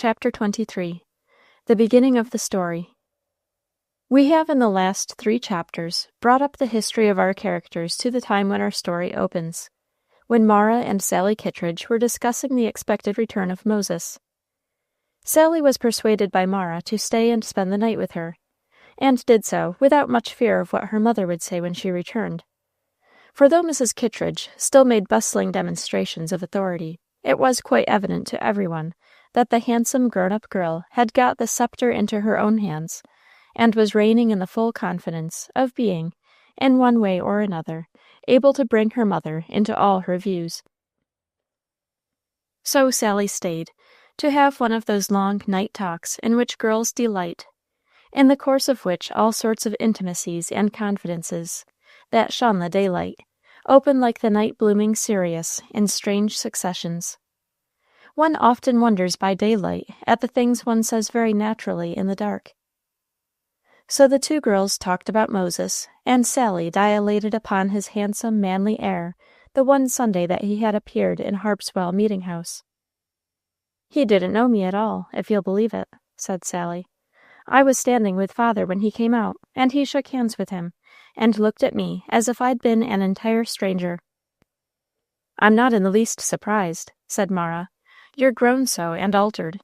Chapter 23. The Beginning of the Story. We have in the last 3 chapters brought up the history of our characters to the time when our story opens, when Mara and Sally Kittredge were discussing the expected return of Moses. Sally was persuaded by Mara to stay and spend the night with her, and did so without much fear of what her mother would say when she returned. For though Mrs. Kittredge still made bustling demonstrations of authority, it was quite evident to everyone that the handsome grown-up girl had got the scepter into her own hands, and was reigning in the full confidence of being, in one way or another, able to bring her mother into all her views. So Sally stayed, to have one of those long night talks in which girls delight, in the course of which all sorts of intimacies and confidences, that shun the daylight, open like the night blooming cereus in strange successions. One often wonders by daylight at the things one says very naturally in the dark. So the 2 girls talked about Moses, and Sally dilated upon his handsome, manly air the one Sunday that he had appeared in Harpswell meeting house. "He didn't know me at all, if you'll believe it," said Sally. "I was standing with father when he came out, and he shook hands with him, and looked at me as if I'd been an entire stranger." "I'm not in the least surprised," said Mara. "You're grown so, and altered."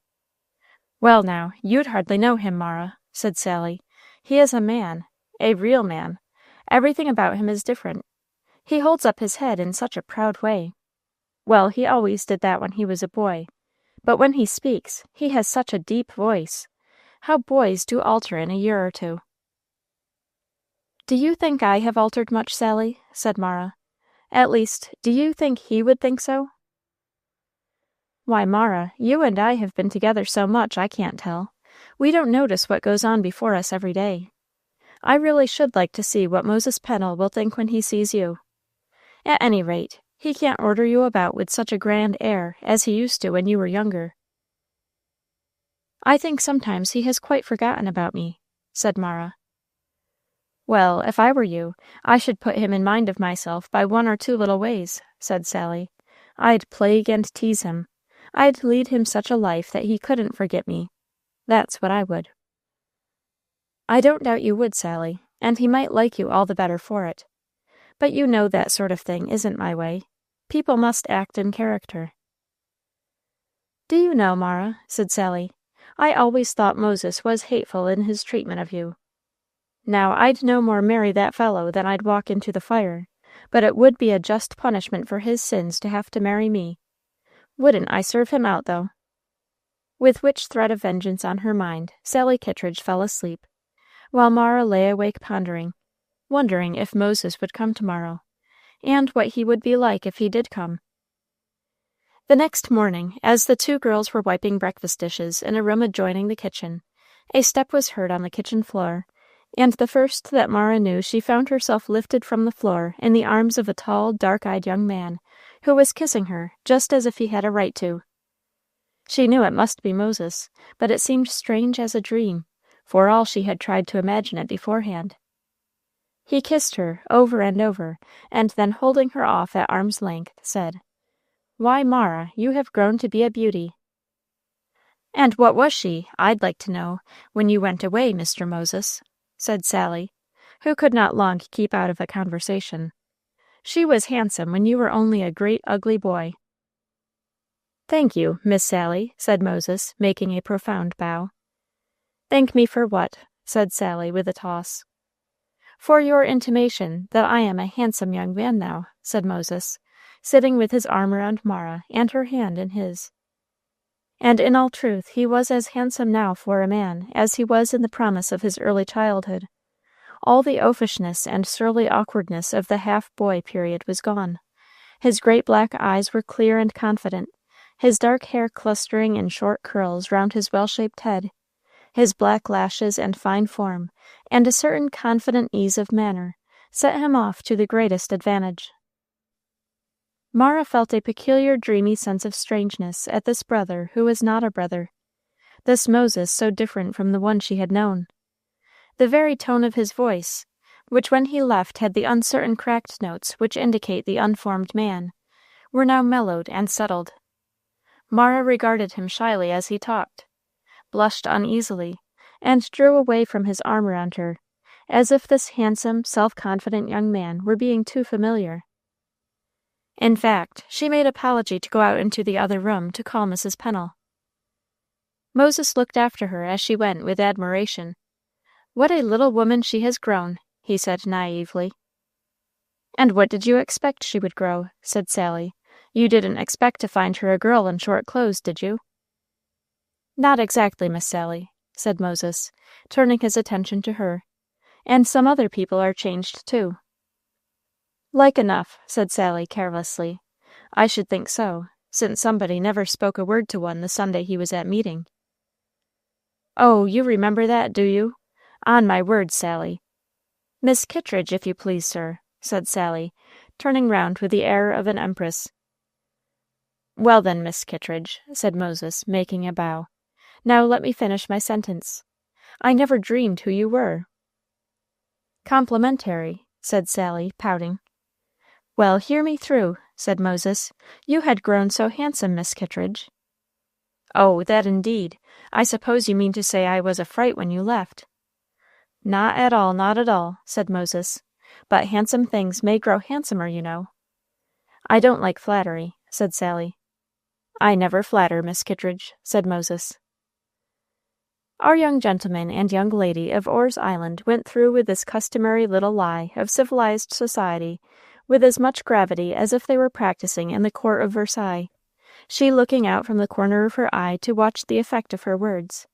"Well, now, you'd hardly know him, Mara," said Sally. "He is a man, a real man. Everything about him is different. He holds up his head in such a proud way. Well, he always did that when he was a boy. But when he speaks, he has such a deep voice. How boys do alter in a year or 2. "Do you think I have altered much, Sally?" said Mara. "At least, do you think he would think so?" "Why, Mara, you and I have been together so much I can't tell. We don't notice what goes on before us every day. I really should like to see what Moses Pennel will think when he sees you. At any rate, he can't order you about with such a grand air as he used to when you were younger." "I think sometimes he has quite forgotten about me," said Mara. "Well, if I were you, I should put him in mind of myself by 1 or 2 little ways," said Sally. "I'd plague and tease him. I'd lead him such a life that he couldn't forget me. That's what I would." "I don't doubt you would, Sally, and he might like you all the better for it. But you know that sort of thing isn't my way. People must act in character." "Do you know, Mara," said Sally, "I always thought Moses was hateful in his treatment of you. Now, I'd no more marry that fellow than I'd walk into the fire, but it would be a just punishment for his sins to have to marry me. Wouldn't I serve him out, though?" With which threat of vengeance on her mind, Sally Kittredge fell asleep, while Mara lay awake pondering, wondering if Moses would come tomorrow, and what he would be like if he did come. The next morning, as the 2 girls were wiping breakfast dishes in a room adjoining the kitchen, a step was heard on the kitchen floor, and the first that Mara knew she found herself lifted from the floor in the arms of a tall, dark-eyed young man, who was kissing her just as if he had a right to. She knew it must be Moses, but it seemed strange as a dream, for all she had tried to imagine it beforehand. He kissed her over and over, and then holding her off at arm's length, said, "Why, Mara, you have grown to be a beauty." "And what was she, I'd like to know, when you went away, Mr. Moses?" said Sally, who could not long keep out of a conversation. "She was handsome when you were only a great ugly boy." "Thank you, Miss Sally," said Moses, making a profound bow. "Thank me for what?" said Sally, with a toss. "For your intimation that I am a handsome young man now," said Moses, sitting with his arm around Mara and her hand in his. And in all truth he was as handsome now for a man as he was in the promise of his early childhood. All the oafishness and surly awkwardness of the half-boy period was gone. His great black eyes were clear and confident, his dark hair clustering in short curls round his well-shaped head, his black lashes and fine form, and a certain confident ease of manner, set him off to the greatest advantage. Mara felt a peculiar dreamy sense of strangeness at this brother who was not a brother, this Moses so different from the one she had known. The very tone of his voice, which when he left had the uncertain cracked notes which indicate the unformed man, were now mellowed and settled. Mara regarded him shyly as he talked, blushed uneasily, and drew away from his arm around her, as if this handsome, self-confident young man were being too familiar. In fact, she made apology to go out into the other room to call Mrs. Pennel. Moses looked after her as she went with admiration. "What a little woman she has grown," he said naively. "And what did you expect she would grow?" said Sally. "You didn't expect to find her a girl in short clothes, did you?" "Not exactly, Miss Sally," said Moses, turning his attention to her. "And some other people are changed, too." "Like enough," said Sally carelessly. "I should think so, since somebody never spoke a word to one the Sunday he was at meeting." "Oh, you remember that, do you? On my word, Sally." "Miss Kittredge, if you please, sir," said Sally, turning round with the air of an empress. "Well, then, Miss Kittredge," said Moses, making a bow. "Now let me finish my sentence. I never dreamed who you were." "Complimentary," said Sally, pouting. "Well, hear me through," said Moses. "You had grown so handsome, Miss Kittredge." "Oh, that indeed! I suppose you mean to say I was a fright when you left." "Not at all, not at all," said Moses. "But handsome things may grow handsomer, you know." "I don't like flattery," said Sally. "I never flatter, Miss Kittredge," said Moses. Our young gentleman and young lady of Orr's Island went through with this customary little lie of civilized society with as much gravity as if they were practicing in the court of Versailles, she looking out from the corner of her eye to watch the effect of her words,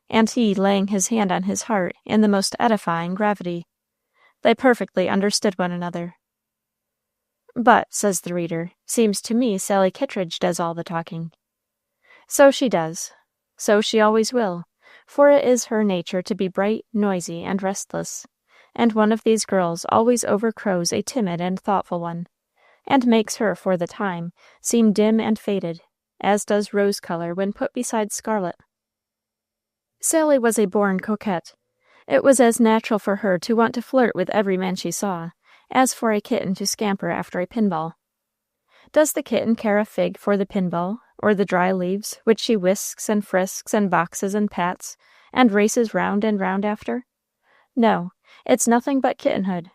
and he laying his hand on his heart in the most edifying gravity. They perfectly understood one another. "But," says the reader, "seems to me Sally Kittredge does all the talking." So she does. So she always will, for it is her nature to be bright, noisy, and restless, and one of these girls always overcrows a timid and thoughtful one, and makes her, for the time, seem dim and faded, as does rose color when put beside scarlet. Sally was a born coquette. It was as natural for her to want to flirt with every man she saw, as for a kitten to scamper after a pinball. Does the kitten care a fig for the pinball, or the dry leaves, which she whisks and frisks and boxes and pats, and races round and round after? No, it's nothing but kittenhood.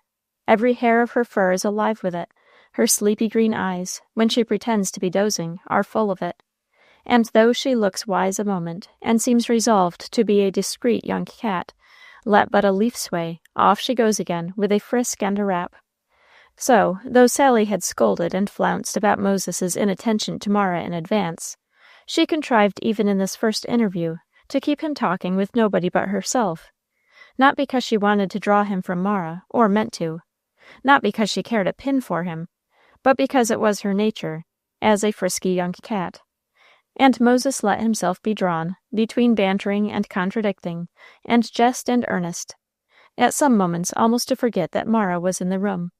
Every hair of her fur is alive with it. Her sleepy green eyes, when she pretends to be dozing, are full of it. And though she looks wise a moment, and seems resolved to be a discreet young cat, let but a leaf sway, off she goes again with a frisk and a rap. So, though Sally had scolded and flounced about Moses's inattention to Mara in advance, she contrived even in this first interview to keep him talking with nobody but herself, not because she wanted to draw him from Mara, or meant to, not because she cared a pin for him, but because it was her nature, as a frisky young cat. And Moses let himself be drawn, between bantering and contradicting, and jest and earnest, at some moments almost to forget that Mara was in the room.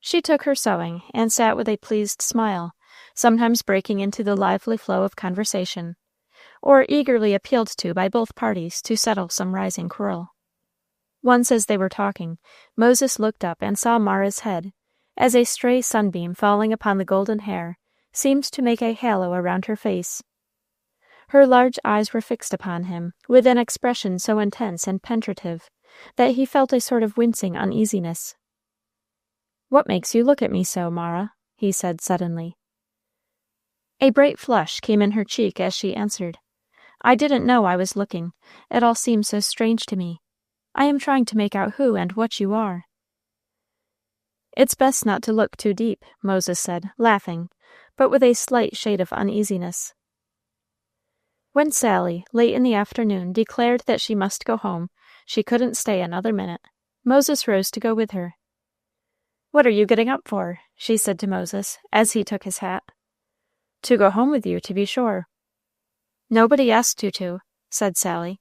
She took her sewing, and sat with a pleased smile, sometimes breaking into the lively flow of conversation, or eagerly appealed to by both parties to settle some rising quarrel. Once, as they were talking, Moses looked up and saw Mara's head, as a stray sunbeam falling upon the golden hair seemed to make a halo around her face. Her large eyes were fixed upon him with an expression so intense and penetrative that he felt a sort of wincing uneasiness. "What makes you look at me so, Mara?" he said suddenly. A bright flush came in her cheek as she answered, "I didn't know I was looking. It all seems so strange to me. I am trying to make out who and what you are." "It's best not to look too deep," Moses said, laughing, but with a slight shade of uneasiness. When Sally, late in the afternoon, declared that she must go home, she couldn't stay another minute, Moses rose to go with her. "What are you getting up for?" she said to Moses, as he took his hat. "To go home with you, to be sure." "Nobody asked you to," said Sally.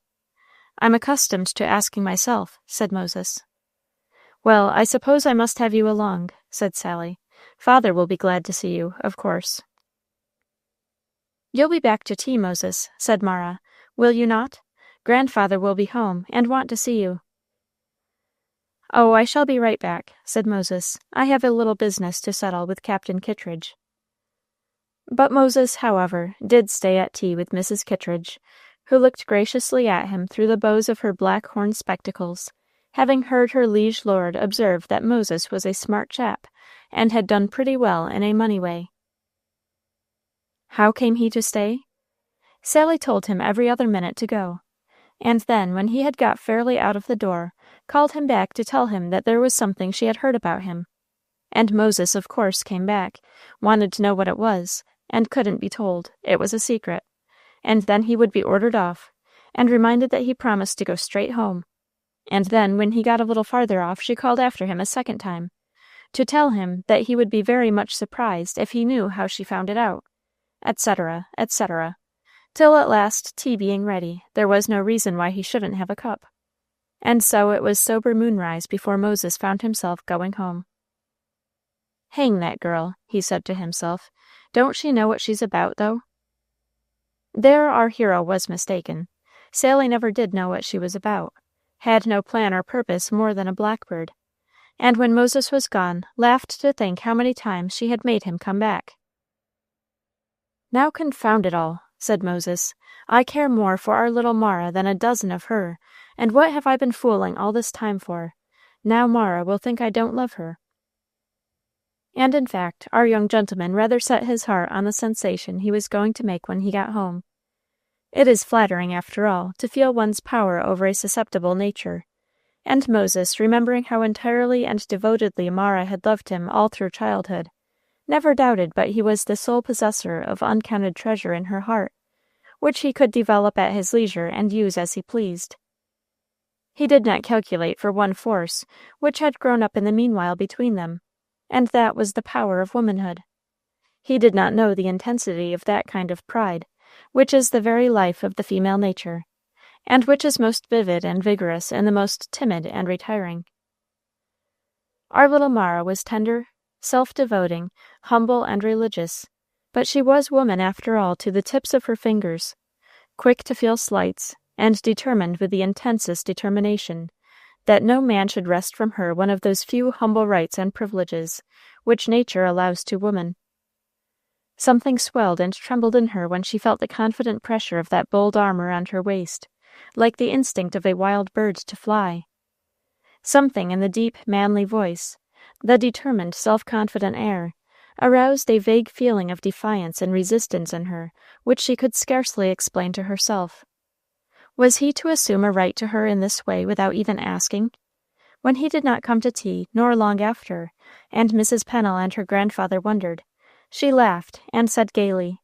"I'm accustomed to asking myself," said Moses. "Well, I suppose I must have you along," said Sally. "Father will be glad to see you, of course." "You'll be back to tea, Moses," said Mara, "will you not? Grandfather will be home, and want to see you." "Oh, I shall be right back," said Moses. "I have a little business to settle with Captain Kittredge." But Moses, however, did stay at tea with Mrs. Kittredge, who looked graciously at him through the bows of her black horn spectacles, having heard her liege lord observe that Moses was a smart chap, and had done pretty well in a money way. How came he to stay? Sally told him every other minute to go, and then, when he had got fairly out of the door, called him back to tell him that there was something she had heard about him. And Moses, of course, came back, wanted to know what it was, and couldn't be told. It was a secret. And then he would be ordered off, and reminded that he promised to go straight home. And then, when he got a little farther off, she called after him a second time, to tell him that he would be very much surprised if he knew how she found it out, etc., etc., till at last, tea being ready, there was no reason why he shouldn't have a cup. And so it was sober moonrise before Moses found himself going home. Hang that girl, he said to himself. Don't she know what she's about, though? There our hero was mistaken. Sally never did know what she was about, had no plan or purpose more than a blackbird, and when Moses was gone, laughed to think how many times she had made him come back. Now confound it all, said Moses. I care more for our little Mara than a dozen of her, and what have I been fooling all this time for? Now Mara will think I don't love her. And in fact, our young gentleman rather set his heart on the sensation he was going to make when he got home. It is flattering, after all, to feel one's power over a susceptible nature, and Moses, remembering how entirely and devotedly Mara had loved him all through childhood, never doubted but he was the sole possessor of uncounted treasure in her heart, which he could develop at his leisure and use as he pleased. He did not calculate for one force which had grown up in the meanwhile between them, and that was the power of womanhood. He did not know the intensity of that kind of pride, which is the very life of the female nature, and which is most vivid and vigorous in the most timid and retiring. Our little Mara was tender, self-devoting, humble, and religious, but she was woman after all to the tips of her fingers, quick to feel slights, and determined with the intensest determination that no man should wrest from her one of those few humble rights and privileges which nature allows to woman. Something swelled and trembled in her when she felt the confident pressure of that bold arm around her waist, like the instinct of a wild bird to fly. Something in the deep, manly voice, the determined, self-confident air, aroused a vague feeling of defiance and resistance in her, which she could scarcely explain to herself. Was he to assume a right to her in this way without even asking? When he did not come to tea, nor long after, and Mrs. Pennel and her grandfather wondered, she laughed, and said gaily,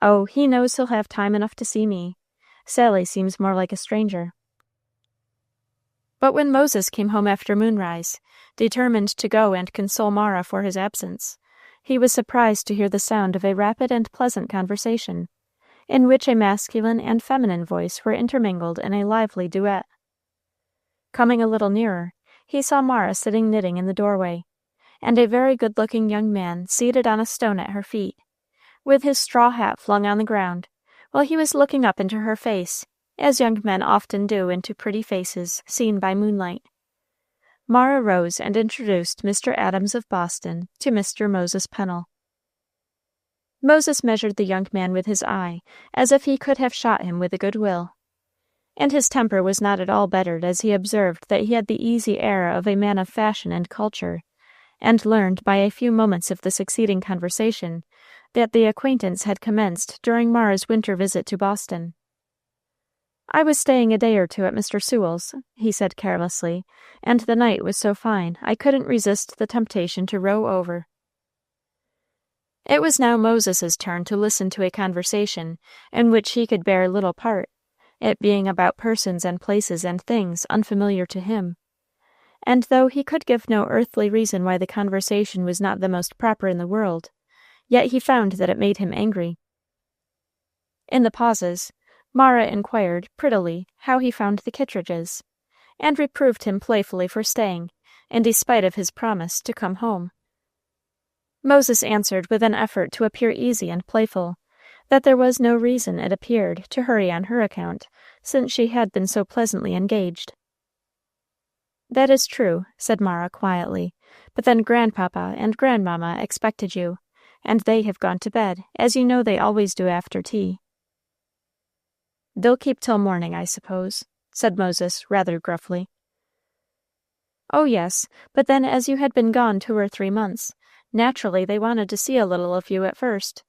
"Oh, he knows he'll have time enough to see me. Sally seems more like a stranger." But when Moses came home after moonrise, determined to go and console Mara for his absence, he was surprised to hear the sound of a rapid and pleasant conversation, in which a masculine and feminine voice were intermingled in a lively duet. Coming a little nearer, he saw Mara sitting knitting in the doorway, and a very good-looking young man seated on a stone at her feet, with his straw hat flung on the ground, while he was looking up into her face, as young men often do into pretty faces seen by moonlight. Mara rose and introduced Mr. Adams of Boston to Mr. Moses Pennel. Moses measured the young man with his eye, as if he could have shot him with a good will, and his temper was not at all bettered as he observed that he had the easy air of a man of fashion and culture, and learned by a few moments of the succeeding conversation that the acquaintance had commenced during Mara's winter visit to Boston. "I was staying a day or two at Mr. Sewell's," he said carelessly, "and the night was so fine I couldn't resist the temptation to row over." It was now Moses's turn to listen to a conversation in which he could bear little part, it being about persons and places and things unfamiliar to him. And though he could give no earthly reason why the conversation was not the most proper in the world, yet he found that it made him angry. In the pauses, Mara inquired, prettily, how he found the Kittredges, and reproved him playfully for staying, in despite of his promise to come home. Moses answered with an effort to appear easy and playful, that there was no reason, it appeared, to hurry on her account, since she had been so pleasantly engaged. "That is true," said Mara quietly, "but then Grandpapa and Grandmamma expected you, and they have gone to bed, as you know they always do after tea." They'll keep till morning, I suppose," said Moses, rather gruffly. "Oh, yes, but then as you had been gone 2 or 3 months, naturally they wanted to see a little of you at first."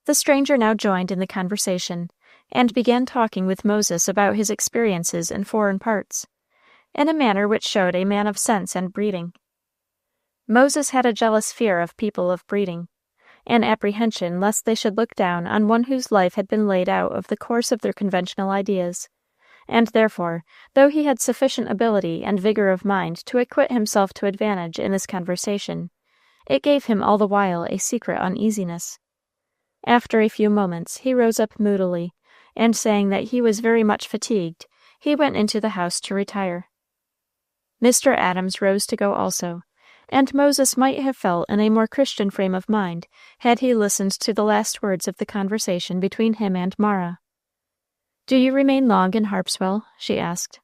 The stranger now joined in the conversation, and began talking with Moses about his experiences in foreign parts, in a manner which showed a man of sense and breeding. Moses had a jealous fear of people of breeding, an apprehension lest they should look down on one whose life had been laid out of the course of their conventional ideas, and therefore, though he had sufficient ability and vigor of mind to acquit himself to advantage in this conversation, it gave him all the while a secret uneasiness. After a few moments, he rose up moodily, and saying that he was very much fatigued, he went into the house to retire. Mr. Adams rose to go also, and Moses might have felt in a more Christian frame of mind had he listened to the last words of the conversation between him and Mara. "Do you remain long in Harpswell?" she asked.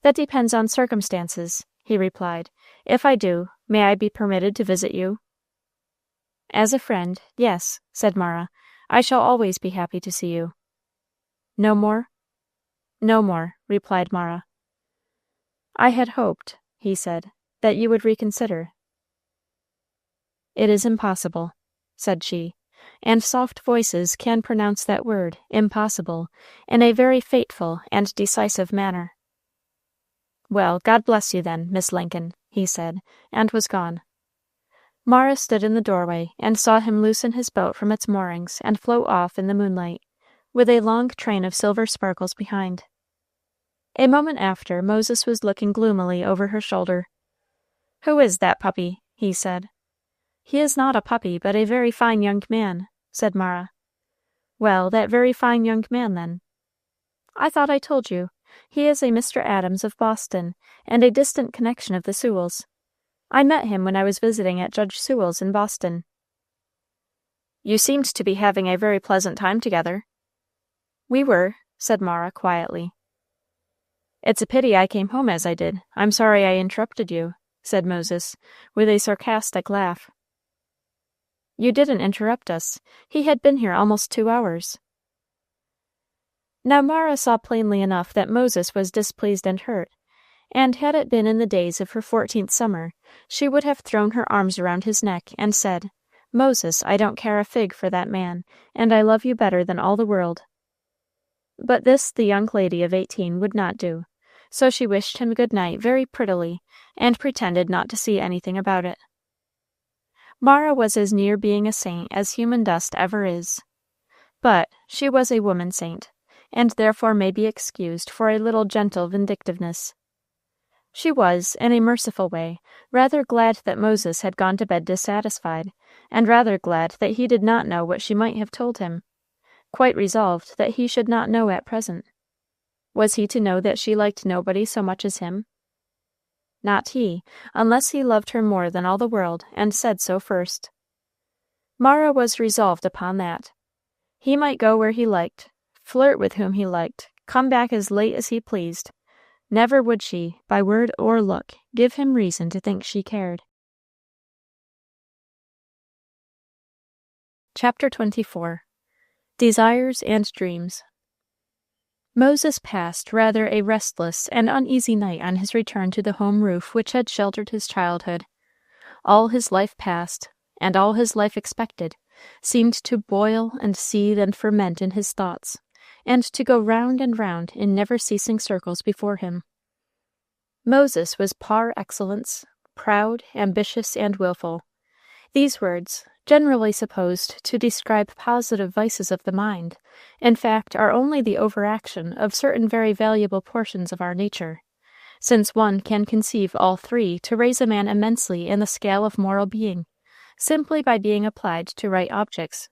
"That depends on circumstances," he replied. "If I do, may I be permitted to visit you?" "As a friend, yes," said Mara. "I shall always be happy to see you." "No more?" "No more," replied Mara. "I had hoped," he said, "that you would reconsider." "It is impossible," said she, and soft voices can pronounce that word, impossible, in a very fateful and decisive manner. "Well, God bless you, then, Miss Lincoln," he said, and was gone. Mara stood in the doorway and saw him loosen his boat from its moorings and float off in the moonlight, with a long train of silver sparkles behind. A moment after, Moses was looking gloomily over her shoulder. "Who is that puppy?" he said. "He is not a puppy, but a very fine young man," said Mara. "Well, that very fine young man, then." "I thought I told you. He is a Mr. Adams of Boston, and a distant connection of the Sewells. I met him when I was visiting at Judge Sewell's in Boston." "You seemed to be having a very pleasant time together." "We were," said Mara, quietly. "It's a pity I came home as I did. I'm sorry I interrupted you," said Moses, with a sarcastic laugh. "You didn't interrupt us. He had been here almost 2 hours." Now Mara saw plainly enough that Moses was displeased and hurt, and had it been in the days of her 14th summer, she would have thrown her arms around his neck and said, "Moses, I don't care a fig for that man, and I love you better than all the world." But this the young lady of 18 would not do, so she wished him good night very prettily, and pretended not to see anything about it. Mara was as near being a saint as human dust ever is. But she was a woman saint, and therefore may be excused for a little gentle vindictiveness. She was, in a merciful way, rather glad that Moses had gone to bed dissatisfied, and rather glad that he did not know what she might have told him, quite resolved that he should not know at present. Was he to know that she liked nobody so much as him? Not he, unless he loved her more than all the world, and said so first. Mara was resolved upon that. He might go where he liked, flirt with whom he liked, come back as late as he pleased. Never would she, by word or look, give him reason to think she cared. Chapter 24. Desires and Dreams. Moses passed rather a restless and uneasy night on his return to the home roof which had sheltered his childhood. All his life past, and all his life expected, seemed to boil and seethe and ferment in his thoughts, and to go round and round in never-ceasing circles before him. Moses was par excellence, proud, ambitious, and wilful. These words, generally supposed to describe positive vices of the mind, in fact are only the overaction of certain very valuable portions of our nature, since one can conceive all three to raise a man immensely in the scale of moral being, simply by being applied to right objects.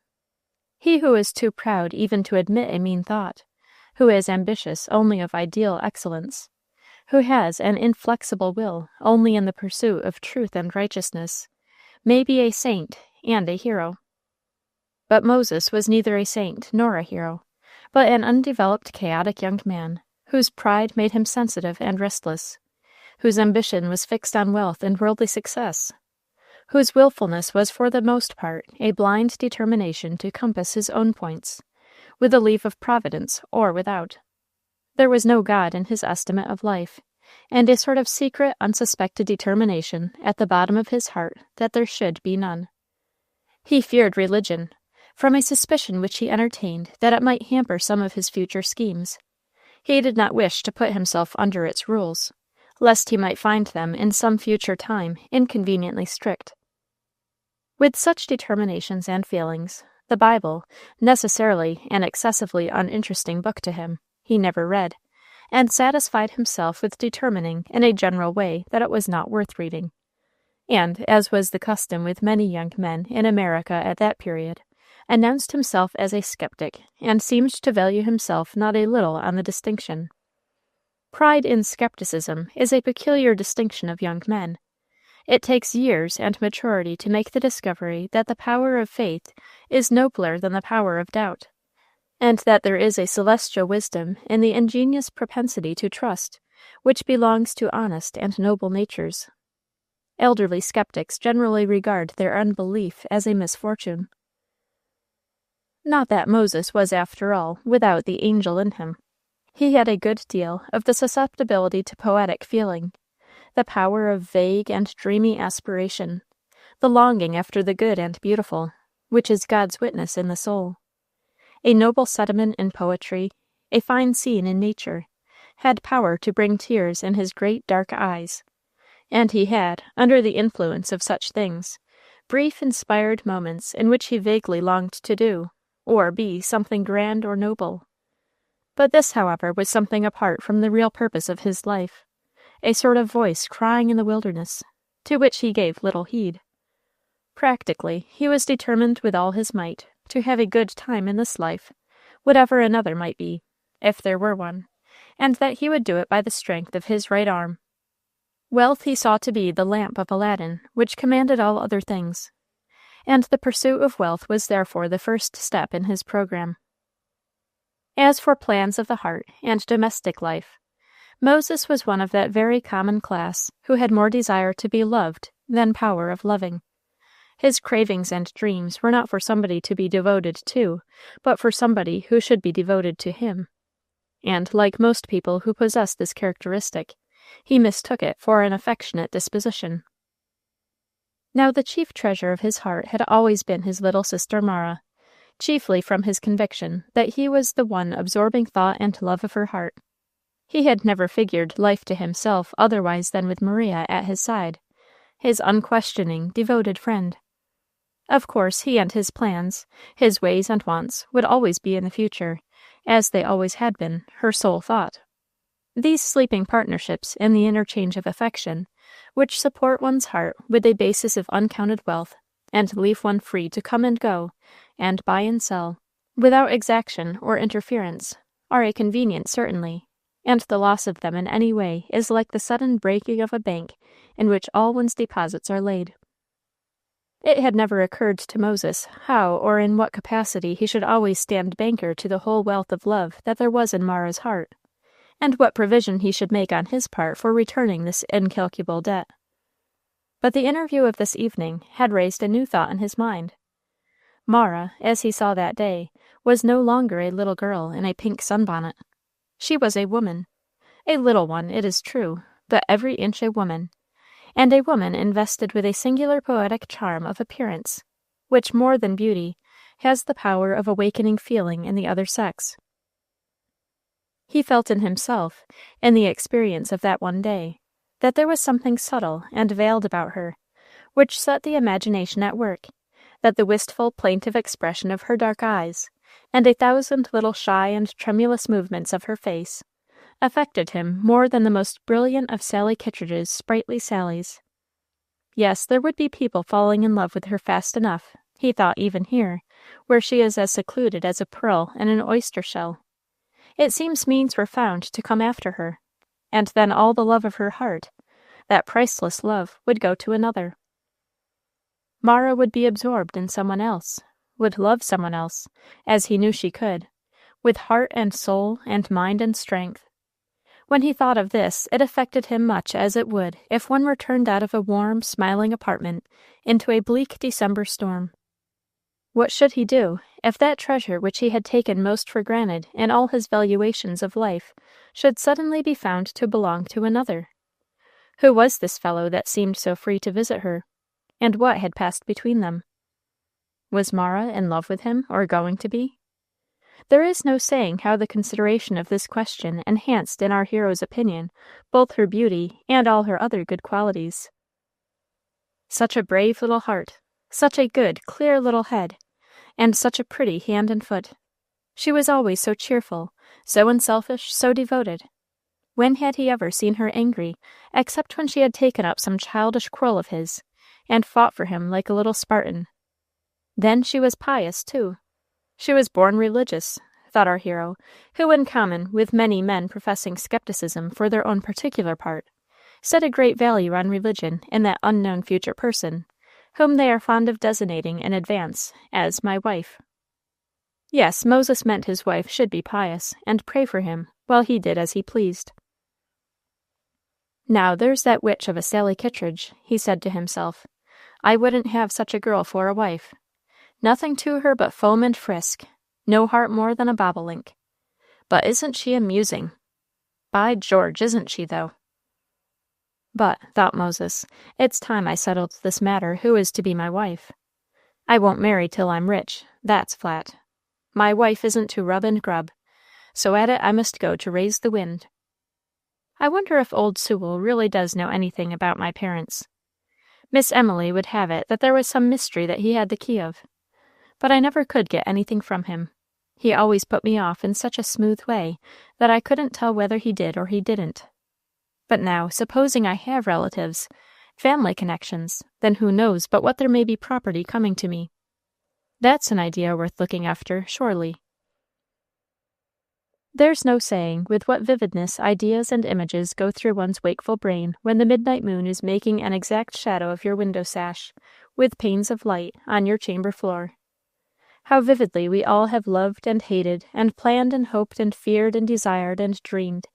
He who is too proud even to admit a mean thought, who is ambitious only of ideal excellence, who has an inflexible will only in the pursuit of truth and righteousness, may be a saint and a hero. But Moses was neither a saint nor a hero, but an undeveloped chaotic young man, whose pride made him sensitive and restless, whose ambition was fixed on wealth and worldly success, whose willfulness was for the most part a blind determination to compass his own points, with the leave of Providence or without. There was no God in his estimate of life, and a sort of secret, unsuspected determination at the bottom of his heart that there should be none. He feared religion, from a suspicion which he entertained that it might hamper some of his future schemes. He did not wish to put himself under its rules, lest he might find them in some future time inconveniently strict. With such determinations and feelings, the Bible, necessarily an excessively uninteresting book to him, he never read, and satisfied himself with determining in a general way that it was not worth reading, and, as was the custom with many young men in America at that period, announced himself as a skeptic, and seemed to value himself not a little on the distinction. Pride in skepticism is a peculiar distinction of young men. It takes years and maturity to make the discovery that the power of faith is nobler than the power of doubt, and that there is a celestial wisdom in the ingenious propensity to trust, which belongs to honest and noble natures. Elderly skeptics generally regard their unbelief as a misfortune. Not that Moses was, after all, without the angel in him. He had a good deal of the susceptibility to poetic feeling, the power of vague and dreamy aspiration, the longing after the good and beautiful, which is God's witness in the soul. A noble sentiment in poetry, a fine scene in nature, had power to bring tears in his great dark eyes, and he had, under the influence of such things, brief inspired moments in which he vaguely longed to do, or be, something grand or noble. But this, however, was something apart from the real purpose of his life, a sort of voice crying in the wilderness, to which he gave little heed. Practically, he was determined with all his might to have a good time in this life, whatever another might be, if there were one, and that he would do it by the strength of his right arm. Wealth he saw to be the lamp of Aladdin, which commanded all other things, and the pursuit of wealth was therefore the first step in his program. As for plans of the heart and domestic life, Moses was one of that very common class who had more desire to be loved than power of loving. His cravings and dreams were not for somebody to be devoted to, but for somebody who should be devoted to him. And, like most people who possess this characteristic, he mistook it for an affectionate disposition. Now the chief treasure of his heart had always been his little sister Mara, chiefly from his conviction that he was the one absorbing thought and love of her heart. He had never figured life to himself otherwise than with Maria at his side, his unquestioning, devoted friend. Of course, he and his plans, his ways and wants, would always be in the future, as they always had been, her sole thought. These sleeping partnerships in the interchange of affection, which support one's heart with a basis of uncounted wealth, and leave one free to come and go, and buy and sell, without exaction or interference, are a convenience certainly, and the loss of them in any way is like the sudden breaking of a bank in which all one's deposits are laid. It had never occurred to Moses how or in what capacity he should always stand banker to the whole wealth of love that there was in Mara's heart, and what provision he should make on his part for returning this incalculable debt. But the interview of this evening had raised a new thought in his mind. Mara, as he saw that day, was no longer a little girl in a pink sunbonnet. She was a woman, a little one, it is true, but every inch a woman, and a woman invested with a singular poetic charm of appearance, which, more than beauty, has the power of awakening feeling in the other sex. He felt in himself, in the experience of that one day, that there was something subtle and veiled about her, which set the imagination at work, that the wistful, plaintive expression of her dark eyes, and a thousand little shy and tremulous movements of her face, affected him more than the most brilliant of Sally Kittredge's sprightly sallies. Yes, there would be people falling in love with her fast enough, he thought, even here, where she is as secluded as a pearl in an oyster shell. It seems means were found to come after her, and then all the love of her heart, that priceless love, would go to another. Mara would be absorbed in someone else, would love someone else, as he knew she could, with heart and soul and mind and strength. When he thought of this, it affected him much as it would if one were turned out of a warm, smiling apartment into a bleak December storm. What should he do if that treasure which he had taken most for granted in all his valuations of life should suddenly be found to belong to another? Who was this fellow that seemed so free to visit her, and what had passed between them? Was Mara in love with him, or going to be? There is no saying how the consideration of this question enhanced in our hero's opinion both her beauty and all her other good qualities. Such a brave little heart, such a good, clear little head, and such a pretty hand and foot. She was always so cheerful, so unselfish, so devoted. When had he ever seen her angry, except when she had taken up some childish quarrel of his, and fought for him like a little Spartan? Then she was pious, too. She was born religious, thought our hero, who, in common with many men professing skepticism for their own particular part, set a great value on religion in that unknown future person, whom they are fond of designating in advance as my wife. Yes, Moses meant his wife should be pious, and pray for him, while he did as he pleased. Now there's that witch of a Sally Kittredge, he said to himself. I wouldn't have such a girl for a wife. Nothing to her but foam and frisk, no heart more than a bobolink. But isn't she amusing? By George, isn't she, though? But, thought Moses, it's time I settled this matter who is to be my wife. I won't marry till I'm rich, that's flat. My wife isn't to rub and grub, so at it I must go to raise the wind. I wonder if old Sewell really does know anything about my parents. Miss Emily would have it that there was some mystery that he had the key of, but I never could get anything from him. He always put me off in such a smooth way that I couldn't tell whether he did or he didn't. But now, supposing I have relatives, family connections, then who knows but what there may be property coming to me. That's an idea worth looking after, surely. There's no saying with what vividness ideas and images go through one's wakeful brain when the midnight moon is making an exact shadow of your window sash, with panes of light, on your chamber floor. How vividly we all have loved and hated, and planned and hoped and feared and desired and dreamed,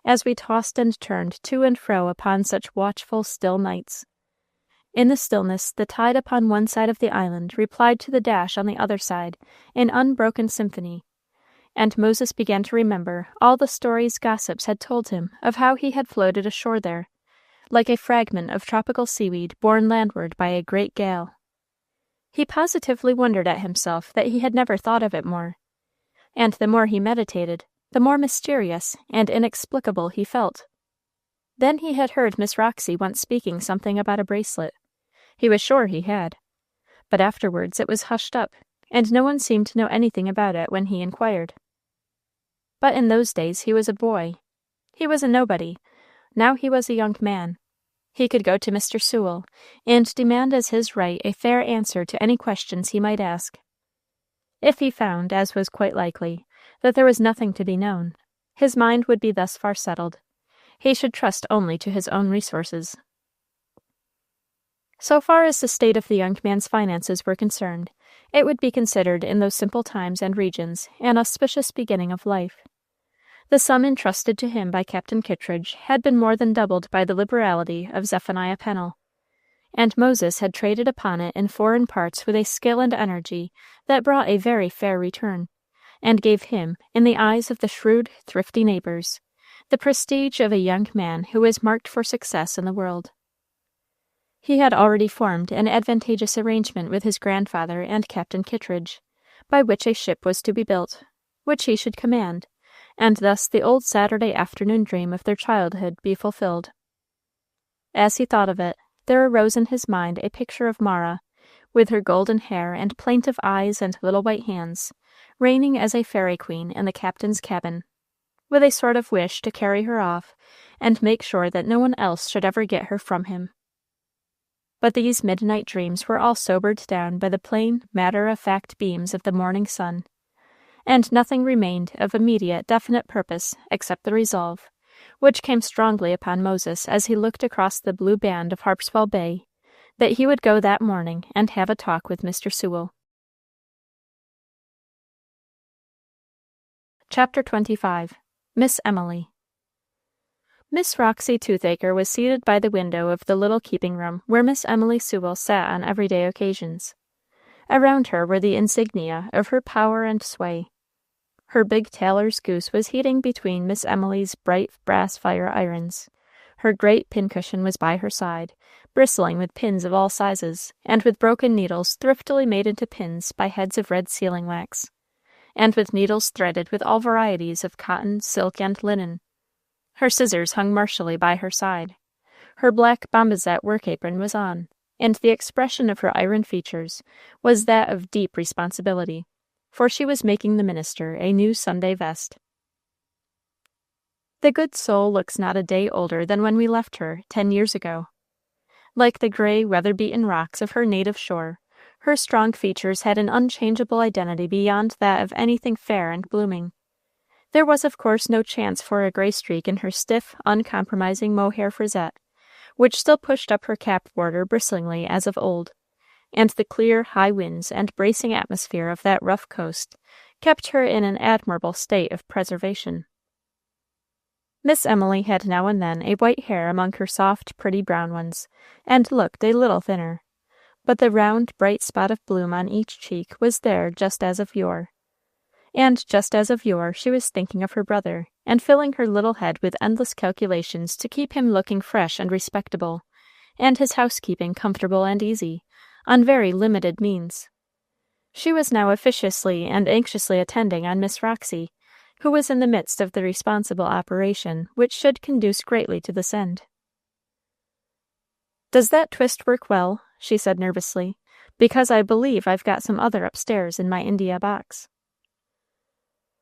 as we tossed and turned to and fro upon such watchful, still nights. In the stillness, the tide upon one side of the island replied to the dash on the other side in unbroken symphony, and Moses began to remember all the stories gossips had told him of how he had floated ashore there, like a fragment of tropical seaweed borne landward by a great gale. He positively wondered at himself that he had never thought of it more, and the more he meditated, the more mysterious and inexplicable he felt. Then he had heard Miss Roxy once speaking something about a bracelet. He was sure he had. But afterwards it was hushed up, and no one seemed to know anything about it when he inquired. But in those days he was a boy. He was a nobody. Now he was a young man. He could go to Mr. Sewell, and demand as his right a fair answer to any questions he might ask. If he found, as was quite likely, that there was nothing to be known, his mind would be thus far settled. He should trust only to his own resources. So far as the state of the young man's finances were concerned, it would be considered in those simple times and regions an auspicious beginning of life. The sum entrusted to him by Captain Kittredge had been more than doubled by the liberality of Zephaniah Pennel, and Moses had traded upon it in foreign parts with a skill and energy that brought a very fair return, and gave him, in the eyes of the shrewd, thrifty neighbors, the prestige of a young man who was marked for success in the world. He had already formed an advantageous arrangement with his grandfather and Captain Kittredge, by which a ship was to be built, which he should command, and thus the old Saturday afternoon dream of their childhood be fulfilled. As he thought of it, there arose in his mind a picture of Mara, with her golden hair and plaintive eyes and little white hands, reigning as a fairy queen in the captain's cabin, with a sort of wish to carry her off, and make sure that no one else should ever get her from him. But these midnight dreams were all sobered down by the plain, matter-of-fact beams of the morning sun, and nothing remained of immediate, definite purpose except the resolve, which came strongly upon Moses as he looked across the blue band of Harpswell Bay, that he would go that morning and have a talk with Mr. Sewell. Chapter 25. Miss Emily. Miss Roxy Toothacre was seated by the window of the little keeping-room where Miss Emily Sewell sat on everyday occasions. Around her were the insignia of her power and sway. Her big tailor's goose was heating between Miss Emily's bright brass fire irons. Her great pincushion was by her side, bristling with pins of all sizes, and with broken needles thriftily made into pins by heads of red sealing wax, and with needles threaded with all varieties of cotton, silk, and linen. Her scissors hung martially by her side. Her black bombazet work apron was on, and the expression of her iron features was that of deep responsibility, for she was making the minister a new Sunday vest. The good soul looks not a day older than when we left her 10 years ago. Like the gray, weather-beaten rocks of her native shore, her strong features had an unchangeable identity beyond that of anything fair and blooming. There was, of course, no chance for a gray streak in her stiff, uncompromising mohair frisette, which still pushed up her cap border bristlingly as of old, and the clear, high winds and bracing atmosphere of that rough coast kept her in an admirable state of preservation. Miss Emily had now and then a white hair among her soft, pretty brown ones, and looked a little thinner, but the round, bright spot of bloom on each cheek was there just as of yore. And just as of yore she was thinking of her brother, and filling her little head with endless calculations to keep him looking fresh and respectable, and his housekeeping comfortable and easy, on very limited means. She was now officiously and anxiously attending on Miss Roxy, who was in the midst of the responsible operation which should conduce greatly to this end. "Does that twist work well?" she said nervously, "because I believe I've got some other upstairs in my India box."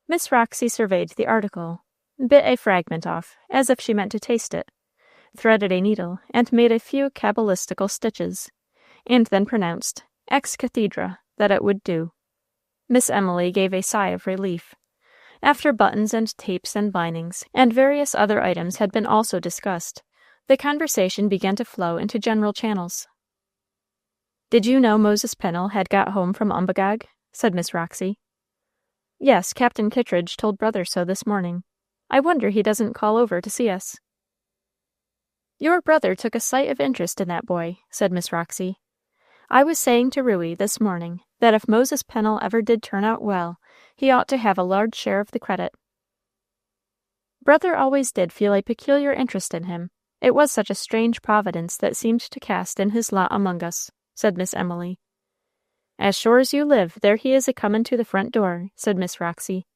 Miss Roxy surveyed the article, bit a fragment off, as if she meant to taste it, threaded a needle, and made a few cabalistical stitches, and then pronounced, ex cathedra, that it would do. Miss Emily gave a sigh of relief. After buttons and tapes and linings, and various other items had been also discussed, the conversation began to flow into general channels. "Did you know Moses Pennel had got home from Umbagog?" said Miss Roxy. "Yes, Captain Kittredge told brother so this morning. I wonder he doesn't call over to see us." "Your brother took a sight of interest in that boy," said Miss Roxy. "I was saying to Ruey this morning that if Moses Pennel ever did turn out well, he ought to have a large share of the credit." "Brother always did feel a peculiar interest in him. It was such a strange providence that seemed to cast in his lot among us," said Miss Emily. "As sure as you live, there he is a-comin' to the front door," said Miss Roxy.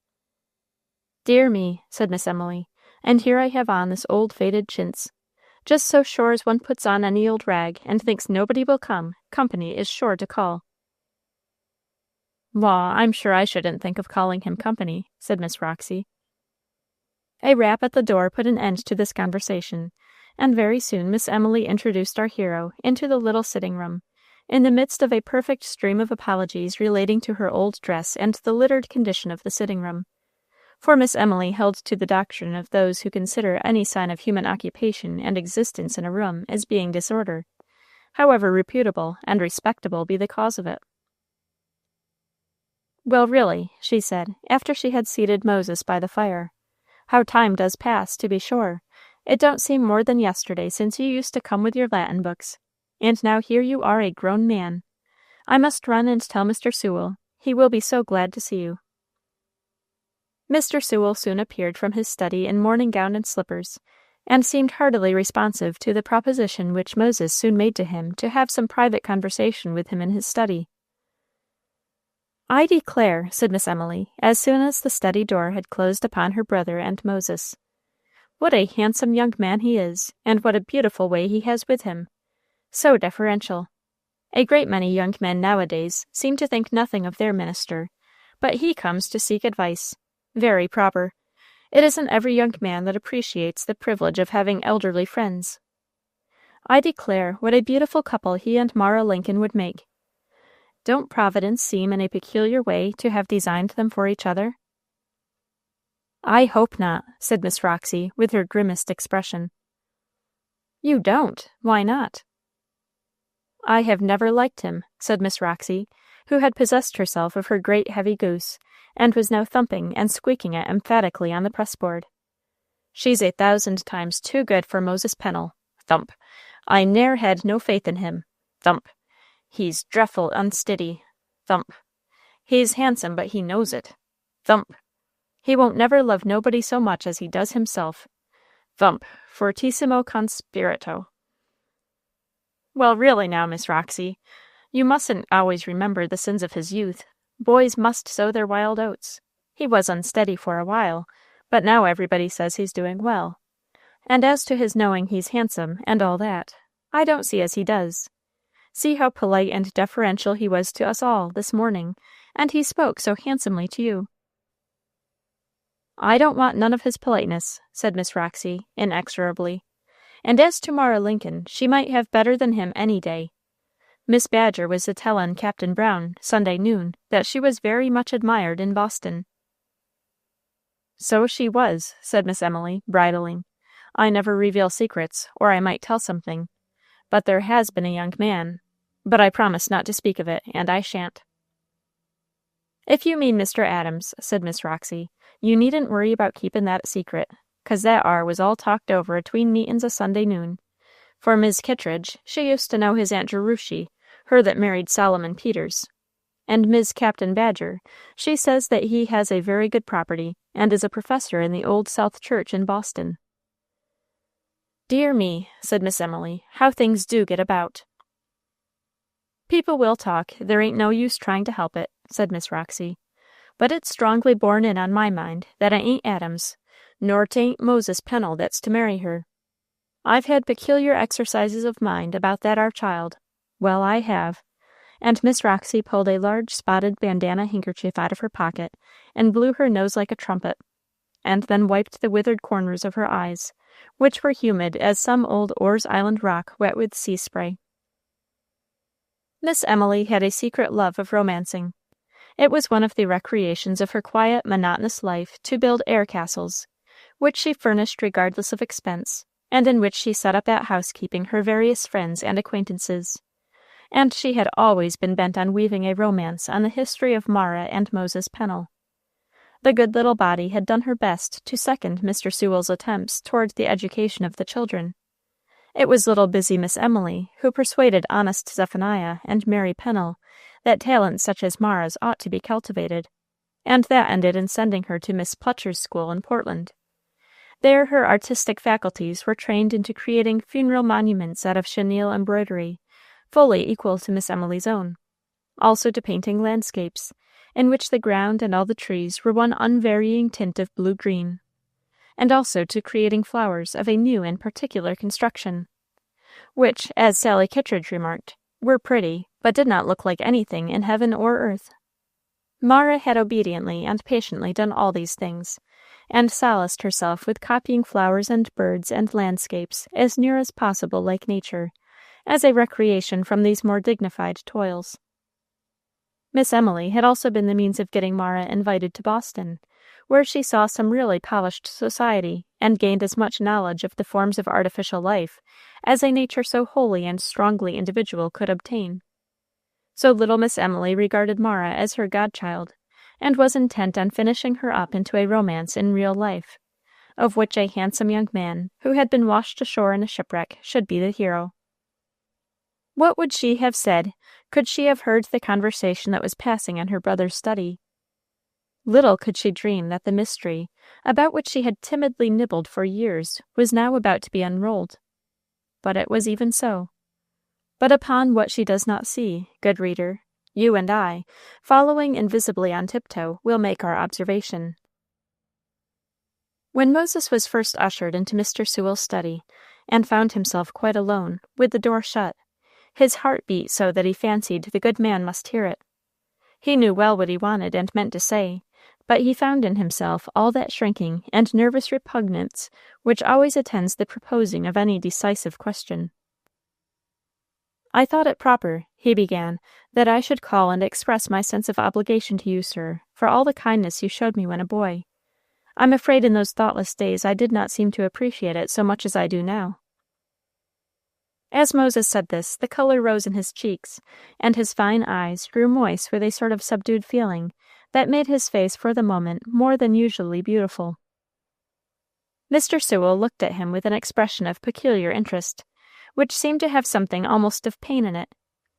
"Dear me," said Miss Emily, "and here I have on this old faded chintz. Just so sure as one puts on any old rag, and thinks nobody will come, company is sure to call." "Law, I'm sure I shouldn't think of calling him company," said Miss Roxy. A rap at the door put an end to this conversation, and very soon Miss Emily introduced our hero into the little sitting-room, in the midst of a perfect stream of apologies relating to her old dress and the littered condition of the sitting-room, for Miss Emily held to the doctrine of those who consider any sign of human occupation and existence in a room as being disorder, however reputable and respectable be the cause of it. "Well, really," she said, after she had seated Moses by the fire, "how time does pass, to be sure. It don't seem more than yesterday since you used to come with your Latin books, and now here you are a grown man. I must run and tell Mr. Sewell. He will be so glad to see you." Mr. Sewell soon appeared from his study in morning gown and slippers, and seemed heartily responsive to the proposition which Moses soon made to him to have some private conversation with him in his study. "I declare," said Miss Emily, as soon as the study door had closed upon her brother and Moses, "what a handsome young man he is, and what a beautiful way he has with him. So deferential. A great many young men nowadays seem to think nothing of their minister, but he comes to seek advice. Very proper. It isn't every young man that appreciates the privilege of having elderly friends. I declare what a beautiful couple he and Mara Lincoln would make. Don't Providence seem in a peculiar way to have designed them for each other?" "I hope not," said Miss Roxy, with her grimmest expression. "You don't? Why not?" "I have never liked him," said Miss Roxy, who had possessed herself of her great heavy goose, and was now thumping and squeaking it emphatically on the press-board. "She's 1,000 times too good for Moses Pennel. Thump. I ne'er had no faith in him. Thump. He's dreffle unstiddy. Thump. He's handsome, but he knows it. Thump. He won't never love nobody so much as he does himself. Thump. Fortissimo conspirito. Well, really now, Miss Roxy, you mustn't always remember the sins of his youth. Boys must sow their wild oats. He was unsteady for a while, but now everybody says he's doing well. And as to his knowing he's handsome, and all that, I don't see as he does. See how polite and deferential he was to us all this morning, and he spoke so handsomely to you. I don't want none of his politeness, said Miss Roxy, inexorably. And as to Mara Lincoln, she might have better than him any day. Miss Badger was a tellin' Captain Brown, Sunday noon, that she was very much admired in Boston. So she was, said Miss Emily, bridling. I never reveal secrets, or I might tell something. But there has been a young man. But I promised not to speak of it, and I shan't. If you mean Mr. Adams, said Miss Roxy, you needn't worry about keepin' that a secret, 'cause that ar was all talked over atween meetin's a Sunday noon. For Mis' Kittredge, she used to know his Aunt Jerushy, her that married Solomon Peters. And Mis' Captain Badger, she says that he has a very good property, and is a professor in the Old South Church in Boston. Dear me, said Miss Emily, how things do get about. People will talk, there ain't no use trying to help it, said Miss Roxy. But it's strongly borne in on my mind that I ain't Adams, nor 'tain't Moses Pennel that's to marry her. I've had peculiar exercises of mind about that ar child. Well, I have. And Miss Roxy pulled a large spotted bandana handkerchief out of her pocket, and blew her nose like a trumpet, and then wiped the withered corners of her eyes, which were humid as some old Orr's Island rock wet with sea spray. Miss Emily had a secret love of romancing. It was one of the recreations of her quiet, monotonous life to build air castles, which she furnished regardless of expense, and in which she set up at housekeeping her various friends and acquaintances. And she had always been bent on weaving a romance on the history of Mara and Moses Pennel. The good little body had done her best to second Mr. Sewell's attempts toward the education of the children. It was little busy Miss Emily who persuaded honest Zephaniah and Mary Pennel that talents such as Mara's ought to be cultivated, and that ended in sending her to Miss Plutcher's school in Portland. There her artistic faculties were trained into creating funeral monuments out of chenille embroidery, fully equal to Miss Emily's own, also to painting landscapes, in which the ground and all the trees were one unvarying tint of blue-green, and also to creating flowers of a new and particular construction, which, as Sally Kittredge remarked, were pretty, but did not look like anything in heaven or earth. Mara had obediently and patiently done all these things, and solaced herself with copying flowers and birds and landscapes as near as possible like nature, as a recreation from these more dignified toils. Miss Emily had also been the means of getting Mara invited to Boston, where she saw some really polished society, and gained as much knowledge of the forms of artificial life as a nature so wholly and strongly individual could obtain. So little Miss Emily regarded Mara as her godchild, and was intent on finishing her up into a romance in real life, of which a handsome young man, who had been washed ashore in a shipwreck, should be the hero. What would she have said could she have heard the conversation that was passing in her brother's study? Little could she dream that the mystery, about which she had timidly nibbled for years, was now about to be unrolled. But it was even so. But upon what she does not see, good reader, you and I, following invisibly on tiptoe, will make our observation. When Moses was first ushered into Mr. Sewell's study, and found himself quite alone, with the door shut, his heart beat so that he fancied the good man must hear it. He knew well what he wanted and meant to say, but he found in himself all that shrinking and nervous repugnance which always attends the proposing of any decisive question. I thought it proper, he began, that I should call and express my sense of obligation to you, sir, for all the kindness you showed me when a boy. I'm afraid in those thoughtless days I did not seem to appreciate it so much as I do now. As Moses said this, the color rose in his cheeks, and his fine eyes grew moist with a sort of subdued feeling that made his face for the moment more than usually beautiful. Mr. Sewell looked at him with an expression of peculiar interest, which seemed to have something almost of pain in it,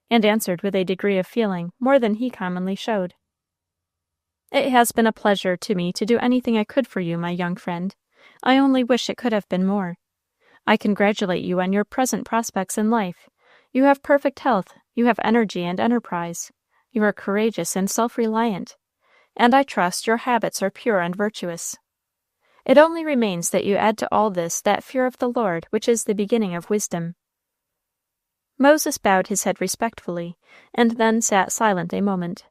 and answered with a degree of feeling more than he commonly showed. "It has been a pleasure to me to do anything I could for you, my young friend. I only wish it could have been more. I congratulate you on your present prospects in life. You have perfect health, you have energy and enterprise, you are courageous and self-reliant, and I trust your habits are pure and virtuous. It only remains that you add to all this that fear of the Lord which is the beginning of wisdom." Moses bowed his head respectfully, and then sat silent a moment,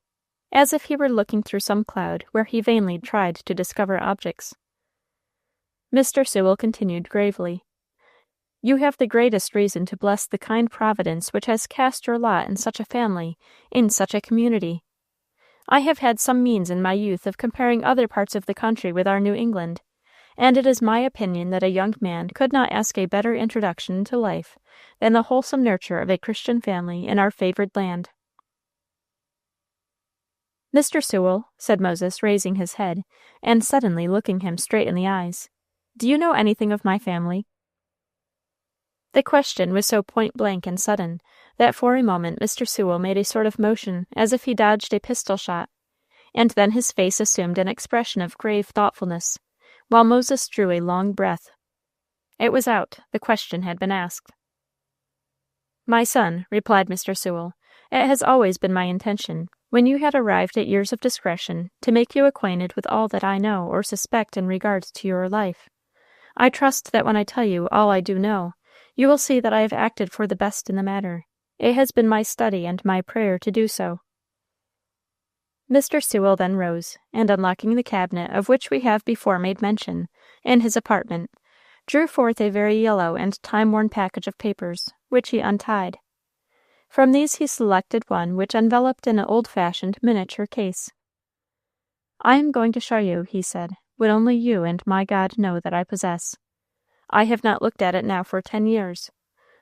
as if he were looking through some cloud where he vainly tried to discover objects. Mr. Sewell continued gravely, "You have the greatest reason to bless the kind Providence which has cast your lot in such a family, in such a community. I have had some means in my youth of comparing other parts of the country with our New England, and it is my opinion that a young man could not ask a better introduction to life than the wholesome nurture of a Christian family in our favored land." "Mr. Sewell," said Moses, raising his head, and suddenly looking him straight in the eyes, "do you know anything of my family?" The question was so point-blank and sudden, that for a moment Mr. Sewell made a sort of motion as if he dodged a pistol shot, and then his face assumed an expression of grave thoughtfulness, while Moses drew a long breath. It was out. The question had been asked. "My son," replied Mr. Sewell, "it has always been my intention, when you had arrived at years of discretion, to make you acquainted with all that I know or suspect in regard to your life. I trust that when I tell you all I do know, you will see that I have acted for the best in the matter. It has been my study and my prayer to do so." Mr. Sewell then rose, and unlocking the cabinet of which we have before made mention, in his apartment, drew forth a very yellow and time-worn package of papers, which he untied. From these he selected one which enveloped in an old-fashioned miniature case. "I am going to show you," he said, "what only you and my God know that I possess. I have not looked at it now for 10 years,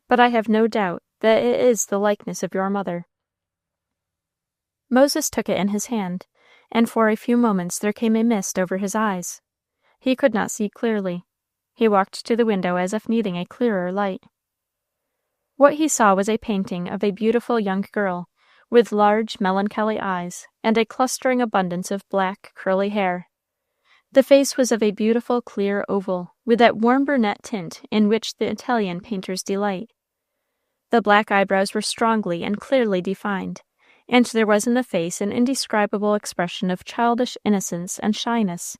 but I have no doubt that it is the likeness of your mother." Moses took it in his hand, and for a few moments there came a mist over his eyes. He could not see clearly. He walked to the window as if needing a clearer light. What he saw was a painting of a beautiful young girl, with large, melancholy eyes, and a clustering abundance of black, curly hair. The face was of a beautiful, clear oval, with that warm brunette tint in which the Italian painters delight. The black eyebrows were strongly and clearly defined, and there was in the face an indescribable expression of childish innocence and shyness,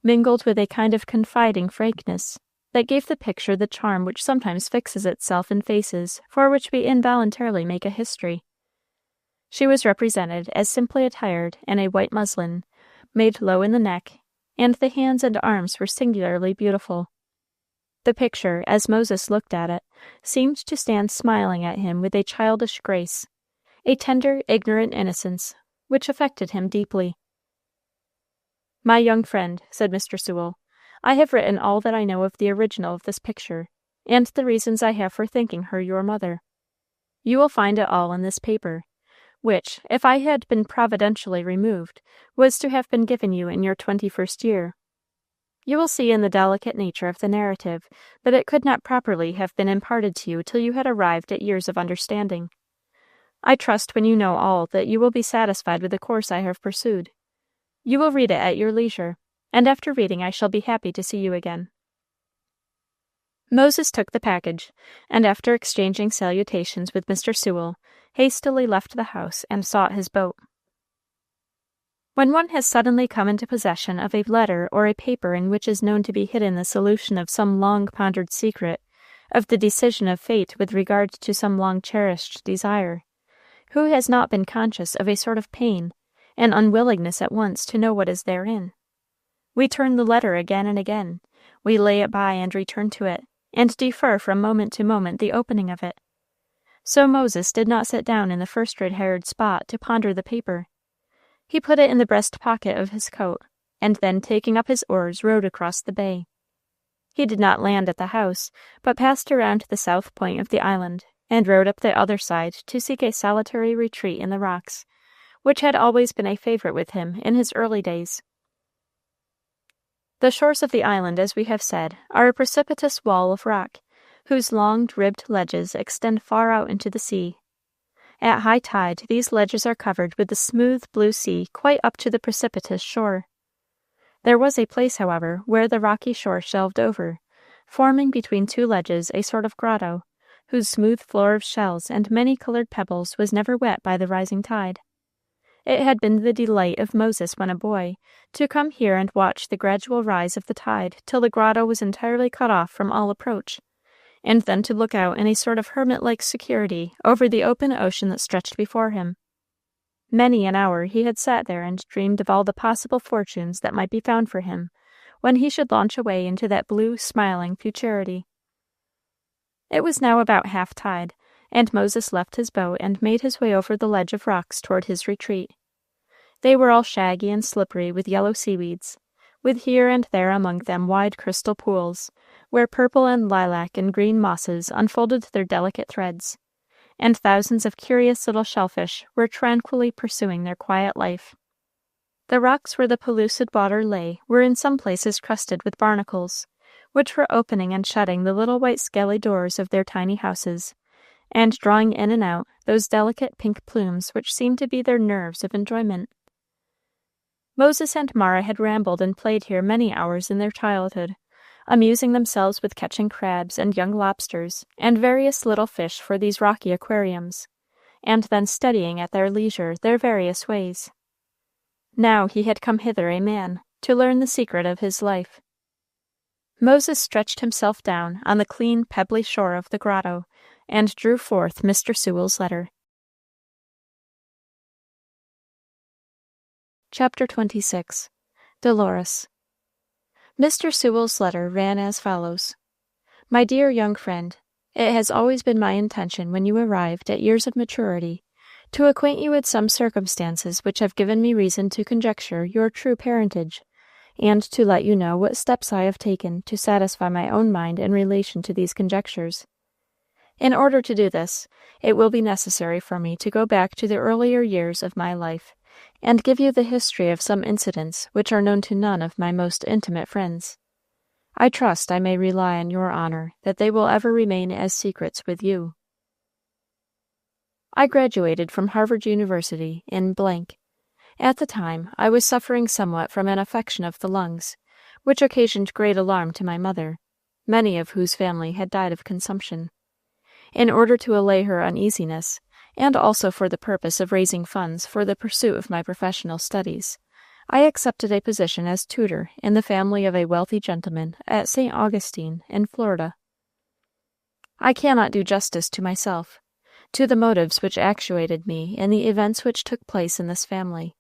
mingled with a kind of confiding frankness, that gave the picture the charm which sometimes fixes itself in faces for which we involuntarily make a history. She was represented as simply attired in a white muslin, made low in the neck, and the hands and arms were singularly beautiful. The picture, as Moses looked at it, seemed to stand smiling at him with a childish grace, a tender, ignorant innocence, which affected him deeply. "My young friend," said Mr. Sewell, "I have written all that I know of the original of this picture, and the reasons I have for thinking her your mother. You will find it all in this paper, which, if I had been providentially removed, was to have been given you in your 21st year. You will see in the delicate nature of the narrative that it could not properly have been imparted to you till you had arrived at years of understanding. I trust when you know all that you will be satisfied with the course I have pursued. You will read it at your leisure, and after reading I shall be happy to see you again." Moses took the package, and after exchanging salutations with Mr. Sewell, hastily left the house and sought his boat. When one has suddenly come into possession of a letter or a paper in which is known to be hidden the solution of some long-pondered secret, of the decision of fate with regard to some long-cherished desire, who has not been conscious of a sort of pain, an unwillingness at once to know what is therein? We turn the letter again and again, we lay it by and return to it, and defer from moment to moment the opening of it. So Moses did not sit down in the first retired spot to ponder the paper. He put it in the breast pocket of his coat, and then taking up his oars rowed across the bay. He did not land at the house, but passed around the south point of the island, and rowed up the other side to seek a solitary retreat in the rocks, which had always been a favorite with him in his early days. The shores of the island, as we have said, are a precipitous wall of rock, whose long ribbed ledges extend far out into the sea. At high tide, these ledges are covered with the smooth blue sea quite up to the precipitous shore. There was a place, however, where the rocky shore shelved over, forming between two ledges a sort of grotto, whose smooth floor of shells and many-colored pebbles was never wet by the rising tide. It had been the delight of Moses when a boy, to come here and watch the gradual rise of the tide till the grotto was entirely cut off from all approach, and then to look out in a sort of hermit-like security over the open ocean that stretched before him. Many an hour he had sat there and dreamed of all the possible fortunes that might be found for him when he should launch away into that blue, smiling futurity. It was now about half-tide, and Moses left his boat and made his way over the ledge of rocks toward his retreat. They were all shaggy and slippery with yellow seaweeds, with here and there among them wide crystal pools, where purple and lilac and green mosses unfolded their delicate threads, and thousands of curious little shellfish were tranquilly pursuing their quiet life. The rocks where the pellucid water lay were in some places crusted with barnacles, which were opening and shutting the little white scaly doors of their tiny houses, and drawing in and out those delicate pink plumes which seemed to be their nerves of enjoyment. Moses and Mara had rambled and played here many hours in their childhood, amusing themselves with catching crabs and young lobsters and various little fish for these rocky aquariums, and then studying at their leisure their various ways. Now he had come hither a man, to learn the secret of his life. Moses stretched himself down on the clean, pebbly shore of the grotto, and drew forth Mr. Sewell's letter. Chapter 26. Dolores. Mr. Sewell's letter ran as follows. My dear young friend, it has always been my intention when you arrived at years of maturity to acquaint you with some circumstances which have given me reason to conjecture your true parentage, and to let you know what steps I have taken to satisfy my own mind in relation to these conjectures. In order to do this, it will be necessary for me to go back to the earlier years of my life, and give you the history of some incidents which are known to none of my most intimate friends. I trust I may rely on your honor that they will ever remain as secrets with you. I graduated from Harvard University in . At the time, I was suffering somewhat from an affection of the lungs, which occasioned great alarm to my mother, many of whose family had died of consumption. In order to allay her uneasiness, and also for the purpose of raising funds for the pursuit of my professional studies, I accepted a position as tutor in the family of a wealthy gentleman at St. Augustine, in Florida. I cannot do justice to myself, to the motives which actuated me in the events which took place in this family,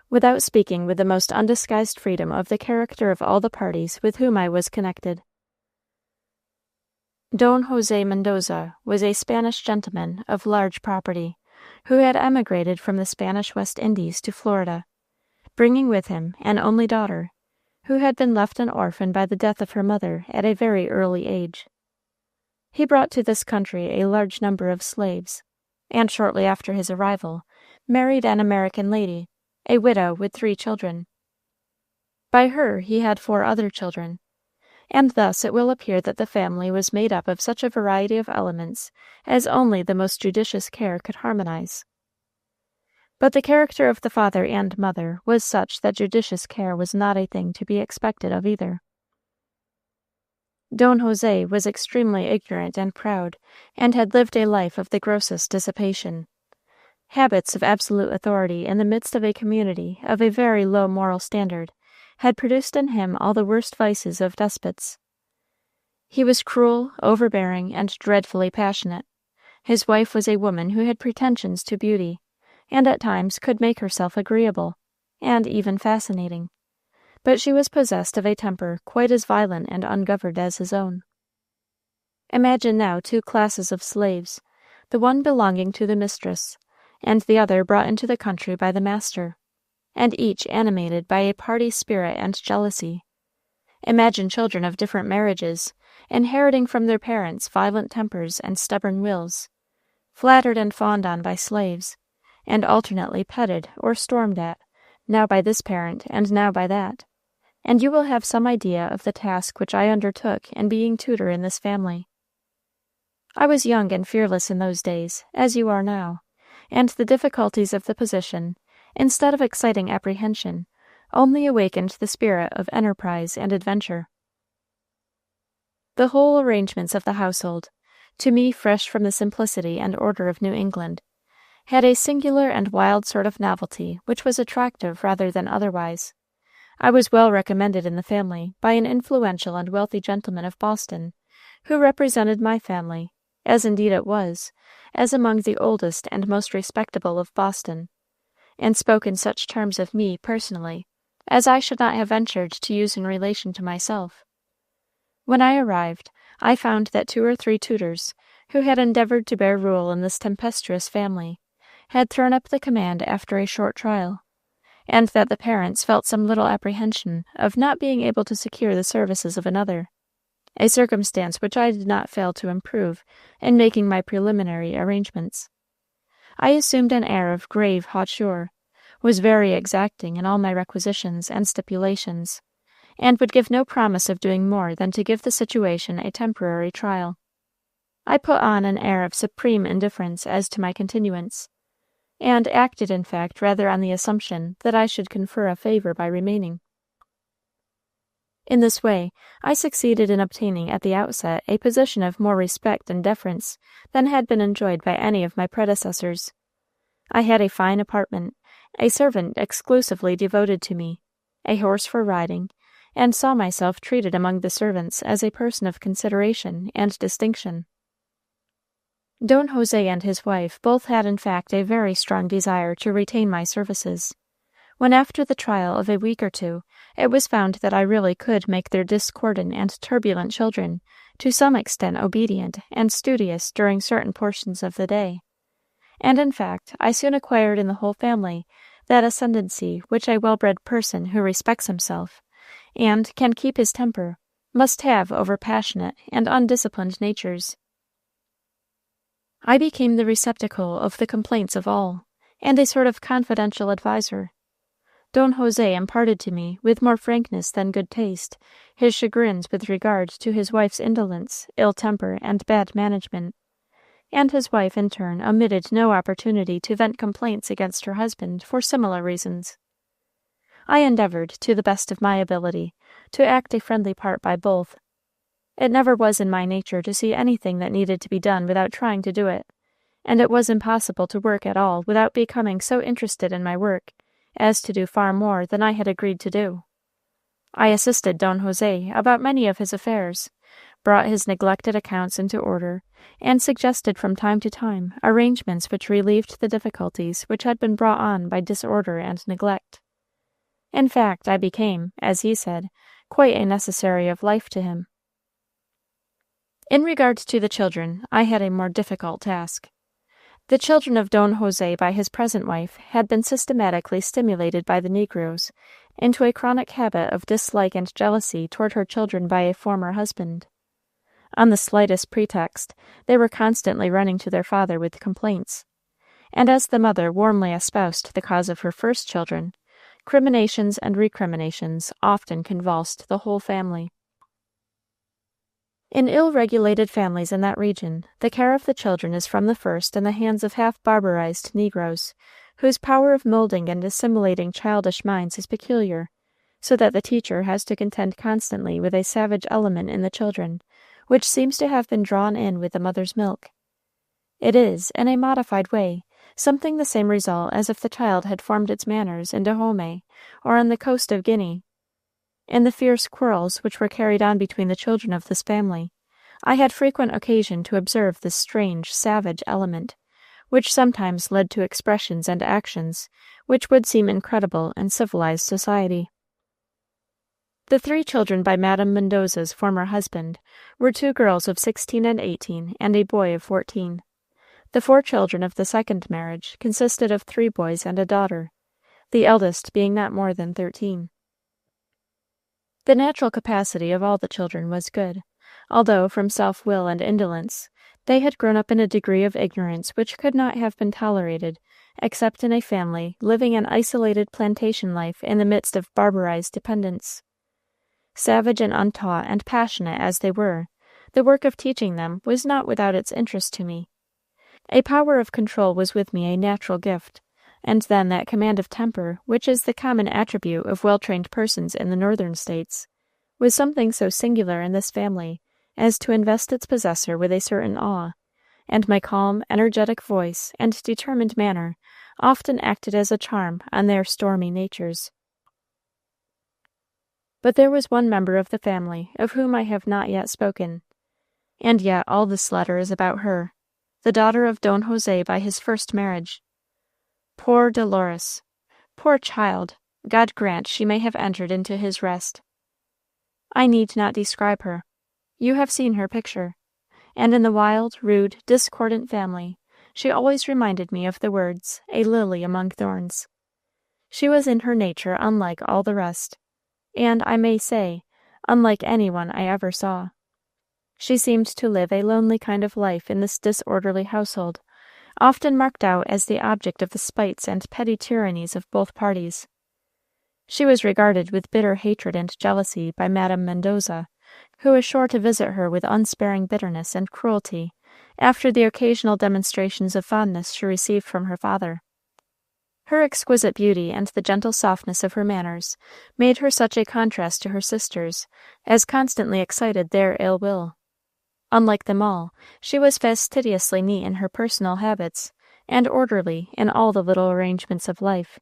without speaking with the most undisguised freedom of the character of all the parties with whom I was connected. Don Jose Mendoza was a Spanish gentleman of large property, who had emigrated from the Spanish West Indies to Florida, bringing with him an only daughter, who had been left an orphan by the death of her mother at a very early age. He brought to this country a large number of slaves, and shortly after his arrival, married an American lady, a widow with 3 children. By her he had 4 other children, and thus it will appear that the family was made up of such a variety of elements as only the most judicious care could harmonize. But the character of the father and mother was such that judicious care was not a thing to be expected of either. Don Jose was extremely ignorant and proud, and had lived a life of the grossest dissipation. Habits of absolute authority in the midst of a community of a very low moral standard had produced in him all the worst vices of despots. He was cruel, overbearing, and dreadfully passionate. His wife was a woman who had pretensions to beauty, and at times could make herself agreeable, and even fascinating, but she was possessed of a temper quite as violent and ungoverned as his own. Imagine now 2 classes of slaves, the one belonging to the mistress, and the other brought into the country by the master, and each animated by a party spirit and jealousy. Imagine children of different marriages, inheriting from their parents violent tempers and stubborn wills, flattered and fawned on by slaves, and alternately petted or stormed at, now by this parent and now by that, and you will have some idea of the task which I undertook in being tutor in this family. I was young and fearless in those days, as you are now, and the difficulties of the position, instead of exciting apprehension, only awakened the spirit of enterprise and adventure. The whole arrangements of the household, to me fresh from the simplicity and order of New England, had a singular and wild sort of novelty which was attractive rather than otherwise. I was well recommended in the family by an influential and wealthy gentleman of Boston, who represented my family, as indeed it was, as among the oldest and most respectable of Boston, and spoke in such terms of me personally as I should not have ventured to use in relation to myself. When I arrived, I found that 2 or 3 tutors, who had endeavored to bear rule in this tempestuous family, had thrown up the command after a short trial, and that the parents felt some little apprehension of not being able to secure the services of another, a circumstance which I did not fail to improve in making my preliminary arrangements. I assumed an air of grave hauteur, was very exacting in all my requisitions and stipulations, and would give no promise of doing more than to give the situation a temporary trial. I put on an air of supreme indifference as to my continuance, and acted in fact rather on the assumption that I should confer a favor by remaining. In this way, I succeeded in obtaining at the outset a position of more respect and deference than had been enjoyed by any of my predecessors. I had a fine apartment, a servant exclusively devoted to me, a horse for riding, and saw myself treated among the servants as a person of consideration and distinction. Don José and his wife both had in fact a very strong desire to retain my services. When after the trial of a week or 2, it was found that I really could make their discordant and turbulent children to some extent obedient and studious during certain portions of the day, and in fact I soon acquired in the whole family that ascendancy which a well-bred person who respects himself, and can keep his temper, must have over passionate and undisciplined natures. I became the receptacle of the complaints of all, and a sort of confidential adviser. Don José imparted to me, with more frankness than good taste, his chagrins with regard to his wife's indolence, ill temper, and bad management, and his wife in turn omitted no opportunity to vent complaints against her husband for similar reasons. I endeavored, to the best of my ability, to act a friendly part by both. It never was in my nature to see anything that needed to be done without trying to do it, and it was impossible to work at all without becoming so interested in my work as to do far more than I had agreed to do. I assisted Don José about many of his affairs, brought his neglected accounts into order, and suggested from time to time arrangements which relieved the difficulties which had been brought on by disorder and neglect. In fact, I became, as he said, quite a necessary of life to him. In regard to the children, I had a more difficult task. The children of Don José by his present wife had been systematically stimulated by the negroes into a chronic habit of dislike and jealousy toward her children by a former husband. On the slightest pretext, they were constantly running to their father with complaints, and as the mother warmly espoused the cause of her first children, criminations and recriminations often convulsed the whole family. In ill-regulated families in that region, the care of the children is from the first in the hands of half-barbarized negroes, whose power of molding and assimilating childish minds is peculiar, so that the teacher has to contend constantly with a savage element in the children, which seems to have been drawn in with the mother's milk. It is, in a modified way, something the same result as if the child had formed its manners in Dahomey or on the coast of Guinea. In the fierce quarrels which were carried on between the children of this family, I had frequent occasion to observe this strange, savage element, which sometimes led to expressions and actions which would seem incredible in civilized society. The 3 children by Madame Mendoza's former husband were 2 girls of 16 and 18 and a boy of 14. The 4 children of the second marriage consisted of 3 boys and a daughter, the eldest being not more than 13. The natural capacity of all the children was good, although, from self-will and indolence, they had grown up in a degree of ignorance which could not have been tolerated except in a family living an isolated plantation life in the midst of barbarized dependence. Savage and untaught and passionate as they were, the work of teaching them was not without its interest to me. A power of control was with me a natural gift, and then that command of temper which is the common attribute of well-trained persons in the northern states, was something so singular in this family as to invest its possessor with a certain awe, and my calm, energetic voice and determined manner often acted as a charm on their stormy natures. But there was one member of the family of whom I have not yet spoken, and yet all this letter is about her, the daughter of Don José by his first marriage. Poor Dolores! Poor child! God grant she may have entered into his rest. I need not describe her. You have seen her picture, and in the wild, rude, discordant family, she always reminded me of the words, "a lily among thorns." She was in her nature unlike all the rest, and, I may say, unlike any one I ever saw. She seemed to live a lonely kind of life in this disorderly household, often marked out as the object of the spites and petty tyrannies of both parties. She was regarded with bitter hatred and jealousy by Madame Mendoza, who was sure to visit her with unsparing bitterness and cruelty after the occasional demonstrations of fondness she received from her father. Her exquisite beauty and the gentle softness of her manners made her such a contrast to her sisters as constantly excited their ill will. Unlike them all, she was fastidiously neat in her personal habits, and orderly in all the little arrangements of life.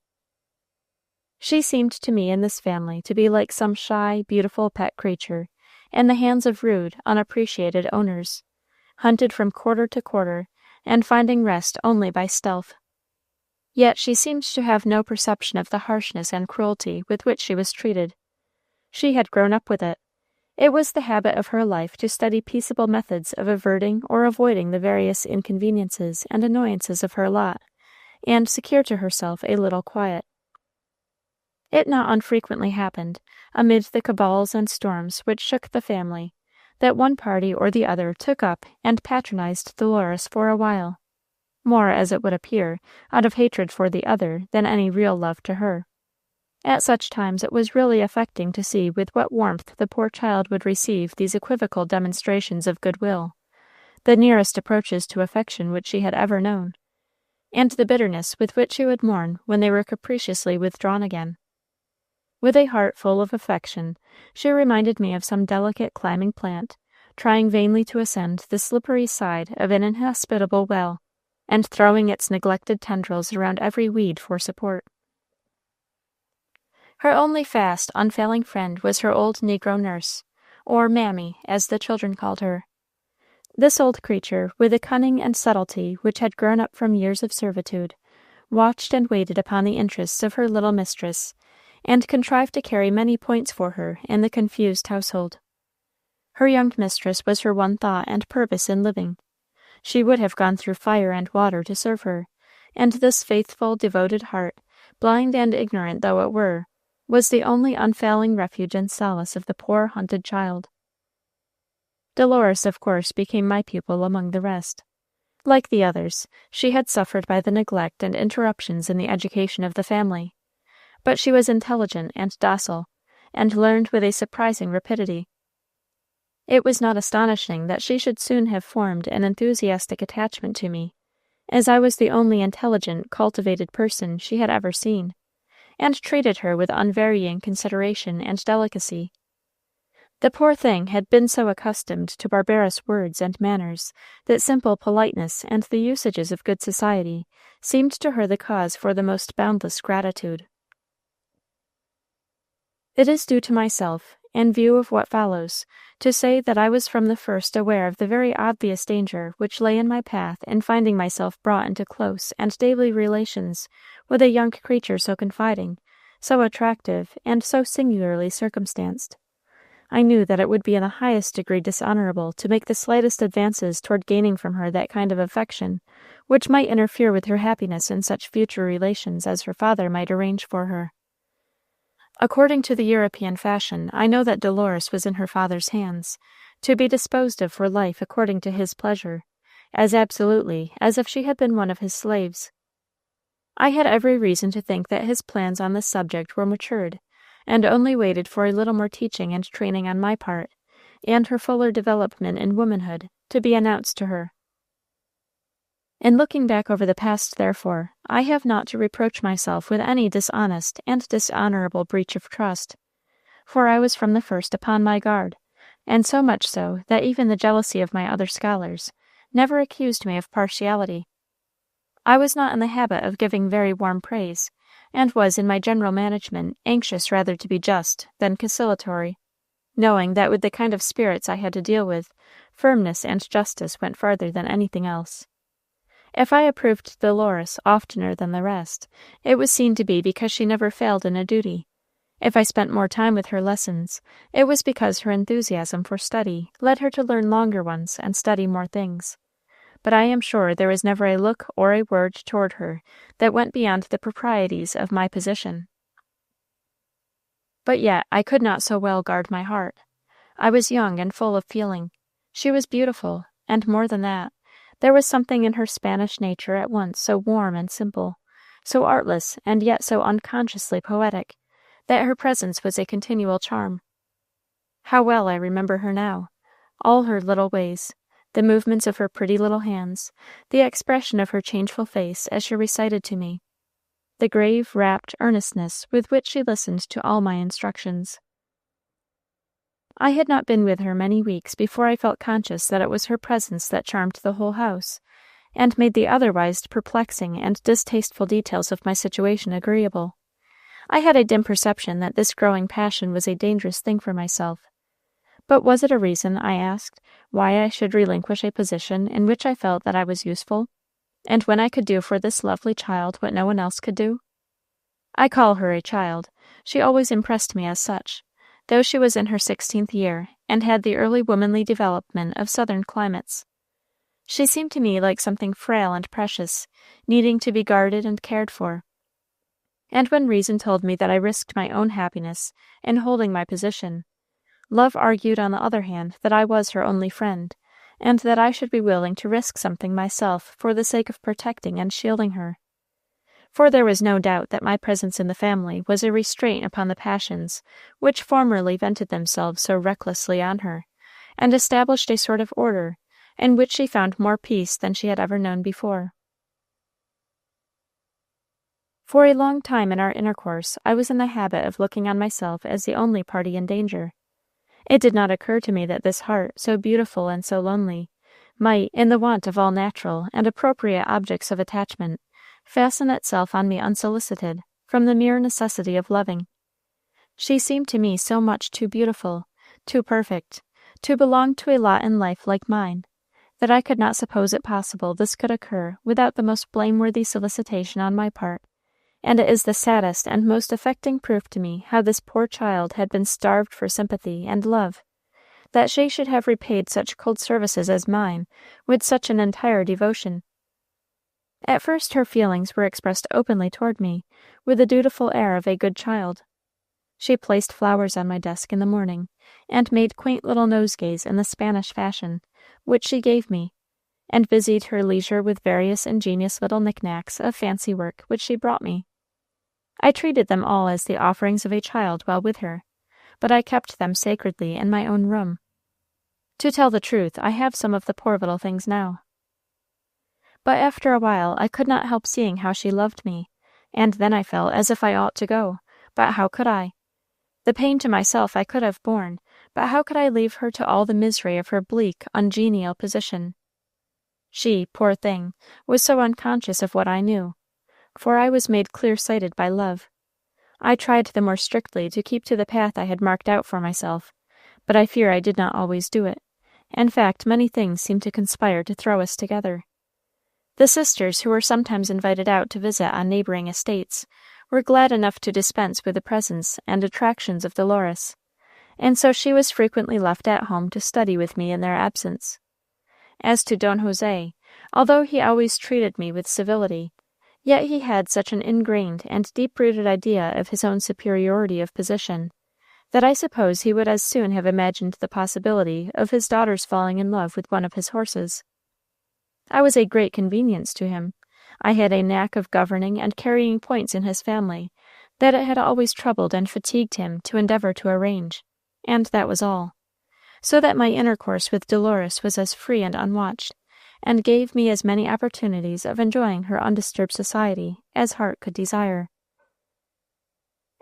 She seemed to me in this family to be like some shy, beautiful pet creature, in the hands of rude, unappreciated owners, hunted from quarter to quarter, and finding rest only by stealth. Yet she seemed to have no perception of the harshness and cruelty with which she was treated. She had grown up with it. It was the habit of her life to study peaceable methods of averting or avoiding the various inconveniences and annoyances of her lot, and secure to herself a little quiet. It not unfrequently happened, amid the cabals and storms which shook the family, that one party or the other took up and patronized Dolores for a while, more, as it would appear, out of hatred for the other than any real love to her. At such times it was really affecting to see with what warmth the poor child would receive these equivocal demonstrations of goodwill, the nearest approaches to affection which she had ever known, and the bitterness with which she would mourn when they were capriciously withdrawn again. With a heart full of affection, she reminded me of some delicate climbing plant, trying vainly to ascend the slippery side of an inhospitable well, and throwing its neglected tendrils around every weed for support. Her only fast, unfailing friend was her old negro nurse, or Mammy, as the children called her. This old creature, with a cunning and subtlety which had grown up from years of servitude, watched and waited upon the interests of her little mistress, and contrived to carry many points for her in the confused household. Her young mistress was her one thought and purpose in living. She would have gone through fire and water to serve her, and this faithful, devoted heart, blind and ignorant though it were, was the only unfailing refuge and solace of the poor hunted child. Dolores, of course, became my pupil among the rest. Like the others, she had suffered by the neglect and interruptions in the education of the family, but she was intelligent and docile, and learned with a surprising rapidity. It was not astonishing that she should soon have formed an enthusiastic attachment to me, as I was the only intelligent, cultivated person she had ever seen, and treated her with unvarying consideration and delicacy. The poor thing had been so accustomed to barbarous words and manners that simple politeness and the usages of good society seemed to her the cause for the most boundless gratitude. It is due to myself, in view of what follows, to say that I was from the first aware of the very obvious danger which lay in my path in finding myself brought into close and daily relations with a young creature so confiding, so attractive, and so singularly circumstanced. I knew that it would be in the highest degree dishonorable to make the slightest advances toward gaining from her that kind of affection which might interfere with her happiness in such future relations as her father might arrange for her. According to the European fashion, I know that Dolores was in her father's hands, to be disposed of for life according to his pleasure, as absolutely as if she had been one of his slaves. I had every reason to think that his plans on this subject were matured, and only waited for a little more teaching and training on my part, and her fuller development in womanhood, to be announced to her. In looking back over the past, therefore, I have not to reproach myself with any dishonest and dishonorable breach of trust, for I was from the first upon my guard, and so much so that even the jealousy of my other scholars never accused me of partiality. I was not in the habit of giving very warm praise, and was in my general management anxious rather to be just than conciliatory, knowing that with the kind of spirits I had to deal with, firmness and justice went farther than anything else. If I approved Dolores oftener than the rest, it was seen to be because she never failed in a duty. If I spent more time with her lessons, it was because her enthusiasm for study led her to learn longer ones and study more things. But I am sure there was never a look or a word toward her that went beyond the proprieties of my position. But yet I could not so well guard my heart. I was young and full of feeling. She was beautiful, and more than that, there was something in her Spanish nature at once so warm and simple, so artless and yet so unconsciously poetic, that her presence was a continual charm. How well I remember her now, all her little ways, the movements of her pretty little hands, the expression of her changeful face as she recited to me, the grave, rapt earnestness with which she listened to all my instructions. I had not been with her many weeks before I felt conscious that it was her presence that charmed the whole house, and made the otherwise perplexing and distasteful details of my situation agreeable. I had a dim perception that this growing passion was a dangerous thing for myself. But was it a reason, I asked, why I should relinquish a position in which I felt that I was useful, and when I could do for this lovely child what no one else could do? I call her a child. She always impressed me as such, though she was in her 16th year, and had the early womanly development of southern climates. She seemed to me like something frail and precious, needing to be guarded and cared for. And when reason told me that I risked my own happiness in holding my position, love argued on the other hand that I was her only friend, and that I should be willing to risk something myself for the sake of protecting and shielding her. For there was no doubt that my presence in the family was a restraint upon the passions which formerly vented themselves so recklessly on her, and established a sort of order in which she found more peace than she had ever known before. For a long time in our intercourse I was in the habit of looking on myself as the only party in danger. It did not occur to me that this heart, so beautiful and so lonely, might, in the want of all natural and appropriate objects of attachment, fasten itself on me unsolicited, from the mere necessity of loving. She seemed to me so much too beautiful, too perfect, to belong to a lot in life like mine, that I could not suppose it possible this could occur without the most blameworthy solicitation on my part, and it is the saddest and most affecting proof to me how this poor child had been starved for sympathy and love, that she should have repaid such cold services as mine with such an entire devotion. At first her feelings were expressed openly toward me, with the dutiful air of a good child. She placed flowers on my desk in the morning, and made quaint little nosegays in the Spanish fashion, which she gave me, and busied her leisure with various ingenious little knickknacks of fancy work which she brought me. I treated them all as the offerings of a child while with her, but I kept them sacredly in my own room. To tell the truth, I have some of the poor little things now. But after a while I could not help seeing how she loved me, and then I felt as if I ought to go, but how could I? The pain to myself I could have borne, but how could I leave her to all the misery of her bleak, ungenial position? She, poor thing, was so unconscious of what I knew, for I was made clear-sighted by love. I tried the more strictly to keep to the path I had marked out for myself, but I fear I did not always do it. In fact, many things seemed to conspire to throw us together. The sisters, who were sometimes invited out to visit on neighboring estates, were glad enough to dispense with the presence and attractions of Dolores, and so she was frequently left at home to study with me in their absence. As to Don José, although he always treated me with civility, yet he had such an ingrained and deep-rooted idea of his own superiority of position, that I suppose he would as soon have imagined the possibility of his daughter's falling in love with one of his horses. I was a great convenience to him. I had a knack of governing and carrying points in his family that it had always troubled and fatigued him to endeavor to arrange, and that was all. So that my intercourse with Dolores was as free and unwatched, and gave me as many opportunities of enjoying her undisturbed society as heart could desire.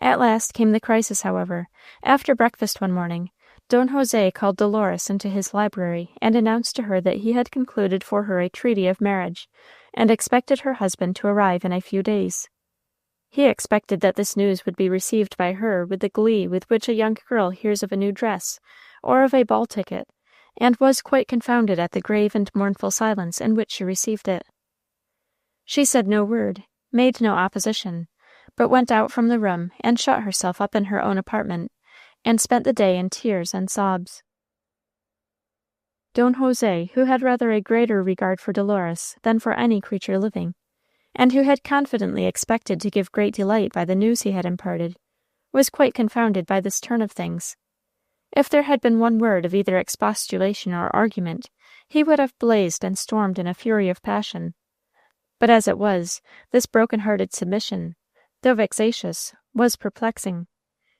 At last came the crisis, however. After breakfast one morning, Don José called Dolores into his library and announced to her that he had concluded for her a treaty of marriage, and expected her husband to arrive in a few days. He expected that this news would be received by her with the glee with which a young girl hears of a new dress, or of a ball ticket, and was quite confounded at the grave and mournful silence in which she received it. She said no word, made no opposition, but went out from the room and shut herself up in her own apartment, and spent the day in tears and sobs. Don José, who had rather a greater regard for Dolores than for any creature living, and who had confidently expected to give great delight by the news he had imparted, was quite confounded by this turn of things. If there had been one word of either expostulation or argument, he would have blazed and stormed in a fury of passion. But as it was, this broken-hearted submission, though vexatious, was perplexing.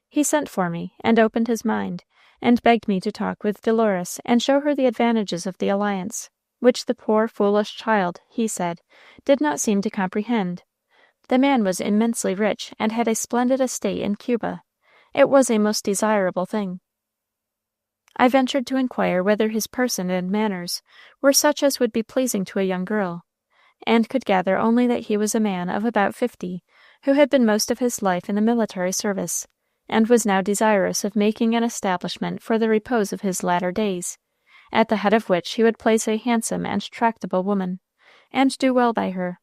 He sent for me, and opened his mind, and begged me to talk with Dolores and show her the advantages of the alliance, which the poor foolish child, he said, did not seem to comprehend. The man was immensely rich, and had a splendid estate in Cuba. It was a most desirable thing. I ventured to inquire whether his person and manners were such as would be pleasing to a young girl, and could gather only that he was a man of about 50, who had been most of his life in the military service, and was now desirous of making an establishment for the repose of his latter days, at the head of which he would place a handsome and tractable woman, and do well by her.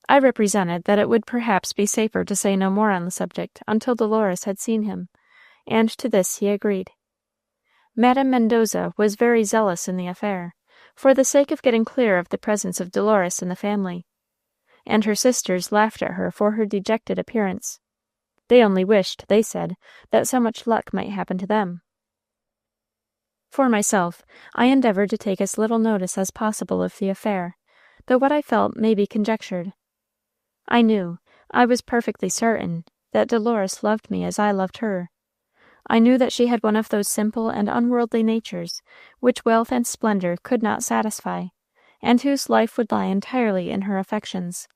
I represented that it would perhaps be safer to say no more on the subject until Dolores had seen him, and to this he agreed. Madame Mendoza was very zealous in the affair, for the sake of getting clear of the presence of Dolores in the family, and her sisters laughed at her for her dejected appearance. They only wished, they said, that so much luck might happen to them. For myself, I endeavored to take as little notice as possible of the affair, though what I felt may be conjectured. I knew, I was perfectly certain, that Dolores loved me as I loved her. I knew that she had one of those simple and unworldly natures which wealth and splendor could not satisfy, and whose life would lie entirely in her affections.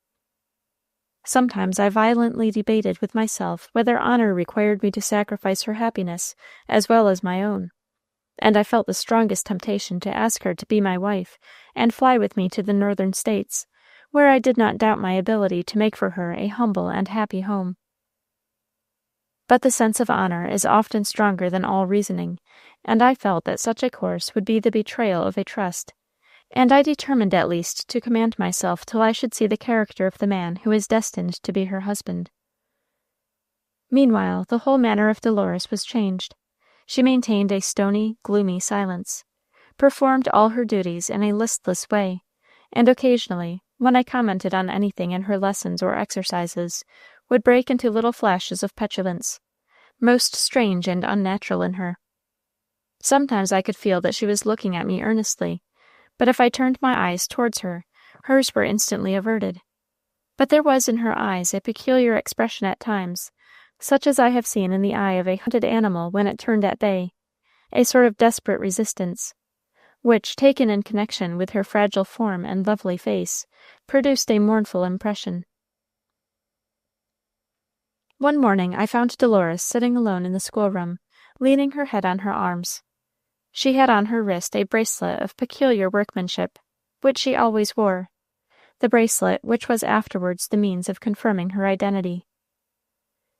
Sometimes I violently debated with myself whether honor required me to sacrifice her happiness as well as my own, and I felt the strongest temptation to ask her to be my wife and fly with me to the northern states, where I did not doubt my ability to make for her a humble and happy home. But the sense of honor is often stronger than all reasoning, and I felt that such a course would be the betrayal of a trust, and I determined at least to command myself till I should see the character of the man who was destined to be her husband. Meanwhile, the whole manner of Dolores was changed. She maintained a stony, gloomy silence, performed all her duties in a listless way, and occasionally, when I commented on anything in her lessons or exercises, would break into little flashes of petulance, most strange and unnatural in her. Sometimes I could feel that she was looking at me earnestly, but if I turned my eyes towards her, hers were instantly averted. But there was in her eyes a peculiar expression at times, such as I have seen in the eye of a hunted animal when it turned at bay, a sort of desperate resistance, which, taken in connection with her fragile form and lovely face, produced a mournful impression. One morning I found Dolores sitting alone in the schoolroom, leaning her head on her arms. She had on her wrist a bracelet of peculiar workmanship, which she always wore, the bracelet which was afterwards the means of confirming her identity.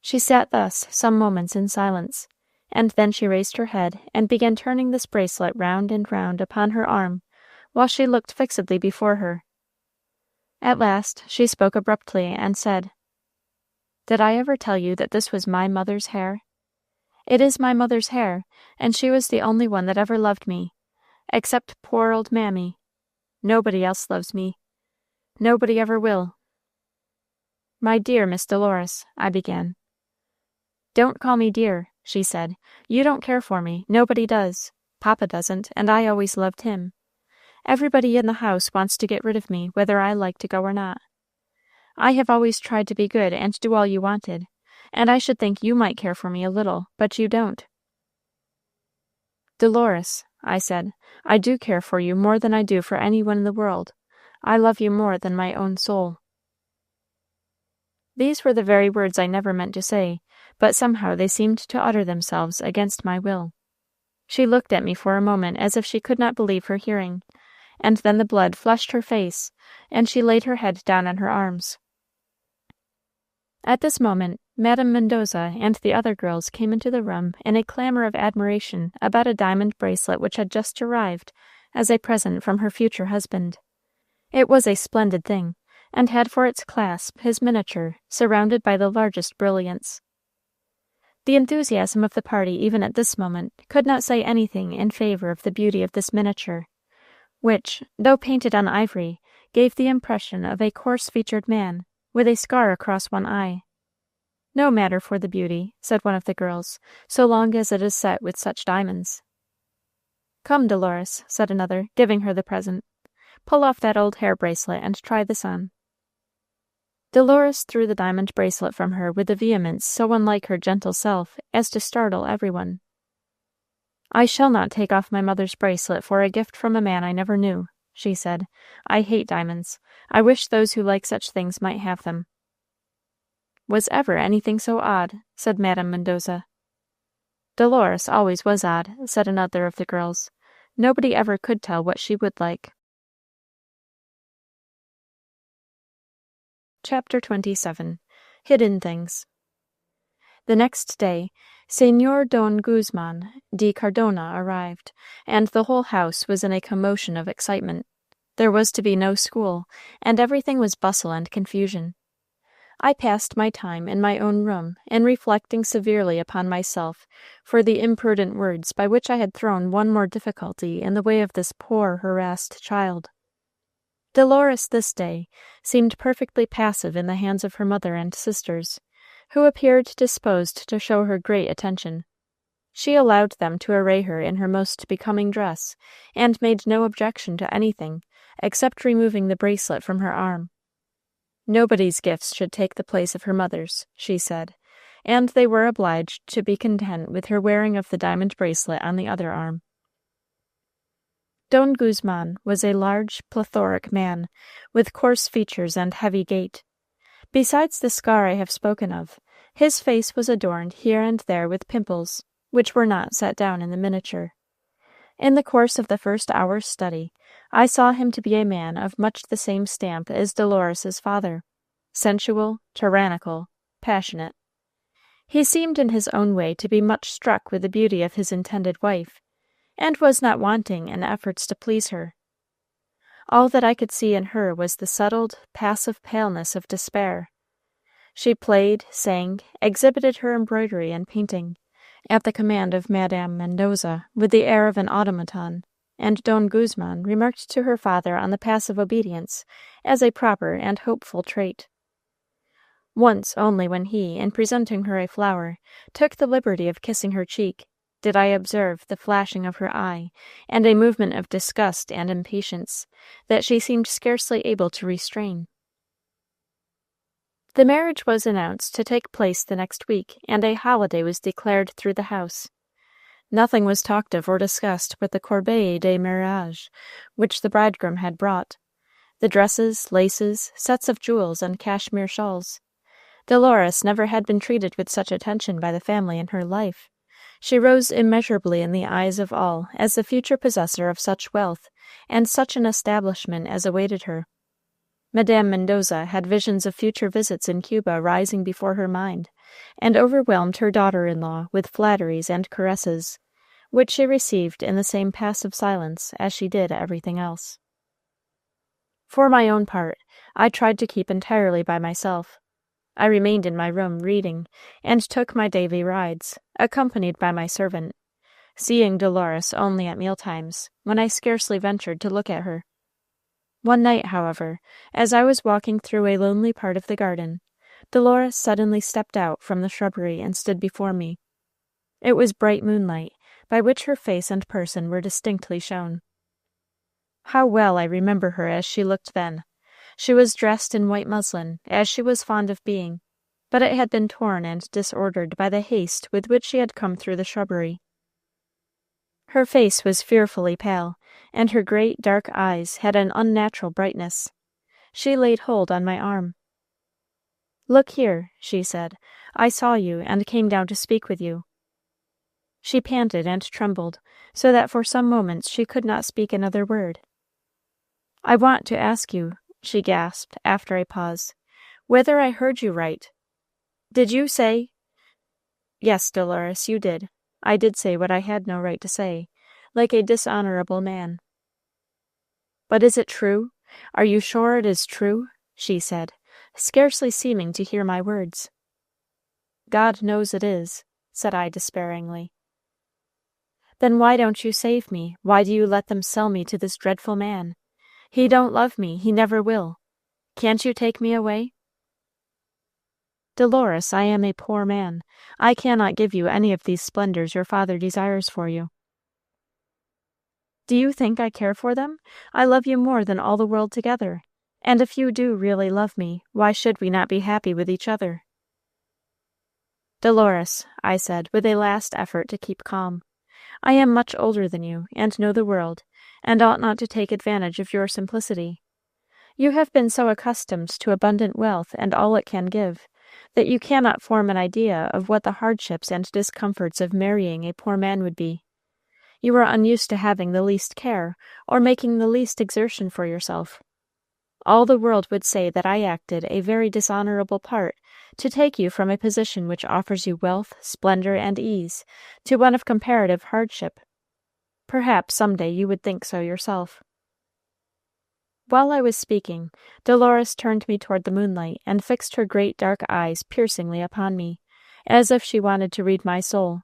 She sat thus some moments in silence, and then she raised her head and began turning this bracelet round and round upon her arm, while she looked fixedly before her. At last she spoke abruptly and said, "Did I ever tell you that this was my mother's hair? It is my mother's hair, and she was the only one that ever loved me, except poor old Mammy. Nobody else loves me. Nobody ever will." "My dear Miss Dolores," I began. "Don't call me dear," she said. "You don't care for me. Nobody does. Papa doesn't, and I always loved him. Everybody in the house wants to get rid of me, whether I like to go or not. I have always tried to be good and do all you wanted, and I should think you might care for me a little, but you don't." "Dolores," I said. "I do care for you more than I do for any one in the world. I love you more than my own soul." These were the very words I never meant to say, but somehow they seemed to utter themselves against my will. She looked at me for a moment as if she could not believe her hearing, and then the blood flushed her face, and she laid her head down on her arms. At this moment, Madame Mendoza and the other girls came into the room in a clamor of admiration about a diamond bracelet which had just arrived as a present from her future husband. It was a splendid thing, and had for its clasp his miniature, surrounded by the largest brilliants. The enthusiasm of the party even at this moment could not say anything in favor of the beauty of this miniature, which, though painted on ivory, gave the impression of a coarse-featured man, with a scar across one eye. "No matter for the beauty," said one of the girls, "so long as it is set with such diamonds." "Come, Dolores," said another, giving her the present. "Pull off that old hair bracelet and try this on." Dolores threw the diamond bracelet from her with a vehemence so unlike her gentle self as to startle everyone. "I shall not take off my mother's bracelet for a gift from a man I never knew," she said. "I hate diamonds. I wish those who like such things might have them." "Was ever anything so odd?" said Madame Mendoza. "Dolores always was odd," said another of the girls. "Nobody ever could tell what she would like." Chapter 27. Hidden Things. The next day, Señor Don Guzman de Cardona arrived, and the whole house was in a commotion of excitement. There was to be no school, and everything was bustle and confusion. I passed my time in my own room in reflecting severely upon myself for the imprudent words by which I had thrown one more difficulty in the way of this poor harassed child. Dolores this day seemed perfectly passive in the hands of her mother and sisters, who appeared disposed to show her great attention. She allowed them to array her in her most becoming dress, and made no objection to anything except removing the bracelet from her arm. Nobody's gifts should take the place of her mother's, she said, and they were obliged to be content with her wearing of the diamond bracelet on the other arm. Don Guzman was a large, plethoric man, with coarse features and heavy gait. Besides the scar I have spoken of, his face was adorned here and there with pimples, which were not set down in the miniature. In the course of the first hour's study, I saw him to be a man of much the same stamp as Dolores's father, sensual, tyrannical, passionate. He seemed in his own way to be much struck with the beauty of his intended wife, and was not wanting in efforts to please her. All that I could see in her was the settled, passive paleness of despair. She played, sang, exhibited her embroidery and painting, at the command of Madame Mendoza, with the air of an automaton, and Don Guzman remarked to her father on the passive obedience as a proper and hopeful trait. Once only, when he, in presenting her a flower, took the liberty of kissing her cheek, did I observe the flashing of her eye, and a movement of disgust and impatience that she seemed scarcely able to restrain. The marriage was announced to take place the next week, and a holiday was declared through the house. Nothing was talked of or discussed but the corbeille de mariage which the bridegroom had brought, the dresses, laces, sets of jewels, and cashmere shawls. Dolores never had been treated with such attention by the family in her life. She rose immeasurably in the eyes of all as the future possessor of such wealth and such an establishment as awaited her. Madame Mendoza had visions of future visits in Cuba rising before her mind, and overwhelmed her daughter-in-law with flatteries and caresses, which she received in the same passive silence as she did everything else. For my own part, I tried to keep entirely by myself. I remained in my room reading, and took my daily rides, accompanied by my servant, seeing Dolores only at mealtimes, when I scarcely ventured to look at her. One night, however, as I was walking through a lonely part of the garden, Dolores suddenly stepped out from the shrubbery and stood before me. It was bright moonlight, by which her face and person were distinctly shown. How well I remember her as she looked then! She was dressed in white muslin, as she was fond of being, but it had been torn and disordered by the haste with which she had come through the shrubbery. Her face was fearfully pale, and her great dark eyes had an unnatural brightness. She laid hold on my arm. "Look here," she said. "I saw you, and came down to speak with you." She panted and trembled, so that for some moments she could not speak another word. "I want to ask you," she gasped, after a pause, "whether I heard you right. Did you say—" "Yes, Dolores, you did. I did say what I had no right to say, like a dishonorable man." "But is it true? Are you sure it is true?" she said, scarcely seeming to hear my words. "God knows it is," said I despairingly. "Then why don't you save me? Why do you let them sell me to this dreadful man? He don't love me. He never will. Can't you take me away?" "Dolores, I am a poor man. I cannot give you any of these splendors your father desires for you." "Do you think I care for them? I love you more than all the world together. And if you do really love me, why should we not be happy with each other?" "Dolores," I said, with a last effort to keep calm, "I am much older than you, and know the world, and ought not to take advantage of your simplicity. You have been so accustomed to abundant wealth and all it can give, that you cannot form an idea of what the hardships and discomforts of marrying a poor man would be. You are unused to having the least care, or making the least exertion for yourself. All the world would say that I acted a very dishonorable part to take you from a position which offers you wealth, splendor, and ease, to one of comparative hardship. Perhaps some day you would think so yourself." While I was speaking, Dolores turned me toward the moonlight and fixed her great dark eyes piercingly upon me, as if she wanted to read my soul.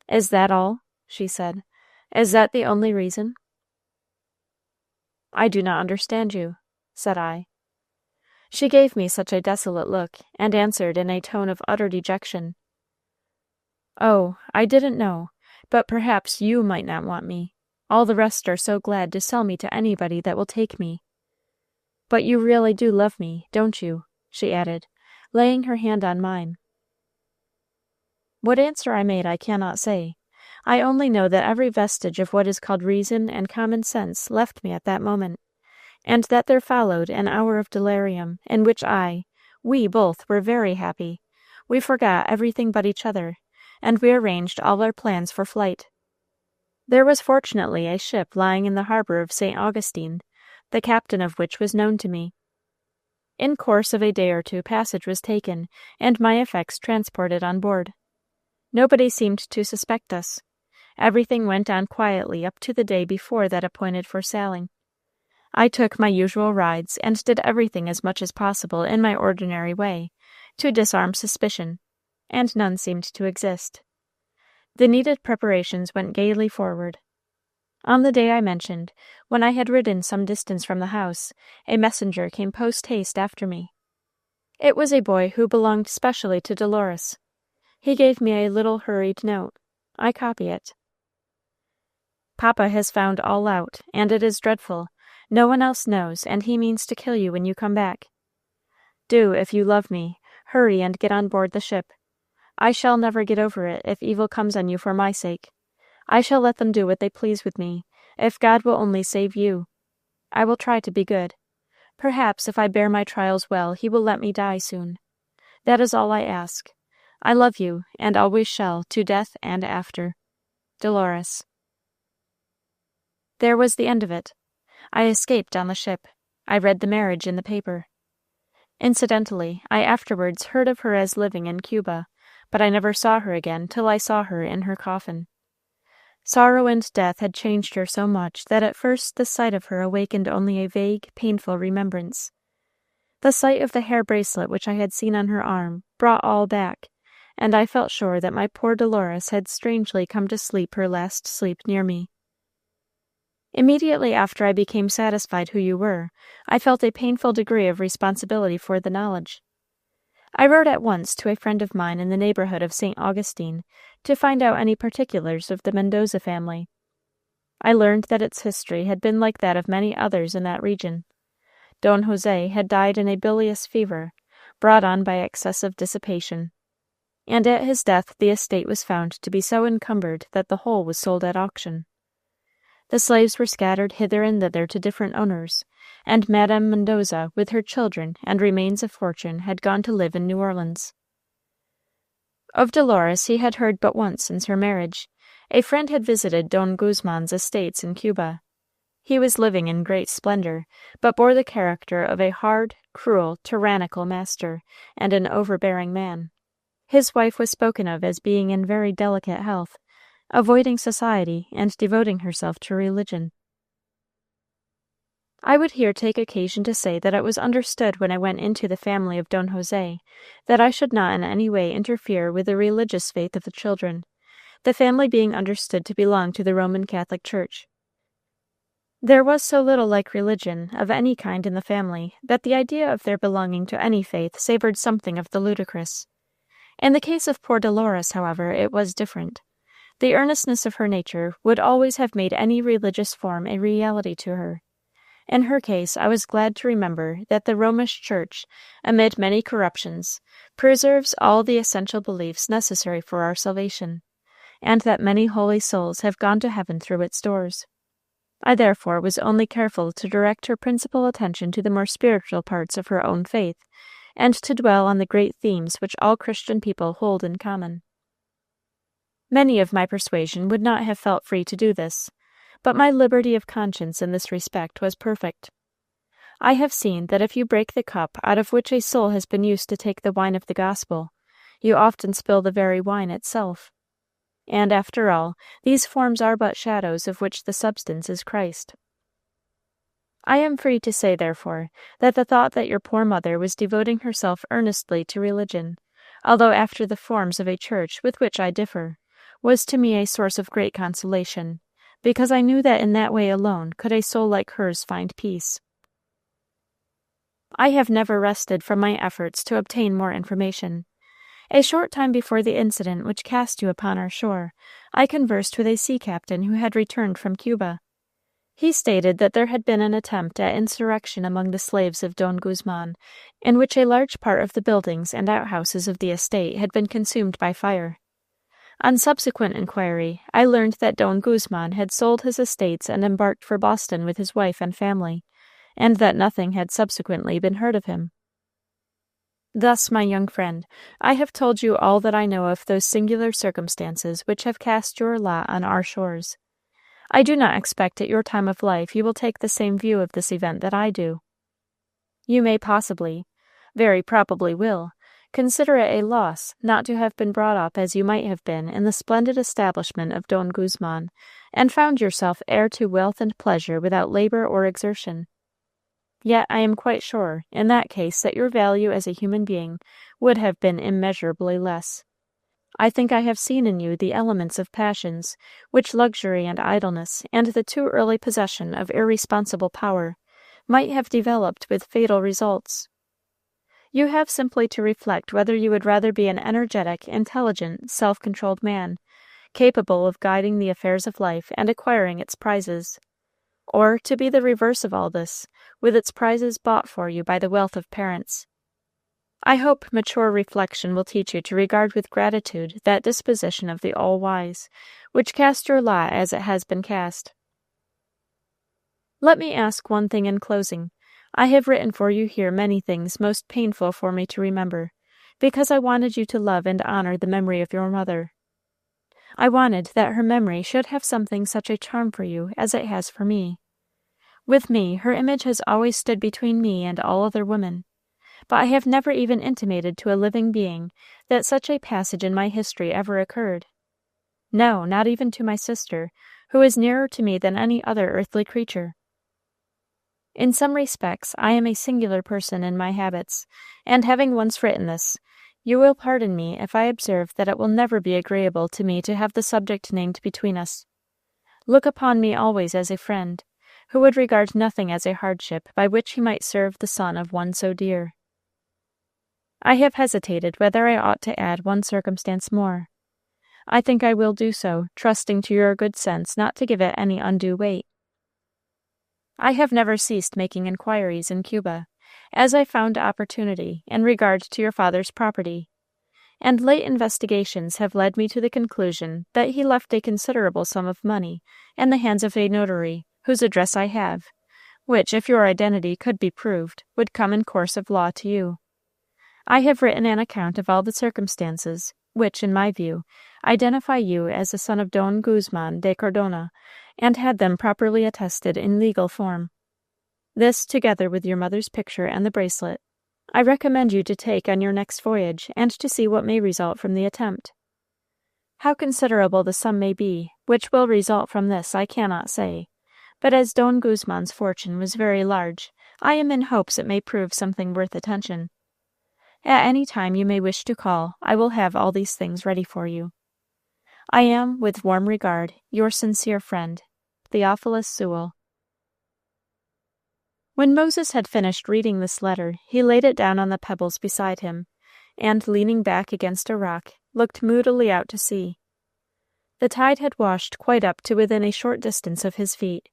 "Is that all?" she said. "Is that the only reason?" "I do not understand you," said I. She gave me such a desolate look, and answered in a tone of utter dejection, "Oh, I didn't know, but perhaps you might not want me. All the rest are so glad to sell me to anybody that will take me. But you really do love me, don't you?" she added, laying her hand on mine. What answer I made I cannot say. I only know that every vestige of what is called reason and common sense left me at that moment, and that there followed an hour of delirium, in which we both were very happy. We forgot everything but each other, and we arranged all our plans for flight. There was fortunately a ship lying in the harbor of St. Augustine, the captain of which was known to me. In course of a day or two passage was taken, and my effects transported on board. Nobody seemed to suspect us. Everything went on quietly up to the day before that appointed for sailing. I took my usual rides, and did everything as much as possible in my ordinary way, to disarm suspicion, and none seemed to exist. The needed preparations went gaily forward. On the day I mentioned, when I had ridden some distance from the house, a messenger came post-haste after me. It was a boy who belonged specially to Dolores. He gave me a little hurried note. I copy it. "Papa has found all out, and it is dreadful. No one else knows, and he means to kill you when you come back. Do, if you love me, hurry and get on board the ship. I shall never get over it if evil comes on you for my sake. I shall let them do what they please with me, if God will only save you. I will try to be good. Perhaps if I bear my trials well, he will let me die soon. That is all I ask. I love you, and always shall, to death and after. Dolores." There was the end of it. I escaped on the ship. I read the marriage in the paper. Incidentally, I afterwards heard of her as living in Cuba, but I never saw her again till I saw her in her coffin. Sorrow and death had changed her so much that at first the sight of her awakened only a vague, painful remembrance. The sight of the hair bracelet which I had seen on her arm brought all back, and I felt sure that my poor Dolores had strangely come to sleep her last sleep near me. Immediately after I became satisfied who you were, I felt a painful degree of responsibility for the knowledge. I wrote at once to a friend of mine in the neighborhood of St. Augustine to find out any particulars of the Mendoza family. I learned that its history had been like that of many others in that region. Don Jose had died in a bilious fever, brought on by excessive dissipation. and at his death the estate was found to be so encumbered that the whole was sold at auction. The slaves were scattered hither and thither to different owners, and Madame Mendoza, with her children and remains of fortune, had gone to live in New Orleans. Of Dolores he had heard but once since her marriage. A friend had visited Don Guzman's estates in Cuba. He was living in great splendor, but bore the character of a hard, cruel, tyrannical master, and an overbearing man. His wife was spoken of as being in very delicate health, avoiding society, and devoting herself to religion. I would here take occasion to say that it was understood when I went into the family of Don José that I should not in any way interfere with the religious faith of the children, the family being understood to belong to the Roman Catholic Church. There was so little like religion of any kind in the family that the idea of their belonging to any faith savored something of the ludicrous. In the case of poor Dolores, however, it was different. The earnestness of her nature would always have made any religious form a reality to her. In her case, I was glad to remember that the Romish Church, amid many corruptions, preserves all the essential beliefs necessary for our salvation, and that many holy souls have gone to heaven through its doors. I therefore was only careful to direct her principal attention to the more spiritual parts of her own faith, and to dwell on the great themes which all Christian people hold in common. Many of my persuasion would not have felt free to do this, but my liberty of conscience in this respect was perfect. I have seen that if you break the cup out of which a soul has been used to take the wine of the gospel, you often spill the very wine itself. And after all, these forms are but shadows of which the substance is Christ. I am free to say, therefore, that the thought that your poor mother was devoting herself earnestly to religion, although after the forms of a church with which I differ, was to me a source of great consolation, because I knew that in that way alone could a soul like hers find peace. I have never rested from my efforts to obtain more information. A short time before the incident which cast you upon our shore, I conversed with a sea captain who had returned from Cuba. He stated that there had been an attempt at insurrection among the slaves of Don Guzman, in which a large part of the buildings and outhouses of the estate had been consumed by fire. On subsequent inquiry, I learned that Don Guzman had sold his estates and embarked for Boston with his wife and family, and that nothing had subsequently been heard of him. Thus, my young friend, I have told you all that I know of those singular circumstances which have cast your lot on our shores. I do not expect at your time of life you will take the same view of this event that I do. You may possibly, very probably will, consider it a loss not to have been brought up as you might have been in the splendid establishment of Don Guzman, and found yourself heir to wealth and pleasure without labor or exertion. Yet I am quite sure, in that case, that your value as a human being would have been immeasurably less. I think I have seen in you the elements of passions, which luxury and idleness, and the too early possession of irresponsible power, might have developed with fatal results. You have simply to reflect whether you would rather be an energetic, intelligent, self-controlled man, capable of guiding the affairs of life and acquiring its prizes, or to be the reverse of all this, with its prizes bought for you by the wealth of parents. I hope mature reflection will teach you to regard with gratitude that disposition of the All-Wise, which cast your lot as it has been cast. Let me ask one thing in closing. I have written for you here many things most painful for me to remember, because I wanted you to love and honor the memory of your mother. I wanted that her memory should have something such a charm for you as it has for me. With me, her image has always stood between me and all other women, but I have never even intimated to a living being that such a passage in my history ever occurred. No, not even to my sister, who is nearer to me than any other earthly creature. In some respects, I am a singular person in my habits, and having once written this, you will pardon me if I observe that it will never be agreeable to me to have the subject named between us. Look upon me always as a friend, who would regard nothing as a hardship by which he might serve the son of one so dear. I have hesitated whether I ought to add one circumstance more. I think I will do so, trusting to your good sense not to give it any undue weight. I have never ceased making inquiries in Cuba, as I found opportunity, in regard to your father's property, and late investigations have led me to the conclusion that he left a considerable sum of money in the hands of a notary, whose address I have, which, if your identity could be proved, would come in course of law to you. I have written an account of all the circumstances, which, in my view, identify you as the son of Don Guzman de Cardona, and had them properly attested in legal form. This, together with your mother's picture and the bracelet, I recommend you to take on your next voyage, and to see what may result from the attempt. How considerable the sum may be, which will result from this, I cannot say, but as Don Guzman's fortune was very large, I am in hopes it may prove something worth attention. At any time you may wish to call, I will have all these things ready for you. I am, with warm regard, your sincere friend, Theophilus Sewell. When Moses had finished reading this letter, he laid it down on the pebbles beside him, and, leaning back against a rock, looked moodily out to sea. The tide had washed quite up to within a short distance of his feet,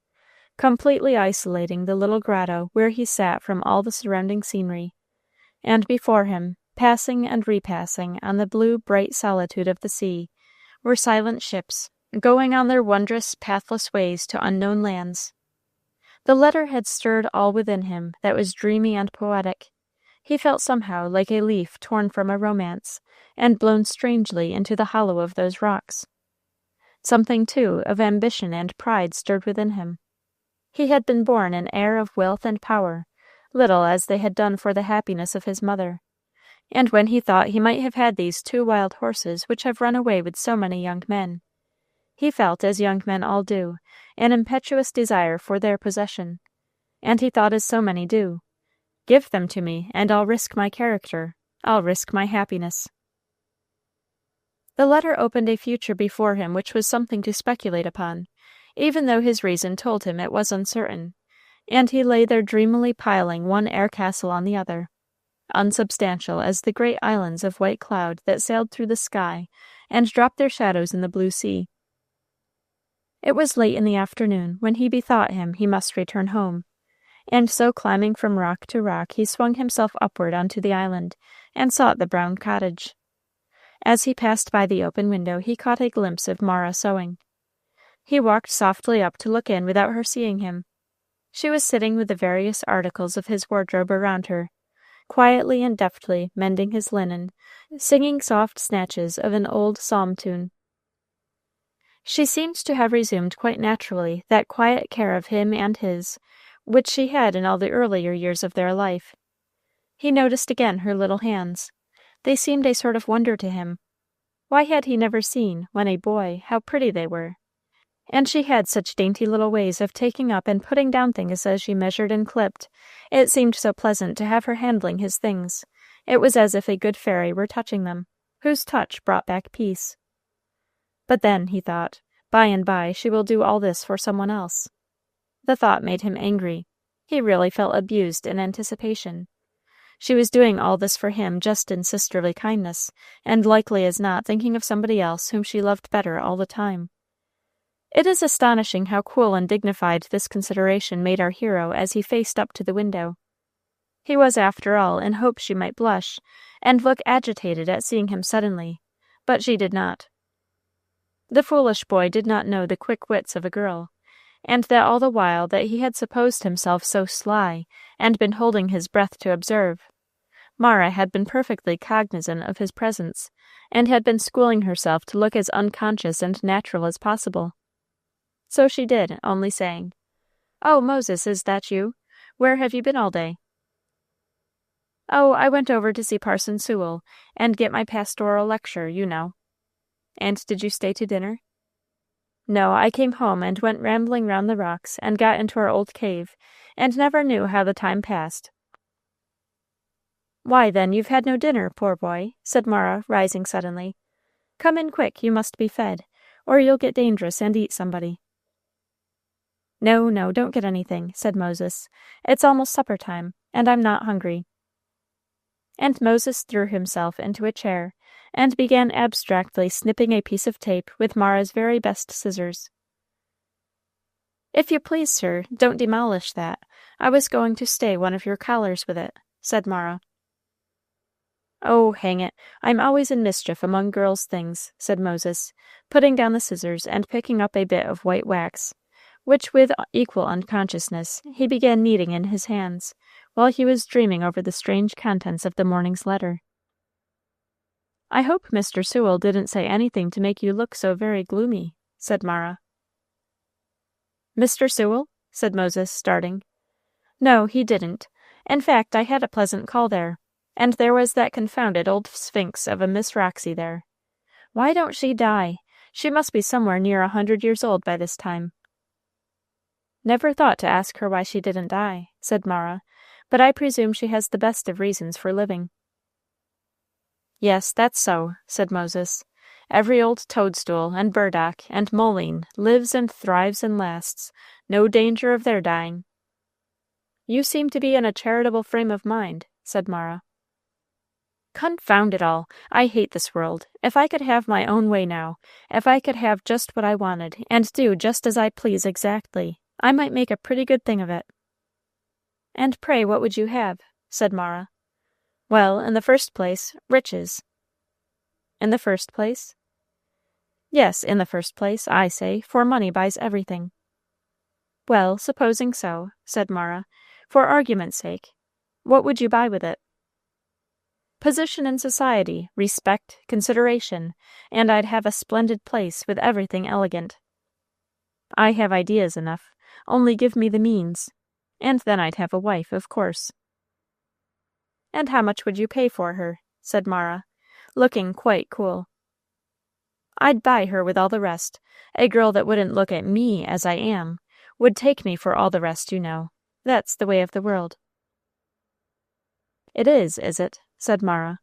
completely isolating the little grotto where he sat from all the surrounding scenery, and before him, passing and repassing on the blue, bright solitude of the sea, were silent ships, going on their wondrous, pathless ways to unknown lands. The letter had stirred all within him that was dreamy and poetic. He felt somehow like a leaf torn from a romance, and blown strangely into the hollow of those rocks. Something, too, of ambition and pride stirred within him. He had been born an heir of wealth and power, little as they had done for the happiness of his mother, and when he thought he might have had these 2 wild horses which have run away with so many young men, he felt, as young men all do, an impetuous desire for their possession, and he thought as so many do, "Give them to me, and I'll risk my character, I'll risk my happiness." The letter opened a future before him which was something to speculate upon, even though his reason told him it was uncertain, and he lay there dreamily piling one air castle on the other, unsubstantial as the great islands of white cloud that sailed through the sky and dropped their shadows in the blue sea. It was late in the afternoon when he bethought him he must return home, and so climbing from rock to rock he swung himself upward onto the island, and sought the brown cottage. As he passed by the open window he caught a glimpse of Mara sewing. He walked softly up to look in without her seeing him. She was sitting with the various articles of his wardrobe around her, quietly and deftly mending his linen, singing soft snatches of an old psalm tune. She seemed to have resumed quite naturally that quiet care of him and his, which she had in all the earlier years of their life. He noticed again her little hands. They seemed a sort of wonder to him. Why had he never seen, when a boy, how pretty they were? And she had such dainty little ways of taking up and putting down things as she measured and clipped. It seemed so pleasant to have her handling his things. It was as if a good fairy were touching them, whose touch brought back peace. But then, he thought, by and by she will do all this for someone else. The thought made him angry. He really felt abused in anticipation. She was doing all this for him just in sisterly kindness, and likely as not thinking of somebody else whom she loved better all the time. It is astonishing how cool and dignified this consideration made our hero as he faced up to the window. He was, after all, in hopes she might blush, and look agitated at seeing him suddenly, but she did not. The foolish boy did not know the quick wits of a girl, and that all the while that he had supposed himself so sly, and been holding his breath to observe, Mara had been perfectly cognizant of his presence, and had been schooling herself to look as unconscious and natural as possible. So she did, only saying, "Oh, Moses, is that you? Where have you been all day?" "Oh, I went over to see Parson Sewell, and get my pastoral lecture, you know." "And did you stay to dinner?" "No, I came home and went rambling round the rocks, and got into our old cave, and never knew how the time passed." "Why, then, you've had no dinner, poor boy," said Mara, rising suddenly. "Come in quick, you must be fed, or you'll get dangerous and eat somebody." "No, no, don't get anything," said Moses. "It's almost supper time, and I'm not hungry." And Moses threw himself into a chair, and began abstractly snipping a piece of tape with Mara's very best scissors. "If you please, sir, don't demolish that. I was going to stay one of your collars with it," said Mara. "Oh, hang it, I'm always in mischief among girls' things," said Moses, putting down the scissors and picking up a bit of white wax, which, with equal unconsciousness, he began kneading in his hands, while he was dreaming over the strange contents of the morning's letter. "I hope Mr. Sewell didn't say anything to make you look so very gloomy," said Mara. "Mr. Sewell?" said Moses, starting. "No, he didn't. In fact, I had a pleasant call there, and there was that confounded old sphinx of a Miss Roxy there. Why don't she die? She must be somewhere near 100 years old by this time." "Never thought to ask her why she didn't die," said Mara, "but I presume she has the best of reasons for living." "Yes, that's so," said Moses. "Every old toadstool, and burdock, and mullein lives and thrives and lasts. No danger of their dying." "You seem to be in a charitable frame of mind," said Mara. "Confound it all! I hate this world. If I could have my own way now, if I could have just what I wanted, and do just as I please exactly, I might make a pretty good thing of it." "And pray what would you have?" said Mara. "Well, in the first place, riches." "In the first place?" "Yes, in the first place, I say, for money buys everything." "Well, supposing so," said Mara, "for argument's sake, what would you buy with it?" "Position in society, respect, consideration, and I'd have a splendid place with everything elegant." "I have ideas enough, only give me the means. And then I'd have a wife, of course." "And how much would you pay for her?" said Mara, looking quite cool. "I'd buy her with all the rest. A girl that wouldn't look at me as I am would take me for all the rest, you know. That's the way of the world." "It is it?" said Mara.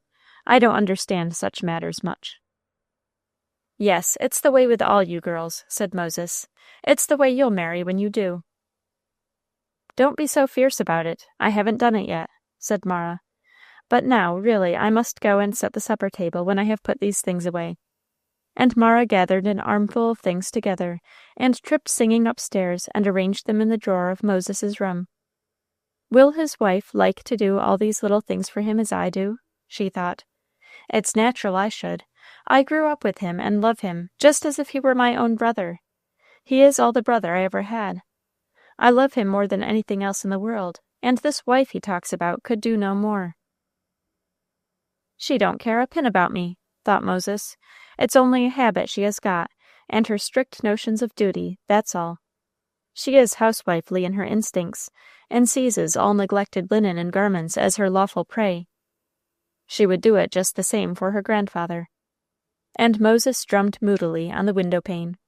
"I don't understand such matters much." "Yes, it's the way with all you girls," said Moses. "It's the way you'll marry when you do." "Don't be so fierce about it. I haven't done it yet," said Mara. "But now, really, I must go and set the supper table when I have put these things away." And Mara gathered an armful of things together, and tripped singing upstairs and arranged them in the drawer of Moses's room. "Will his wife like to do all these little things for him as I do?" she thought. "It's natural I should. I grew up with him and love him just as if he were my own brother. He is all the brother I ever had. I love him more than anything else in the world, and this wife he talks about could do no more." "She don't care a pin about me," thought Moses. "It's only a habit she has got, and her strict notions of duty, that's all. She is housewifely in her instincts, and seizes all neglected linen and garments as her lawful prey. She would do it just the same for her grandfather." And Moses drummed moodily on the window pane.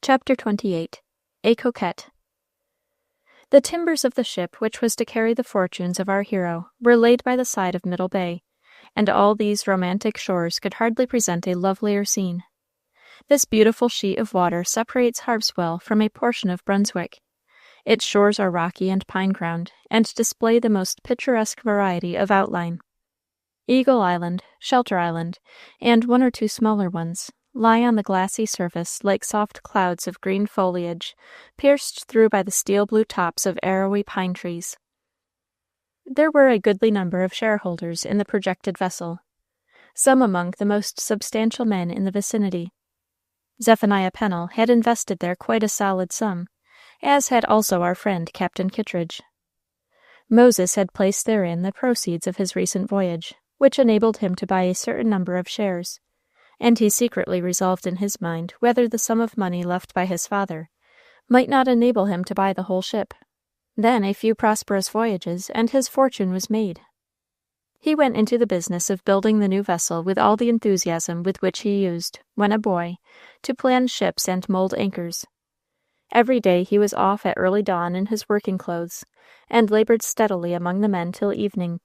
Chapter 28. A Coquette. The timbers of the ship which was to carry the fortunes of our hero were laid by the side of Middle Bay, and all these romantic shores could hardly present a lovelier scene. This beautiful sheet of water separates Harpswell from a portion of Brunswick. Its shores are rocky and pine-crowned, and display the most picturesque variety of outline. Eagle Island, Shelter Island, and one or two smaller ones, lie on the glassy surface like soft clouds of green foliage, pierced through by the steel-blue tops of arrowy pine trees. There were a goodly number of shareholders in the projected vessel, some among the most substantial men in the vicinity. Zephaniah Pennel had invested there quite a solid sum, as had also our friend Captain Kittredge. Moses had placed therein the proceeds of his recent voyage, which enabled him to buy a certain number of shares, and he secretly resolved in his mind whether the sum of money left by his father might not enable him to buy the whole ship. Then a few prosperous voyages, and his fortune was made. He went into the business of building the new vessel with all the enthusiasm with which he used, when a boy, to plan ships and mold anchors. Every day he was off at early dawn in his working clothes, and labored steadily among the men till evening.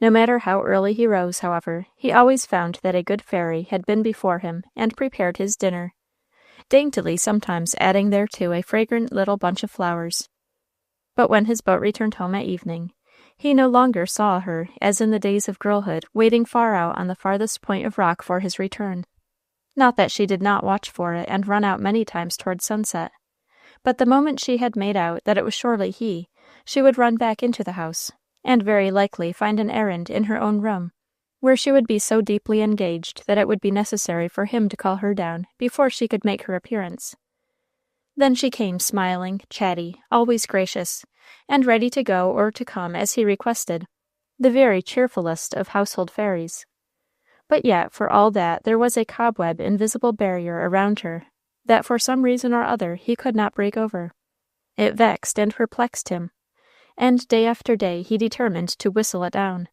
No matter how early he rose, however, he always found that a good fairy had been before him and prepared his dinner, daintily sometimes adding thereto a fragrant little bunch of flowers. But when his boat returned home at evening, he no longer saw her, as in the days of girlhood, waiting far out on the farthest point of rock for his return. Not that she did not watch for it and run out many times toward sunset, but the moment she had made out that it was surely he, she would run back into the house, and very likely find an errand in her own room, where she would be so deeply engaged that it would be necessary for him to call her down before she could make her appearance. Then she came smiling, chatty, always gracious, and ready to go or to come as he requested, the very cheerfulest of household fairies. But yet, for all that, there was a cobweb invisible barrier around her that for some reason or other he could not break over. It vexed and perplexed him, and day after day he determined to whistle it down,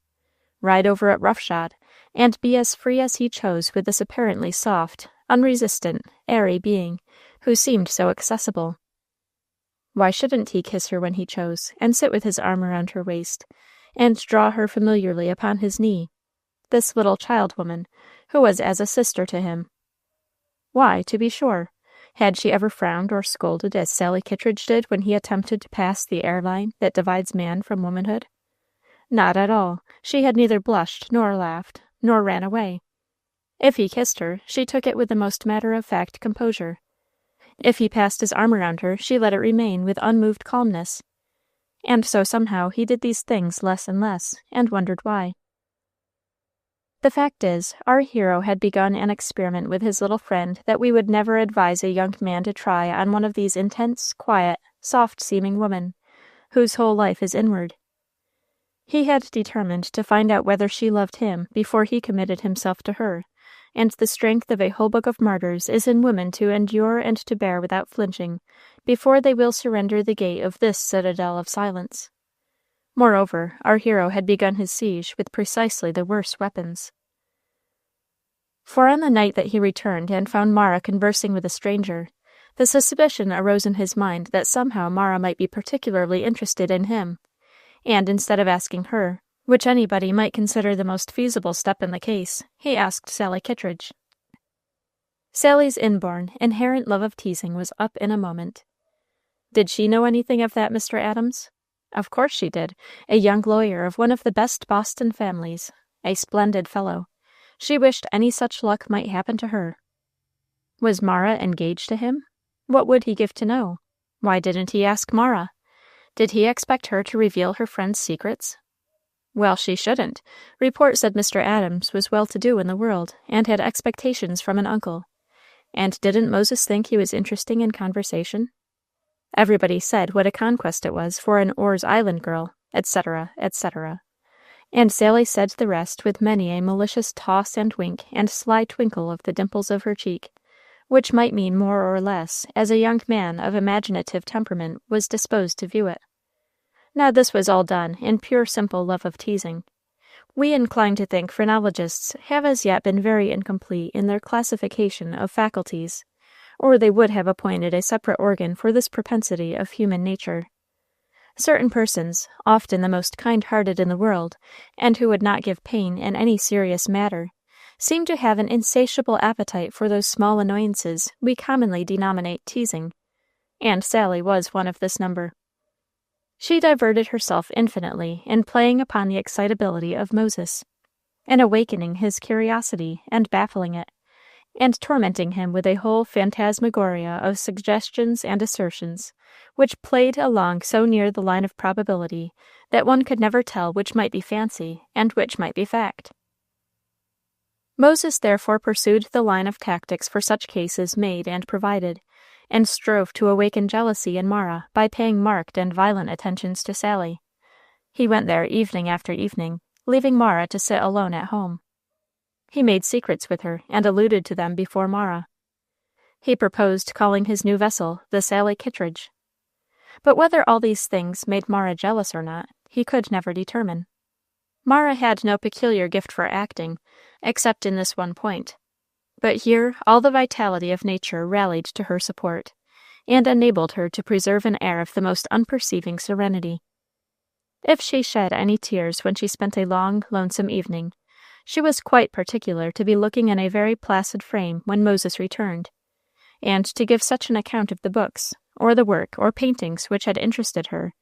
ride over it roughshod, and be as free as he chose with this apparently soft, unresistant, airy being, who seemed so accessible. Why shouldn't he kiss her when he chose, and sit with his arm around her waist, and draw her familiarly upon his knee, this little child-woman, who was as a sister to him? Why, to be sure, had she ever frowned or scolded as Sally Kittredge did when he attempted to pass the air line that divides man from womanhood? Not at all. She had neither blushed, nor laughed, nor ran away. If he kissed her, she took it with the most matter-of-fact composure. If he passed his arm around her, she let it remain with unmoved calmness. And so somehow he did these things less and less, and wondered why. The fact is, our hero had begun an experiment with his little friend that we would never advise a young man to try on one of these intense, quiet, soft-seeming women, whose whole life is inward. He had determined to find out whether she loved him before he committed himself to her, and the strength of a whole book of martyrs is in women to endure and to bear without flinching, before they will surrender the gate of this citadel of silence. Moreover, our hero had begun his siege with precisely the worst weapons. For on the night that he returned and found Mara conversing with a stranger, the suspicion arose in his mind that somehow Mara might be particularly interested in him, and instead of asking her, which anybody might consider the most feasible step in the case, he asked Sally Kittredge. Sally's inborn, inherent love of teasing was up in a moment. Did she know anything of that Mr. Adams? Of course she did, a young lawyer of one of the best Boston families, a splendid fellow. She wished any such luck might happen to her. Was Mara engaged to him? What would he give to know? Why didn't he ask Mara? Did he expect her to reveal her friend's secrets? Well, she shouldn't. Report said Mr. Adams was well-to-do in the world, and had expectations from an uncle. And didn't Moses think he was interesting in conversation? Everybody said what a conquest it was for an Orr's Island girl, etc., etc. And Sally said the rest with many a malicious toss and wink and sly twinkle of the dimples of her cheek, which might mean more or less, as a young man of imaginative temperament was disposed to view it. Now this was all done in pure simple love of teasing. We incline to think phrenologists have as yet been very incomplete in their classification of faculties, or they would have appointed a separate organ for this propensity of human nature. Certain persons, often the most kind-hearted in the world, and who would not give pain in any serious matter, seem to have an insatiable appetite for those small annoyances we commonly denominate teasing, and Sally was one of this number. She diverted herself infinitely in playing upon the excitability of Moses, in awakening his curiosity and baffling it, and tormenting him with a whole phantasmagoria of suggestions and assertions, which played along so near the line of probability that one could never tell which might be fancy and which might be fact. Moses therefore pursued the line of tactics for such cases made and provided, and strove to awaken jealousy in Mara by paying marked and violent attentions to Sally. He went there evening after evening, leaving Mara to sit alone at home. He made secrets with her, and alluded to them before Mara. He proposed calling his new vessel the Sally Kittredge. But whether all these things made Mara jealous or not, he could never determine. Mara had no peculiar gift for acting, except in this one point. But here all the vitality of nature rallied to her support, and enabled her to preserve an air of the most unperceiving serenity. If she shed any tears when she spent a long, lonesome evening, she was quite particular to be looking in a very placid frame when Moses returned, and to give such an account of the books, or the work, or paintings which had interested her,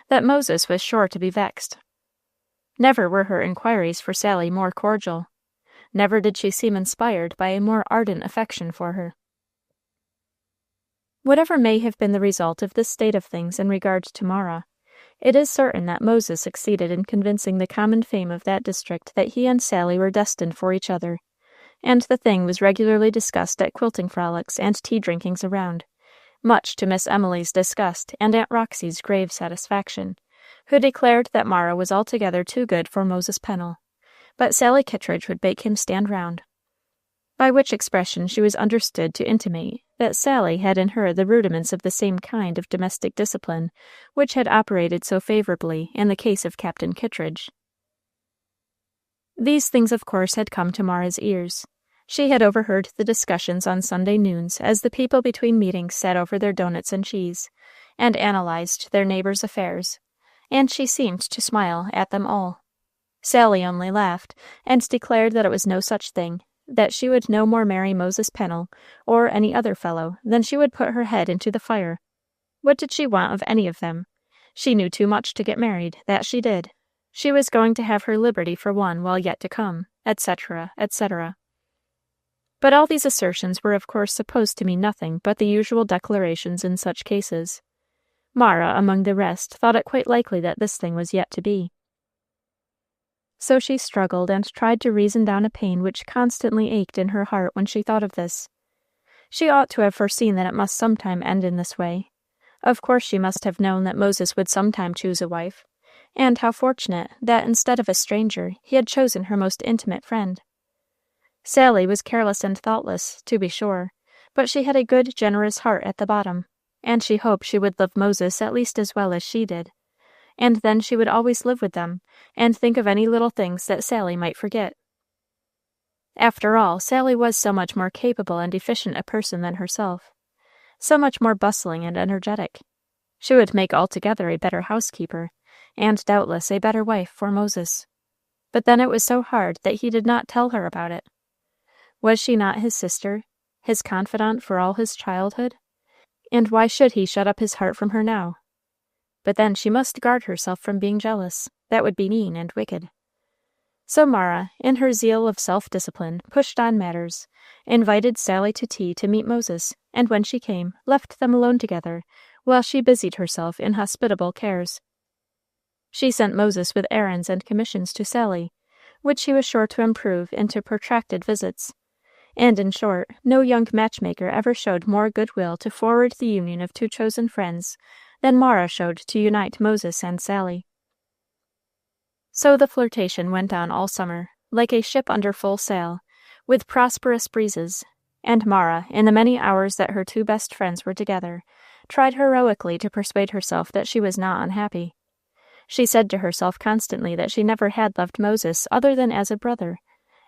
that Moses was sure to be vexed. Never were her inquiries for Sally more cordial. Never did she seem inspired by a more ardent affection for her. Whatever may have been the result of this state of things in regard to Mara, It is certain that Moses succeeded in convincing the common fame of that district that he and Sally were destined for each other, and the thing was regularly discussed at quilting frolics and tea drinkings around, much to Miss Emily's disgust and Aunt Roxy's grave satisfaction, who declared that Mara was altogether too good for Moses Pennel, but Sally Kittredge would make him stand round. By which expression she was understood to intimate that Sally had in her the rudiments of the same kind of domestic discipline which had operated so favorably in the case of Captain Kittredge. These things, of course, had come to Mara's ears. She had overheard the discussions on Sunday noons as the people between meetings sat over their doughnuts and cheese, and analyzed their neighbors' affairs, and she seemed to smile at them all. Sally only laughed, and declared that it was no such thing, that she would no more marry Moses Pennel, or any other fellow, than she would put her head into the fire. What did she want of any of them? She knew too much to get married, that she did. She was going to have her liberty for one while yet to come, etc., etc. But all these assertions were of course supposed to mean nothing but the usual declarations in such cases. Mara, among the rest, thought it quite likely that this thing was yet to be. So she struggled and tried to reason down a pain which constantly ached in her heart when she thought of this. She ought to have foreseen that it must sometime end in this way. Of course she must have known that Moses would sometime choose a wife, and how fortunate that instead of a stranger he had chosen her most intimate friend. Sally was careless and thoughtless, to be sure, but she had a good, generous heart at the bottom, and she hoped she would love Moses at least as well as she did. And then she would always live with them, and think of any little things that Sally might forget. After all, Sally was so much more capable and efficient a person than herself, so much more bustling and energetic. She would make altogether a better housekeeper, and doubtless a better wife for Moses. But then it was so hard that he did not tell her about it. Was she not his sister, his confidant for all his childhood? And why should he shut up his heart from her now? But then she must guard herself from being jealous. That would be mean and wicked. So Mara, in her zeal of self-discipline, pushed on matters, invited Sally to tea to meet Moses, and when she came, left them alone together, while she busied herself in hospitable cares. She sent Moses with errands and commissions to Sally, which he was sure to improve into protracted visits, and in short, no young matchmaker ever showed more goodwill to forward the union of two chosen friends than Mara showed to unite Moses and Sally. So the flirtation went on all summer, like a ship under full sail, with prosperous breezes, and Mara, in the many hours that her two best friends were together, tried heroically to persuade herself that she was not unhappy. She said to herself constantly that she never had loved Moses other than as a brother,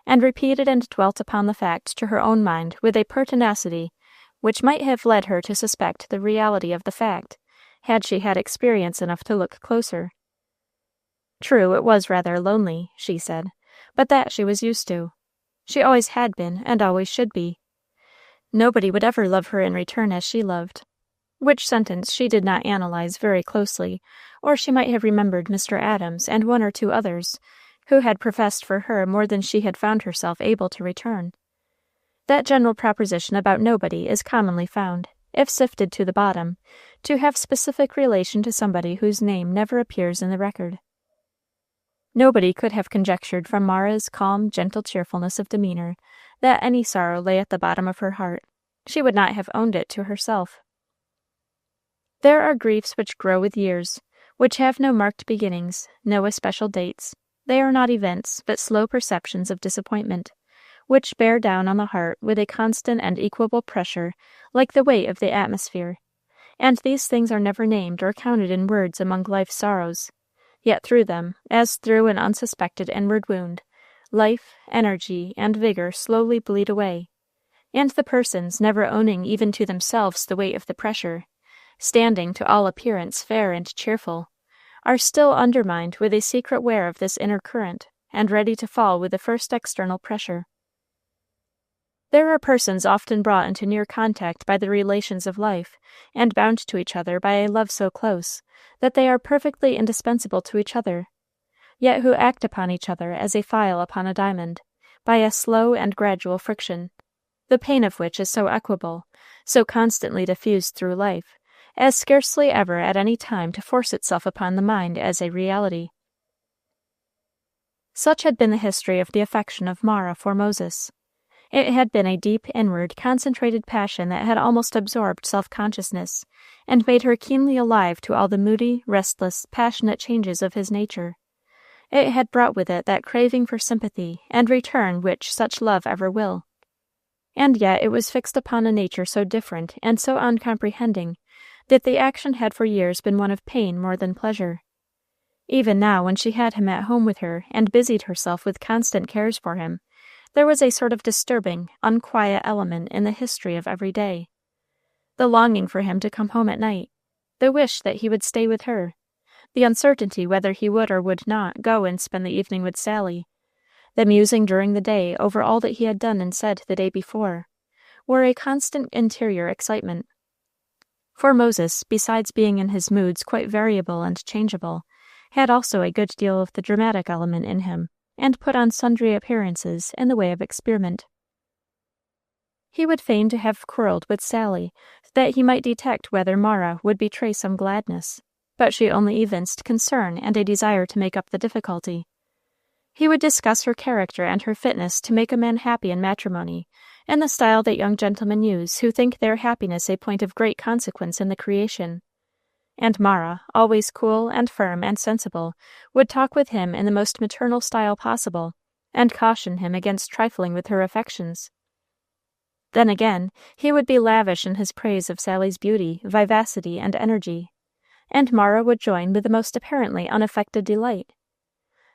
and repeated and dwelt upon the fact to her own mind with a pertinacity which might have led her to suspect the reality of the fact, had she had experience enough to look closer. True, it was rather lonely, she said, but that she was used to. She always had been, and always should be. Nobody would ever love her in return as she loved. Which sentence she did not analyze very closely, or she might have remembered Mr. Adams and one or two others, who had professed for her more than she had found herself able to return. That general proposition about nobody is commonly found, if sifted to the bottom, to have specific relation to somebody whose name never appears in the record. Nobody could have conjectured from Mara's calm, gentle cheerfulness of demeanor that any sorrow lay at the bottom of her heart. She would not have owned it to herself. There are griefs which grow with years, which have no marked beginnings, no especial dates. They are not events, but slow perceptions of disappointment, which bear down on the heart with a constant and equable pressure like the weight of the atmosphere, and these things are never named or counted in words among life's sorrows, yet through them, as through an unsuspected inward wound, life, energy, and vigor slowly bleed away, and the persons, never owning even to themselves the weight of the pressure, standing to all appearance fair and cheerful, are still undermined with a secret wear of this inner current, and ready to fall with the first external pressure. There are persons often brought into near contact by the relations of life, and bound to each other by a love so close that they are perfectly indispensable to each other, yet who act upon each other as a file upon a diamond, by a slow and gradual friction, the pain of which is so equable, so constantly diffused through life, as scarcely ever at any time to force itself upon the mind as a reality. Such had been the history of the affection of Mara for Moses. It had been a deep, inward, concentrated passion that had almost absorbed self-consciousness, and made her keenly alive to all the moody, restless, passionate changes of his nature. It had brought with it that craving for sympathy and return which such love ever will. And yet it was fixed upon a nature so different and so uncomprehending that the action had for years been one of pain more than pleasure. Even now, when she had him at home with her and busied herself with constant cares for him, there was a sort of disturbing, unquiet element in the history of every day. The longing for him to come home at night, the wish that he would stay with her, the uncertainty whether he would or would not go and spend the evening with Sally, the musing during the day over all that he had done and said the day before, were a constant interior excitement. For Moses, besides being in his moods quite variable and changeable, had also a good deal of the dramatic element in him, and put on sundry appearances in the way of experiment. He would fain to have quarrelled with Sally, that he might detect whether Mara would betray some gladness, but she only evinced concern and a desire to make up the difficulty. He would discuss her character and her fitness to make a man happy in matrimony, in the style that young gentlemen use who think their happiness a point of great consequence in the creation. And Mara, always cool and firm and sensible, would talk with him in the most maternal style possible, and caution him against trifling with her affections. Then again, he would be lavish in his praise of Sally's beauty, vivacity, and energy, and Mara would join with the most apparently unaffected delight.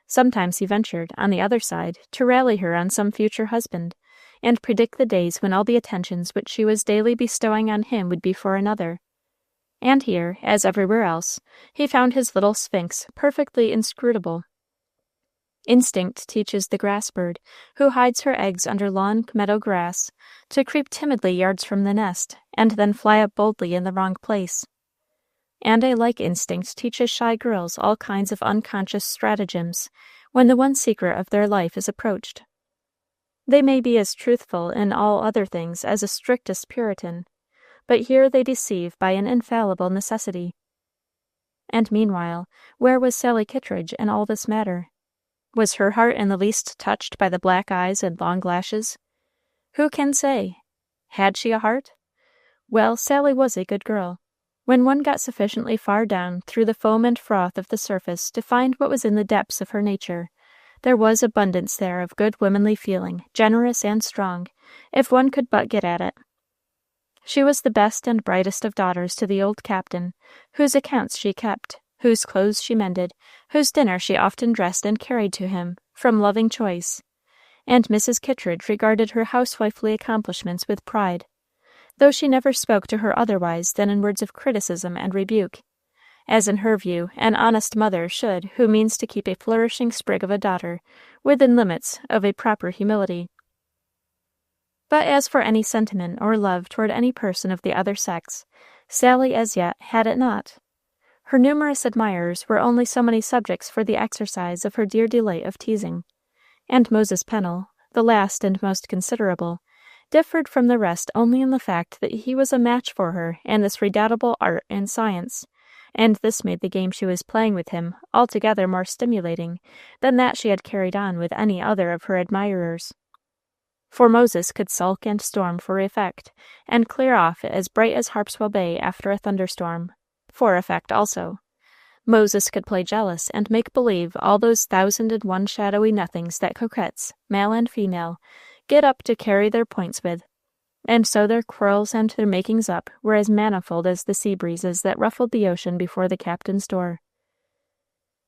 Sometimes he ventured, on the other side, to rally her on some future husband, and predict the days when all the attentions which she was daily bestowing on him would be for another. And here, as everywhere else, he found his little sphinx perfectly inscrutable. Instinct teaches the grass-bird, who hides her eggs under long meadow grass, to creep timidly yards from the nest, and then fly up boldly in the wrong place. And a like instinct teaches shy girls all kinds of unconscious stratagems when the one secret of their life is approached. They may be as truthful in all other things as the strictest Puritan, but here they deceive by an infallible necessity. And meanwhile, where was Sally Kittredge in all this matter? Was her heart in the least touched by the black eyes and long lashes? Who can say? Had she a heart? Well, Sally was a good girl. When one got sufficiently far down through the foam and froth of the surface to find what was in the depths of her nature, there was abundance there of good womanly feeling, generous and strong, if one could but get at it. She was the best and brightest of daughters to the old captain, whose accounts she kept, whose clothes she mended, whose dinner she often dressed and carried to him, from loving choice, and Mrs. Kittredge regarded her housewifely accomplishments with pride, though she never spoke to her otherwise than in words of criticism and rebuke, as in her view an honest mother should who means to keep a flourishing sprig of a daughter within limits of a proper humility. But as for any sentiment or love toward any person of the other sex, Sally as yet had it not. Her numerous admirers were only so many subjects for the exercise of her dear delight of teasing, and Moses Pennel, the last and most considerable, differed from the rest only in the fact that he was a match for her in this redoubtable art and science, and this made the game she was playing with him altogether more stimulating than that she had carried on with any other of her admirers. For Moses could sulk and storm for effect, and clear off as bright as Harpswell Bay after a thunderstorm, for effect also. Moses could play jealous and make believe all those 1,001 shadowy nothings that coquettes, male and female, get up to carry their points with, and so their quarrels and their makings up were as manifold as the sea breezes that ruffled the ocean before the captain's door.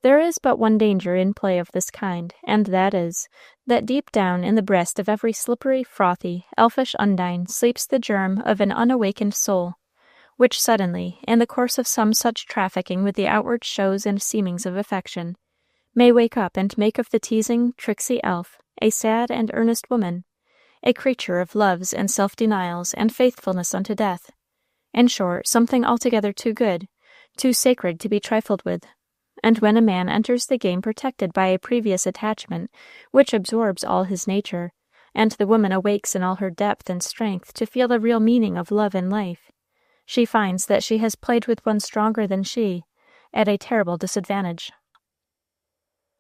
There is but one danger in play of this kind, and that is, that deep down in the breast of every slippery, frothy, elfish undine sleeps the germ of an unawakened soul, which suddenly, in the course of some such trafficking with the outward shows and seemings of affection, may wake up and make of the teasing, tricksy elf a sad and earnest woman, a creature of loves and self-denials and faithfulness unto death, in short, something altogether too good, too sacred to be trifled with. And when a man enters the game protected by a previous attachment which absorbs all his nature, and the woman awakes in all her depth and strength to feel the real meaning of love and life, she finds that she has played with one stronger than she, at a terrible disadvantage.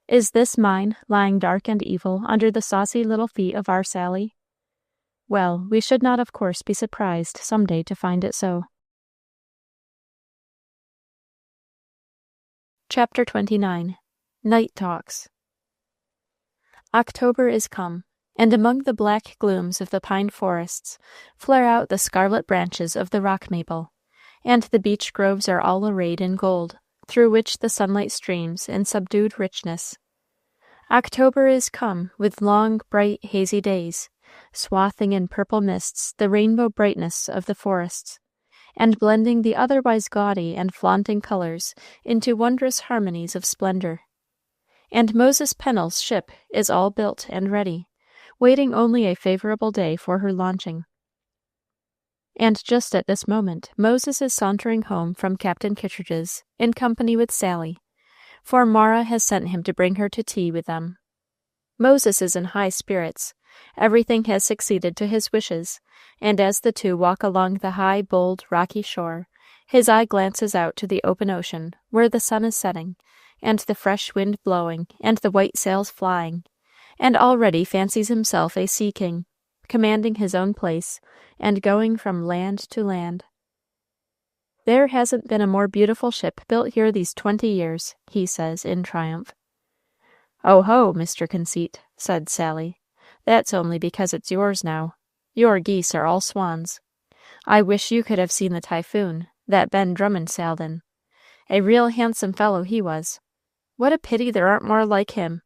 Is this mine lying dark and evil under the saucy little feet of our Sally? Well, we should not of course be surprised some day to find it so. Chapter 29. Night Talks. October is come, and among the black glooms of the pine forests flare out the scarlet branches of the rock maple, and the beech groves are all arrayed in gold, through which the sunlight streams in subdued richness. October is come with long, bright, hazy days, swathing in purple mists the rainbow brightness of the forests, and blending the otherwise gaudy and flaunting colors into wondrous harmonies of splendor. And Moses Pennell's ship is all built and ready, waiting only a favorable day for her launching. And just at this moment Moses is sauntering home from Captain Kittredge's in company with Sally, for Mara has sent him to bring her to tea with them. Moses is in high spirits. Everything has succeeded to his wishes, and as the two walk along the high, bold, rocky shore, his eye glances out to the open ocean, where the sun is setting, and the fresh wind blowing, and the white sails flying, and already fancies himself a sea king, commanding his own place, and going from land to land. There hasn't been a more beautiful ship built here these 20 years, he says in triumph. Oh ho, Mr. Conceit, said Sally. That's only because it's yours now. Your geese are all swans. I wish you could have seen the Typhoon that Ben Drummond sailed in. A real handsome fellow he was. What a pity there aren't more like him.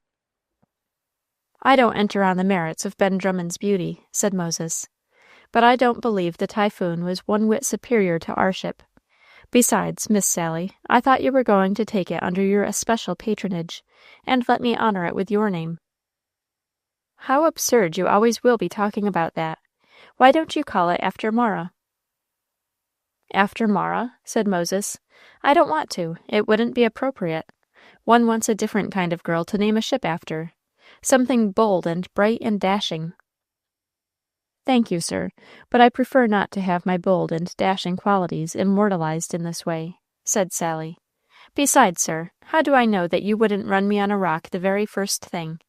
I don't enter on the merits of Ben Drummond's beauty, said Moses, but I don't believe the Typhoon was one whit superior to our ship. Besides, Miss Sally, I thought you were going to take it under your especial patronage, and let me honor it with your name. How absurd you always will be talking about that. Why don't you call it after Mara? After Mara, said Moses. I don't want to. It wouldn't be appropriate. One wants a different kind of girl to name a ship after. Something bold and bright and dashing. Thank you, sir, but I prefer not to have my bold and dashing qualities immortalized in this way, said Sally. Besides, sir, how do I know that you wouldn't run me on a rock the very first thing?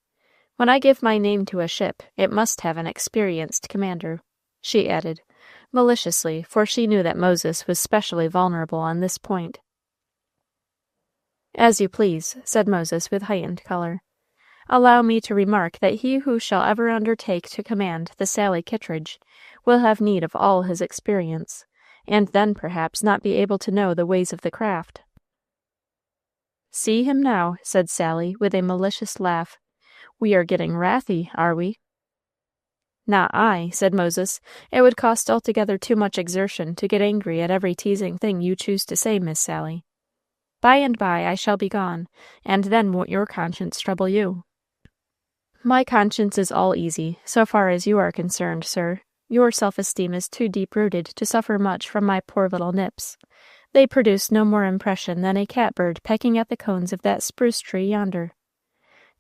When I give my name to a ship, it must have an experienced commander, she added, maliciously, for she knew that Moses was specially vulnerable on this point. As you please, said Moses with heightened color. Allow me to remark that he who shall ever undertake to command the Sally Kittredge will have need of all his experience, and then perhaps not be able to know the ways of the craft. See him now, said Sally, with a malicious laugh. We are getting wrathy, are we? Not I, said Moses. It would cost altogether too much exertion to get angry at every teasing thing you choose to say, Miss Sally. By and by I shall be gone, and then won't your conscience trouble you? My conscience is all easy, so far as you are concerned, sir. Your self-esteem is too deep-rooted to suffer much from my poor little nips. They produce no more impression than a catbird pecking at the cones of that spruce tree yonder.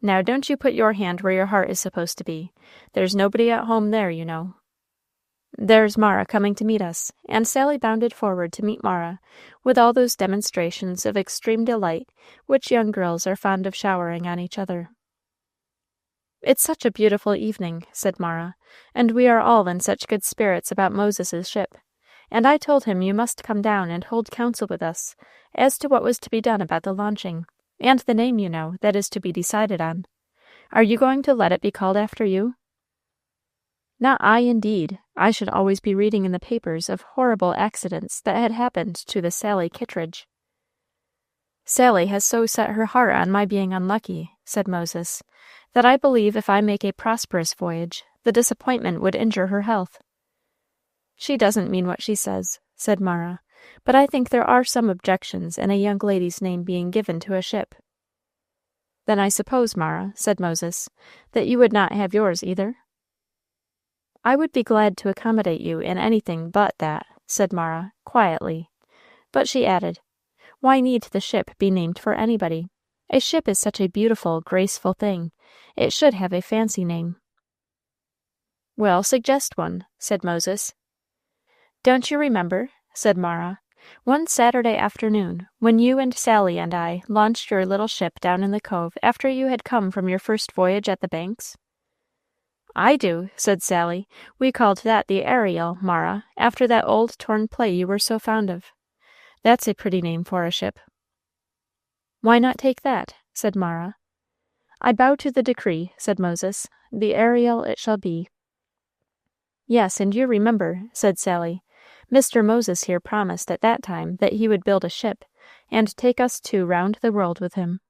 Now don't you put your hand where your heart is supposed to be. There's nobody at home there, you know. There's Mara coming to meet us, and Sally bounded forward to meet Mara, with all those demonstrations of extreme delight which young girls are fond of showering on each other. It's such a beautiful evening, said Mara, and we are all in such good spirits about Moses's ship, and I told him you must come down and hold counsel with us as to what was to be done about the launching, and the name, you know, that is to be decided on. Are you going to let it be called after you? Not I, indeed. I should always be reading in the papers of horrible accidents that had happened to the Sally Kittredge. Sally has so set her heart on my being unlucky, said Moses, that I believe if I make a prosperous voyage, the disappointment would injure her health. She doesn't mean what she says, said Mara, but I think there are some objections in a young lady's name being given to a ship. Then I suppose, Mara, said Moses, that you would not have yours either? I would be glad to accommodate you in anything but that, said Mara, quietly. But she added, Why need the ship be named for anybody? A ship is such a beautiful, graceful thing. It should have a fancy name. Well, suggest one, said Moses. Don't you remember, said Mara. "One Saturday afternoon, when you and Sally and I launched your little ship down in the cove after you had come from your first voyage at the Banks?" "I do," said Sally. "We called that the Ariel, Mara, after that old torn play you were so fond of. That's a pretty name for a ship." "Why not take that?" said Mara. "I bow to the decree," said Moses. "The Ariel it shall be." "Yes, and you remember," said Sally, "Mr. Moses here promised at that time that he would build a ship, and take us two round the world with him."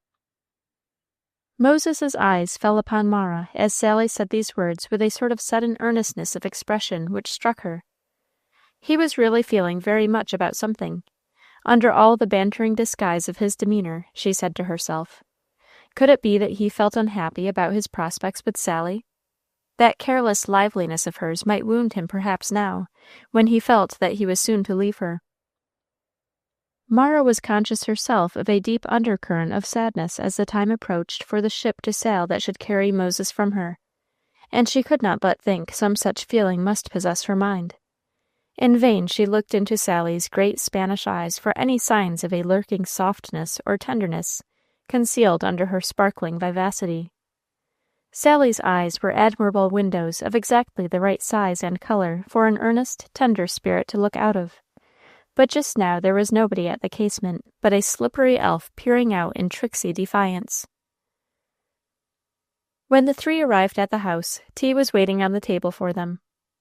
Moses's eyes fell upon Mara as Sally said these words with a sort of sudden earnestness of expression which struck her. He was really feeling very much about something, under all the bantering disguise of his demeanor, she said to herself. Could it be that he felt unhappy about his prospects with Sally? That careless liveliness of hers might wound him perhaps now, when he felt that he was soon to leave her. Mara was conscious herself of a deep undercurrent of sadness as the time approached for the ship to sail that should carry Moses from her, and she could not but think some such feeling must possess her mind. In vain she looked into Sally's great Spanish eyes for any signs of a lurking softness or tenderness concealed under her sparkling vivacity. Sally's eyes were admirable windows of exactly the right size and color for an earnest, tender spirit to look out of. But just now there was nobody at the casement but a slippery elf peering out in tricksy defiance. When the three arrived at the house, tea was waiting on the table for them.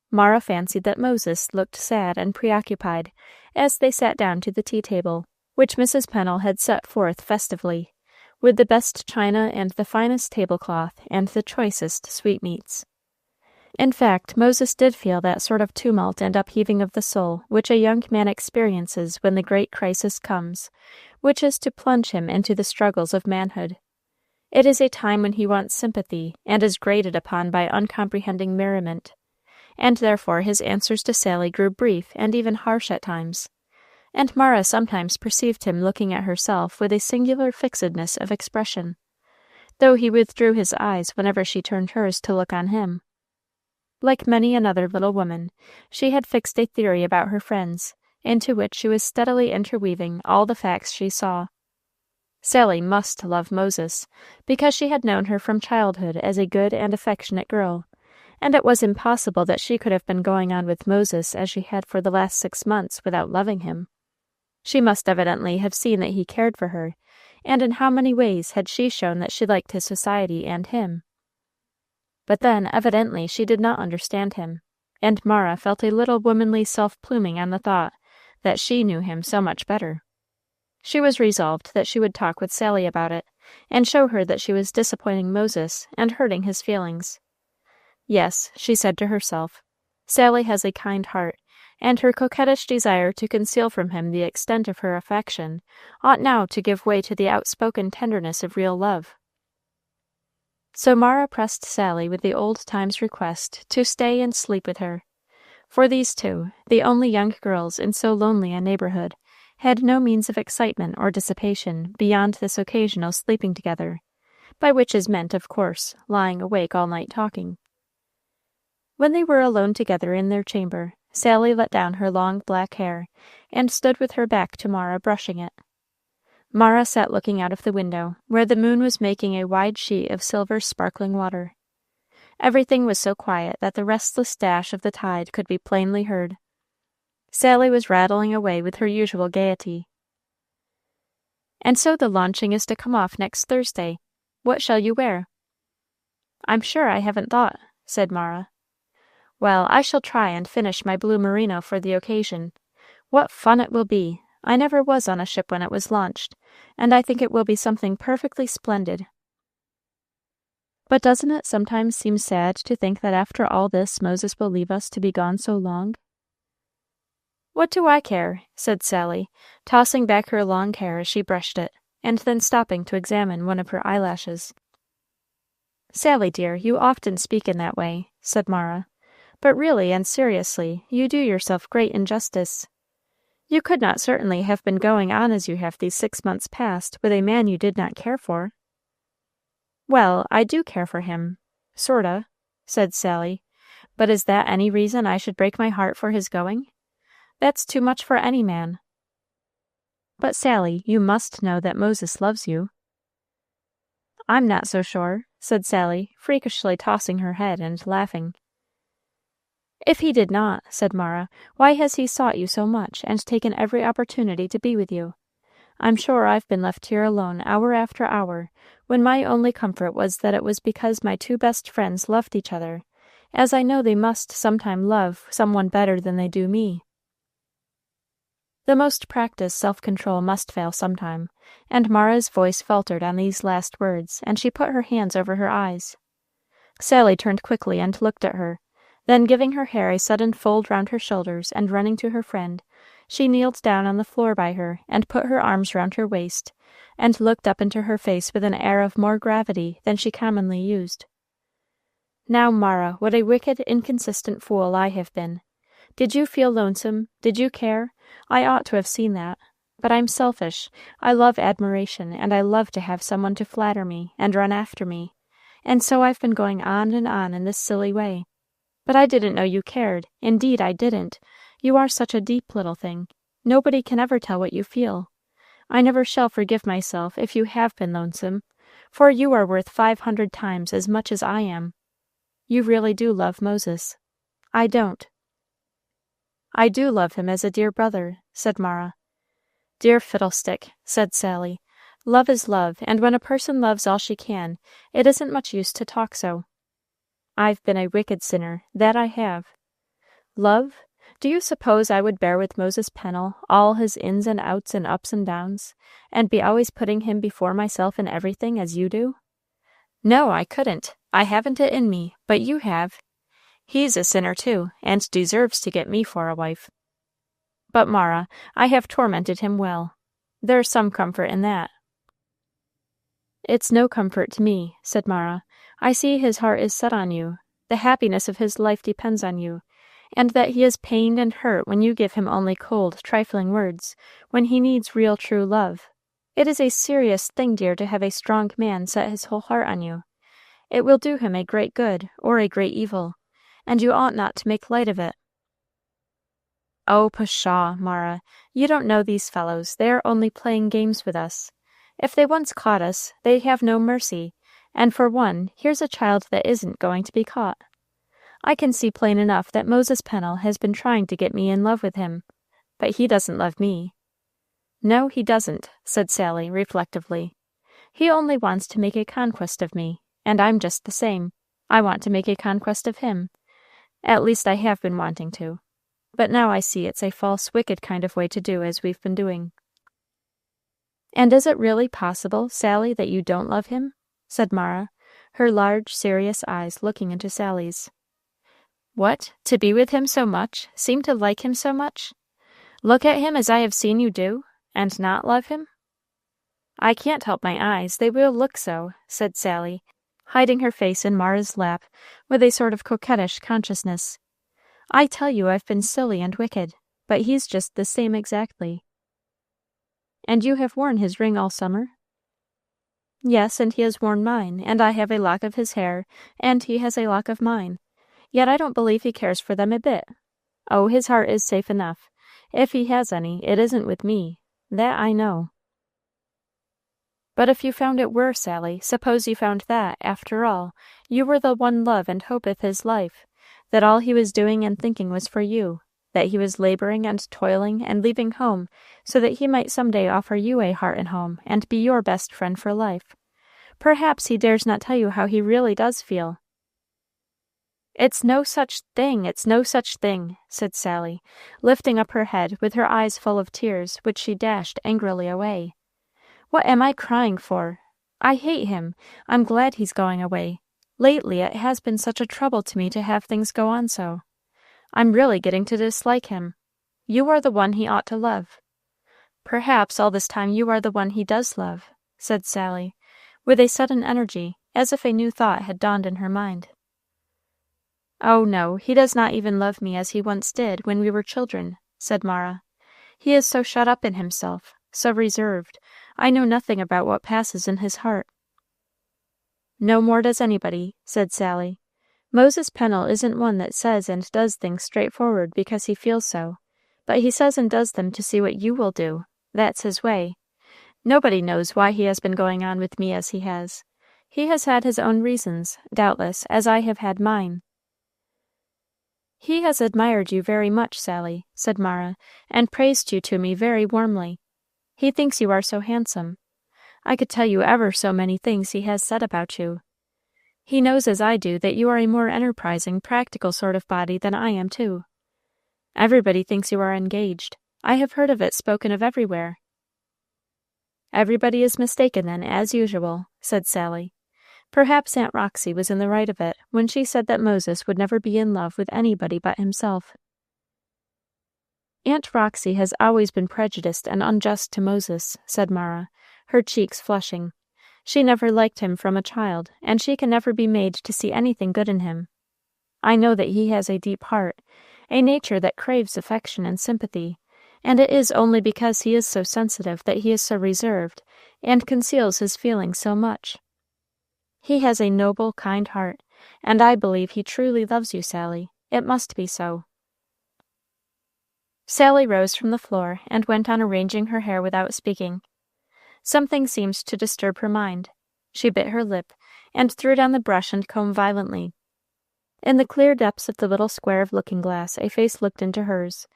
Mara fancied that Moses looked sad and preoccupied as they sat down to the tea-table, which Mrs. Pennel had set forth festively, with the best china and the finest tablecloth and the choicest sweetmeats. In fact, Moses did feel that sort of tumult and upheaving of the soul which a young man experiences when the great crisis comes, which is to plunge him into the struggles of manhood. It is a time when he wants sympathy, and is grated upon by uncomprehending merriment, and therefore his answers to Sally grew brief and even harsh at times, and Mara sometimes perceived him looking at herself with a singular fixedness of expression, though he withdrew his eyes whenever she turned hers to look on him. Like many another little woman, she had fixed a theory about her friends, into which she was steadily interweaving all the facts she saw. Sally must love Moses, because she had known her from childhood as a good and affectionate girl, and it was impossible that she could have been going on with Moses as she had for the last 6 months without loving him. She must evidently have seen that he cared for her, and in how many ways had she shown that she liked his society and him? But then, evidently, she did not understand him, and Mara felt a little womanly self-pluming on the thought that she knew him so much better. She was resolved that she would talk with Sally about it, and show her that she was disappointing Moses and hurting his feelings. Yes, she said to herself, Sally has a kind heart, and her coquettish desire to conceal from him the extent of her affection ought now to give way to the outspoken tenderness of real love. So Mara pressed Sally with the old-times request to stay and sleep with her, for these two, the only young girls in so lonely a neighborhood, had no means of excitement or dissipation beyond this occasional sleeping together, by which is meant, of course, lying awake all night talking. When they were alone together in their chamber, Sally let down her long black hair, and stood with her back to Mara brushing it. Mara sat looking out of the window, where the moon was making a wide sheet of silver sparkling water. Everything was so quiet that the restless dash of the tide could be plainly heard. Sally was rattling away with her usual gaiety. "And so the launching is to come off next Thursday. What shall you wear?" "I'm sure I haven't thought," said Mara. "Well, I shall try and finish my blue merino for the occasion. What fun it will be! I never was on a ship when it was launched, and I think it will be something perfectly splendid." "But doesn't it sometimes seem sad to think that after all this Moses will leave us to be gone so long?" "What do I care?" said Sally, tossing back her long hair as she brushed it, and then stopping to examine one of her eyelashes. "Sally, dear, you often speak in that way," said Mara, "but really and seriously you do yourself great injustice. You could not certainly have been going on as you have these 6 months past with a man you did not care for." "Well, I do care for him, sorta," said Sally, "but is that any reason I should break my heart for his going? That's too much for any man." "But, Sally, you must know that Moses loves you." "I'm not so sure," said Sally, freakishly tossing her head and laughing. "If he did not," said Mara, "why has he sought you so much, and taken every opportunity to be with you? I'm sure I've been left here alone hour after hour, when my only comfort was that it was because my two best friends loved each other, as I know they must sometime love some one better than they do me." The most practiced self-control must fail sometime, and Mara's voice faltered on these last words, and she put her hands over her eyes. Sally turned quickly and looked at her. Then, giving her hair a sudden fold round her shoulders, and running to her friend, she kneeled down on the floor by her, and put her arms round her waist, and looked up into her face with an air of more gravity than she commonly used. "Now, Mara, what a wicked, inconsistent fool I have been! Did you feel lonesome? Did you care? I ought to have seen that. But I'm selfish. I love admiration, and I love to have some one to flatter me, and run after me. And so I've been going on and on in this silly way. But I didn't know you cared. Indeed, I didn't. You are such a deep little thing. Nobody can ever tell what you feel. I never shall forgive myself if you have been lonesome, for you are worth 500 times as much as I am. You really do love Moses. I don't." "I do love him as a dear brother," said Mara. "Dear fiddlestick," said Sally. "Love is love, and when a person loves all she can, it isn't much use to talk so. I've been a wicked sinner, that I have. Love? Do you suppose I would bear with Moses Pennel all his ins and outs and ups and downs, and be always putting him before myself in everything, as you do? No, I couldn't. I haven't it in me, but you have. He's a sinner too, and deserves to get me for a wife. But, Mara, I have tormented him well. There's some comfort in that." "It's no comfort to me," said Mara. "I see his heart is set on you. The happiness of his life depends on you, and that he is pained and hurt when you give him only cold, trifling words, when he needs real, true love. It is a serious thing, dear, to have a strong man set his whole heart on you. It will do him a great good, or a great evil, and you ought not to make light of it." "Oh, pshaw, Mara, you don't know these fellows. They are only playing games with us. If they once caught us, they have no mercy, and for one, here's a child that isn't going to be caught. I can see plain enough that Moses Pennel has been trying to get me in love with him, but he doesn't love me." "No, he doesn't," said Sally, reflectively. "He only wants to make a conquest of me, and I'm just the same. I want to make a conquest of him. At least I have been wanting to. But now I see it's a false, wicked kind of way to do as we've been doing." "And is it really possible, Sally, that you don't love him?" said Mara, her large, serious eyes looking into Sally's. "What, to be with him so much, seem to like him so much? Look at him as I have seen you do, and not love him?" "I can't help my eyes, they will look so," said Sally, hiding her face in Mara's lap with a sort of coquettish consciousness. "I tell you I've been silly and wicked, but he's just the same exactly." "And you have worn his ring all summer?" "Yes, and he has worn mine, and I have a lock of his hair, and he has a lock of mine. Yet I don't believe he cares for them a bit. Oh, his heart is safe enough. If he has any, it isn't with me. That I know." "But if you found it were, Sally, suppose you found that, after all, you were the one love and hope of his life, that all he was doing and thinking was for you, that he was laboring and toiling and leaving home so that he might some day offer you a heart and home and be your best friend for life. Perhaps he dares not tell you how he really does feel." "It's no such thing, it's no such thing," said Sally, lifting up her head with her eyes full of tears, which she dashed angrily away. "What am I crying for? I hate him. I'm glad he's going away. Lately it has been such a trouble to me to have things go on so. I'm really getting to dislike him. You are the one he ought to love. Perhaps all this time you are the one he does love," said Sally, with a sudden energy, as if a new thought had dawned in her mind. "Oh, no, he does not even love me as he once did when we were children," said Mara. "He is so shut up in himself, so reserved, I know nothing about what passes in his heart." "No more does anybody," said Sally. "Moses Pennel isn't one that says and does things straightforward because he feels so, But he says and does them to see what you will do. That's his way. Nobody knows why he has been going on with me as he has. He has had his own reasons, doubtless, as I have had mine." "He has admired you very much, Sally," said Mara, "and praised you to me very warmly. He thinks you are so handsome. I could tell you ever so many things he has said about you. He knows as I do that you are a more enterprising, practical sort of body than I am, too. Everybody thinks you are engaged. I have heard of it spoken of everywhere." "Everybody is mistaken, then, as usual," said Sally. Perhaps Aunt Roxy was in the right of it when she said that Moses would never be in love with anybody but himself. "Aunt Roxy has always been prejudiced and unjust to Moses," said Mara, her cheeks flushing. "She never liked him from a child, and she can never be made to see anything good in him. I know that he has a deep heart, a nature that craves affection and sympathy, and it is only because he is so sensitive that he is so reserved, and conceals his feelings so much. He has a noble, kind heart, and I believe he truly loves you, Sally. It must be so." Sally rose from the floor and went on arranging her hair without speaking. Something seemed to disturb her mind. She bit her lip, and threw down the brush and comb violently. In the clear depths of the little square of looking-glass a face looked into hers,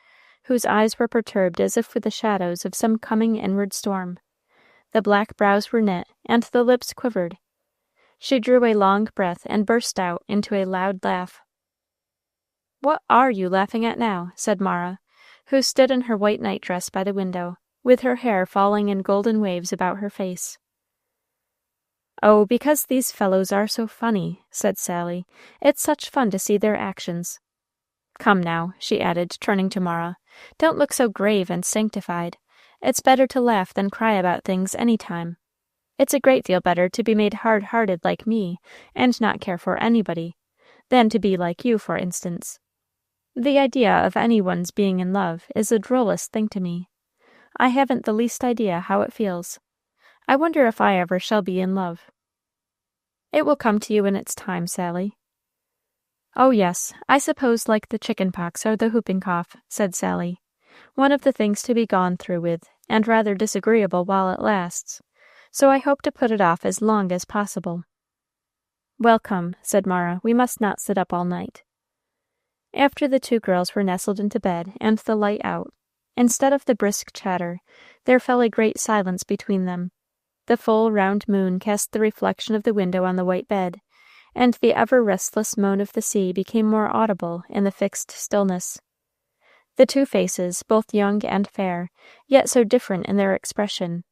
whose eyes were perturbed as if with the shadows of some coming inward storm. The black brows were knit, and the lips quivered. She drew a long breath and burst out into a loud laugh. "What are you laughing at now?" said Mara, who stood in her white nightdress by the window, with her hair falling in golden waves about her face. "Oh, because these fellows are so funny," said Sally. "It's such fun to see their actions. Come now," she added, turning to Mara, "don't look so grave and sanctified. It's better to laugh than cry about things any time. It's a great deal better to be made hard-hearted like me, and not care for anybody, than to be like you, for instance. The idea of any one's being in love is the drollest thing to me. I haven't the least idea how it feels. I wonder if I ever shall be in love." "It will come to you in its time, Sally." "Oh, yes, I suppose like the chicken pox or the whooping cough," said Sally. "One of the things to be gone through with, and rather disagreeable while it lasts. So I hope to put it off as long as possible." "Well, come," said Mara, "we must not sit up all night." After the two girls were nestled into bed, and the light out, instead of the brisk chatter, there fell a great silence between them. The full round moon cast the reflection of the window on the white bed, and the ever restless moan of the sea became more audible in the fixed stillness. The two faces, both young and fair, yet so different in their expression,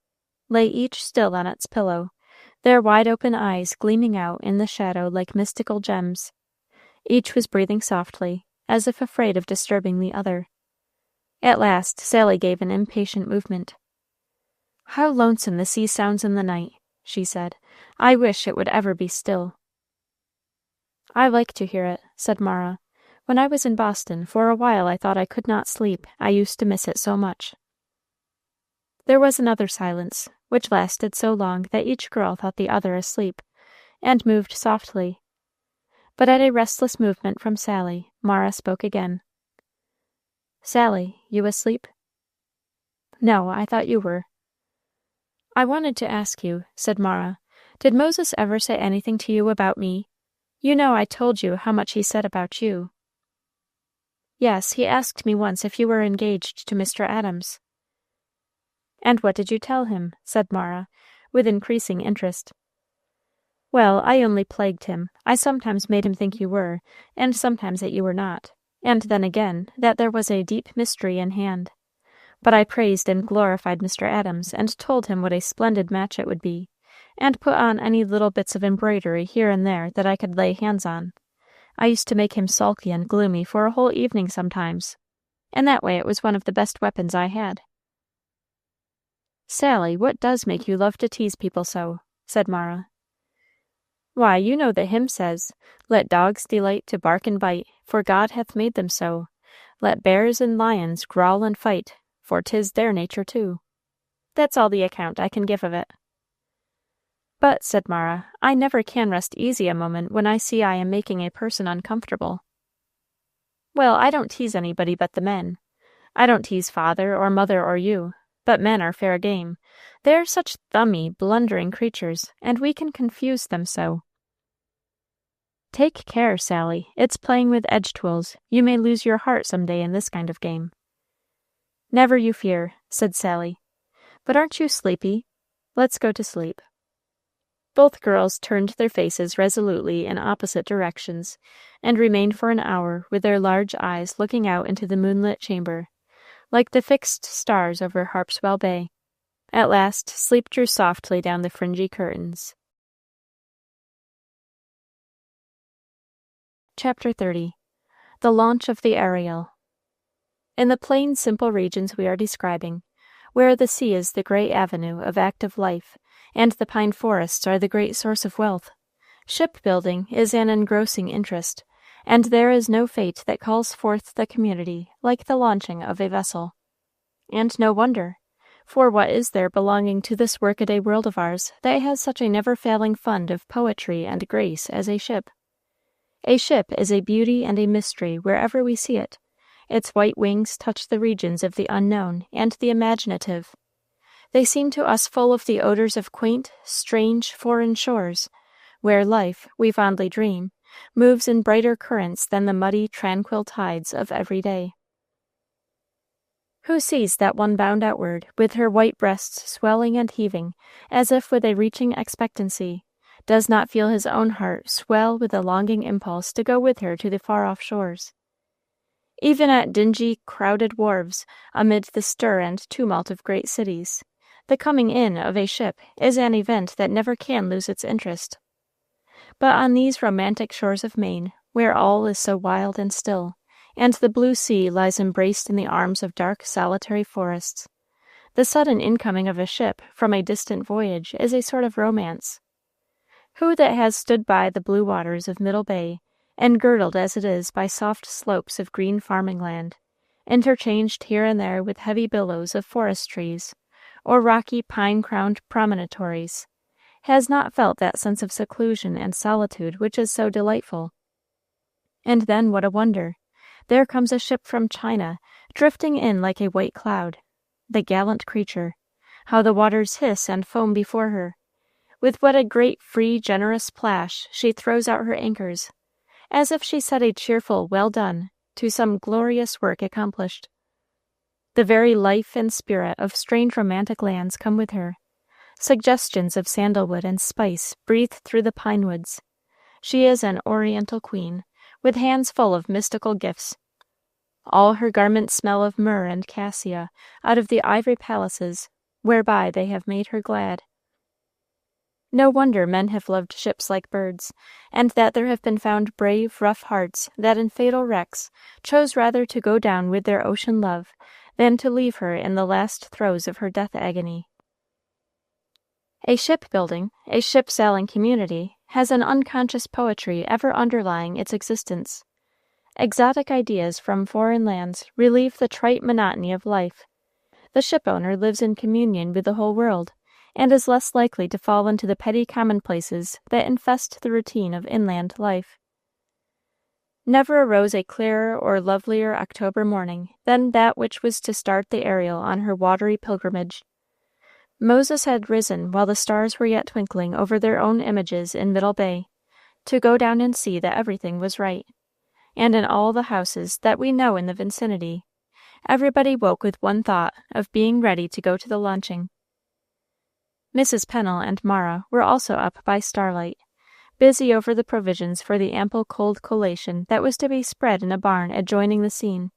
lay each still on its pillow, their wide-open eyes gleaming out in the shadow like mystical gems. Each was breathing softly, as if afraid of disturbing the other. At last Sally gave an impatient movement. "How lonesome the sea sounds in the night," she said. "I wish it would ever be still." "I like to hear it," said Mara. "When I was in Boston, for a while I thought I could not sleep, I used to miss it so much." There was another silence, which lasted so long that each girl thought the other asleep, and moved softly. But at a restless movement from Sally, Mara spoke again. "Sally, you asleep?" "No, I thought you were." "I wanted to ask you," said Mara, "did Moses ever say anything to you about me? You know I told you how much he said about you." "Yes, he asked me once if you were engaged to Mr. Adams." "And what did you tell him?" said Mara, with increasing interest. "Well, I only plagued him. I sometimes made him think you were, and sometimes that you were not, and then again that there was a deep mystery in hand. But I praised and glorified Mr. Adams, and told him what a splendid match it would be, and put on any little bits of embroidery here and there that I could lay hands on. I used to make him sulky and gloomy for a whole evening sometimes. In that way it was one of the best weapons I had." "Sally, what does make you love to tease people so?" said Mara. "Why, you know the hymn says, 'Let dogs delight to bark and bite, for God hath made them so. Let bears and lions growl and fight, for 'tis their nature too.' That's all the account I can give of it." "But," said Mara, "I never can rest easy a moment when I see I am making a person uncomfortable." "Well, I don't tease anybody but the men. I don't tease father or mother or you, but men are fair game. They are such thummy, blundering creatures, and we can confuse them so. Take care, Sally. It's playing with edge-tools. You may lose your heart some day in this kind of game. Never you fear, said Sally. But aren't you sleepy? Let's go to sleep. Both girls turned their faces resolutely in opposite directions, and remained for an hour with their large eyes looking out into the moonlit chamber, like the fixed stars over Harpswell Bay. At last, sleep drew softly down the fringy curtains. Chapter 30. The Launch of the Ariel. In the plain, simple regions we are describing, where the sea is the great avenue of active life, and the pine forests are the great source of wealth, shipbuilding is an engrossing interest, and there is no fate that calls forth the community like the launching of a vessel. And no wonder, for what is there belonging to this workaday world of ours that has such a never-failing fund of poetry and grace as a ship? A ship is a beauty and a mystery wherever we see it. Its white wings touch the regions of the unknown and the imaginative. They seem to us full of the odors of quaint, strange, foreign shores, where life, we fondly dream, moves in brighter currents than the muddy, tranquil tides of every day. Who sees that one bound outward, with her white breasts swelling and heaving, as if with a reaching expectancy, does not feel his own heart swell with a longing impulse to go with her to the far-off shores? Even at dingy, crowded wharves, amid the stir and tumult of great cities, the coming in of a ship is an event that never can lose its interest. But on these romantic shores of Maine, where all is so wild and still, and the blue sea lies embraced in the arms of dark, solitary forests, the sudden incoming of a ship from a distant voyage is a sort of romance. Who that has stood by the blue waters of Middle Bay, engirdled as it is by soft slopes of green farming land, interchanged here and there with heavy billows of forest trees, or rocky pine-crowned promontories, has not felt that sense of seclusion and solitude which is so delightful? And then what a wonder! There comes a ship from China, drifting in like a white cloud. The gallant creature! How the waters hiss and foam before her! With what a great, free, generous splash she throws out her anchors, as if she said a cheerful well done to some glorious work accomplished. The very life and spirit of strange romantic lands come with her. Suggestions of sandalwood and spice breathe through the pine woods. She is an oriental queen, with hands full of mystical gifts. All her garments smell of myrrh and cassia out of the ivory palaces whereby they have made her glad. No wonder men have loved ships like birds, and that there have been found brave, rough hearts that in fatal wrecks chose rather to go down with their ocean love than to leave her in the last throes of her death agony. A shipbuilding, a ship-sailing community, has an unconscious poetry ever underlying its existence. Exotic ideas from foreign lands relieve the trite monotony of life. The shipowner lives in communion with the whole world, and is less likely to fall into the petty commonplaces that infest the routine of inland life. Never arose a clearer or lovelier October morning than that which was to start the Ariel on her watery pilgrimage. Moses had risen while the stars were yet twinkling over their own images in Middle Bay, to go down and see that everything was right. And in all the houses that we know in the vicinity, everybody woke with one thought of being ready to go to the launching. Mrs. Pennel and Mara were also up by starlight, busy over the provisions for the ample cold collation that was to be spread in a barn adjoining the scene,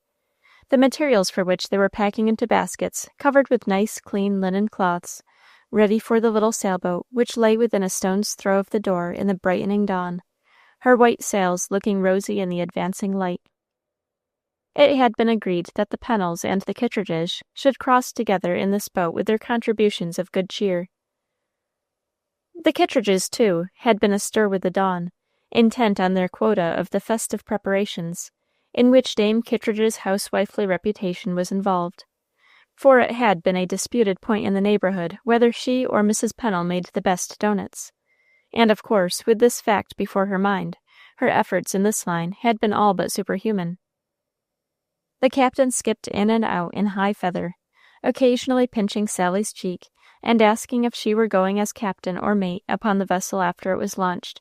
the materials for which they were packing into baskets covered with nice clean linen cloths, ready for the little sailboat which lay within a stone's throw of the door in the brightening dawn, her white sails looking rosy in the advancing light. It had been agreed that the Pennels and the Kittredges should cross together in this boat with their contributions of good cheer. The Kittredges, too, had been astir with the dawn, intent on their quota of the festive preparations, in which Dame Kittredge's housewifely reputation was involved, for it had been a disputed point in the neighborhood whether she or Mrs. Pennel made the best doughnuts, and of course, with this fact before her mind, her efforts in this line had been all but superhuman. The captain skipped in and out in high feather, occasionally pinching Sally's cheek, and asking if she were going as captain or mate upon the vessel after it was launched,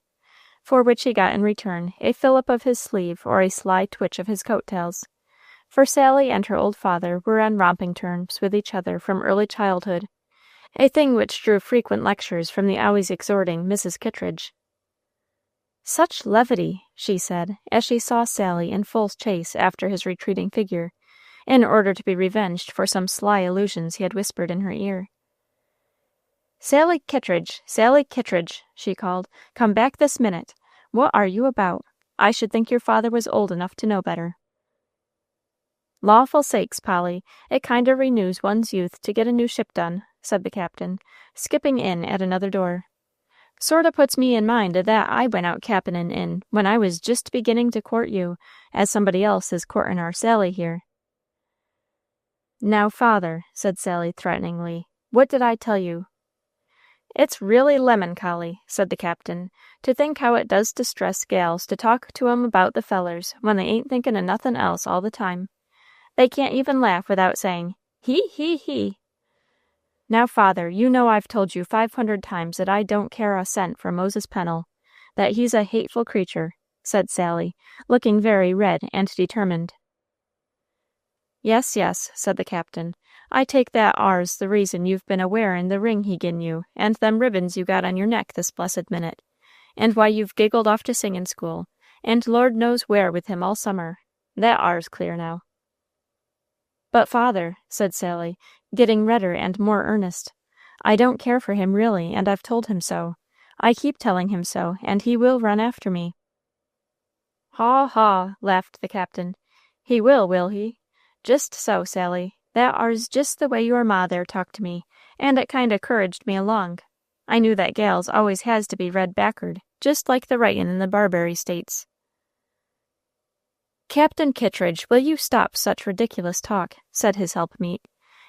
for which he got in return a fillip of his sleeve or a sly twitch of his coat-tails. For Sally and her old father were on romping terms with each other from early childhood, a thing which drew frequent lectures from the always exhorting Mrs. Kittredge. "Such levity," she said, as she saw Sally in full chase after his retreating figure, in order to be revenged for some sly allusions he had whispered in her ear. "Sally Kittredge, Sally Kittredge," she called, "come back this minute. What are you about? I should think your father was old enough to know better." "Lawful sakes, Polly, it kind o' renews one's youth to get a new ship done," said the captain, skipping in at another door. "Sort o' puts me in mind o' that I went out cap'enin' in when I was jist beginning to court you, as somebody else is courtin' our Sally here." "Now, father," said Sally threateningly, "what did I tell you?" "It's really lemoncolly," said the captain, "to think how it does distress gals to talk to 'em about the fellers when they ain't thinkin' o' nothin' else all the time. They can't even laugh without saying, 'He, he, he.' Now, father, you know I've told you 500 times that I don't care a cent for Moses Pennel, that he's a hateful creature," said Sally, looking very red and determined. "Yes, yes," said the captain, "I take that ar's the reason you've been a-wearin' the ring he gin you, and them ribbons you got on your neck this blessed minute, and why you've giggled off to singin' school, and Lord knows where with him all summer. That ar's clear now." "But, father," said Sally, getting redder and more earnest, "I don't care for him really, and I've told him so. I keep telling him so, and he will run after me." "Haw, haw," laughed the captain. "He will he? Just so, Sally. That ar's just the way your ma there talked to me, and it kind o' 'couraged me along. I knew that gals always has to be read back'ard, just like the writin' in the Barbary States." "Captain Kittredge, will you stop such ridiculous talk," said his helpmeet,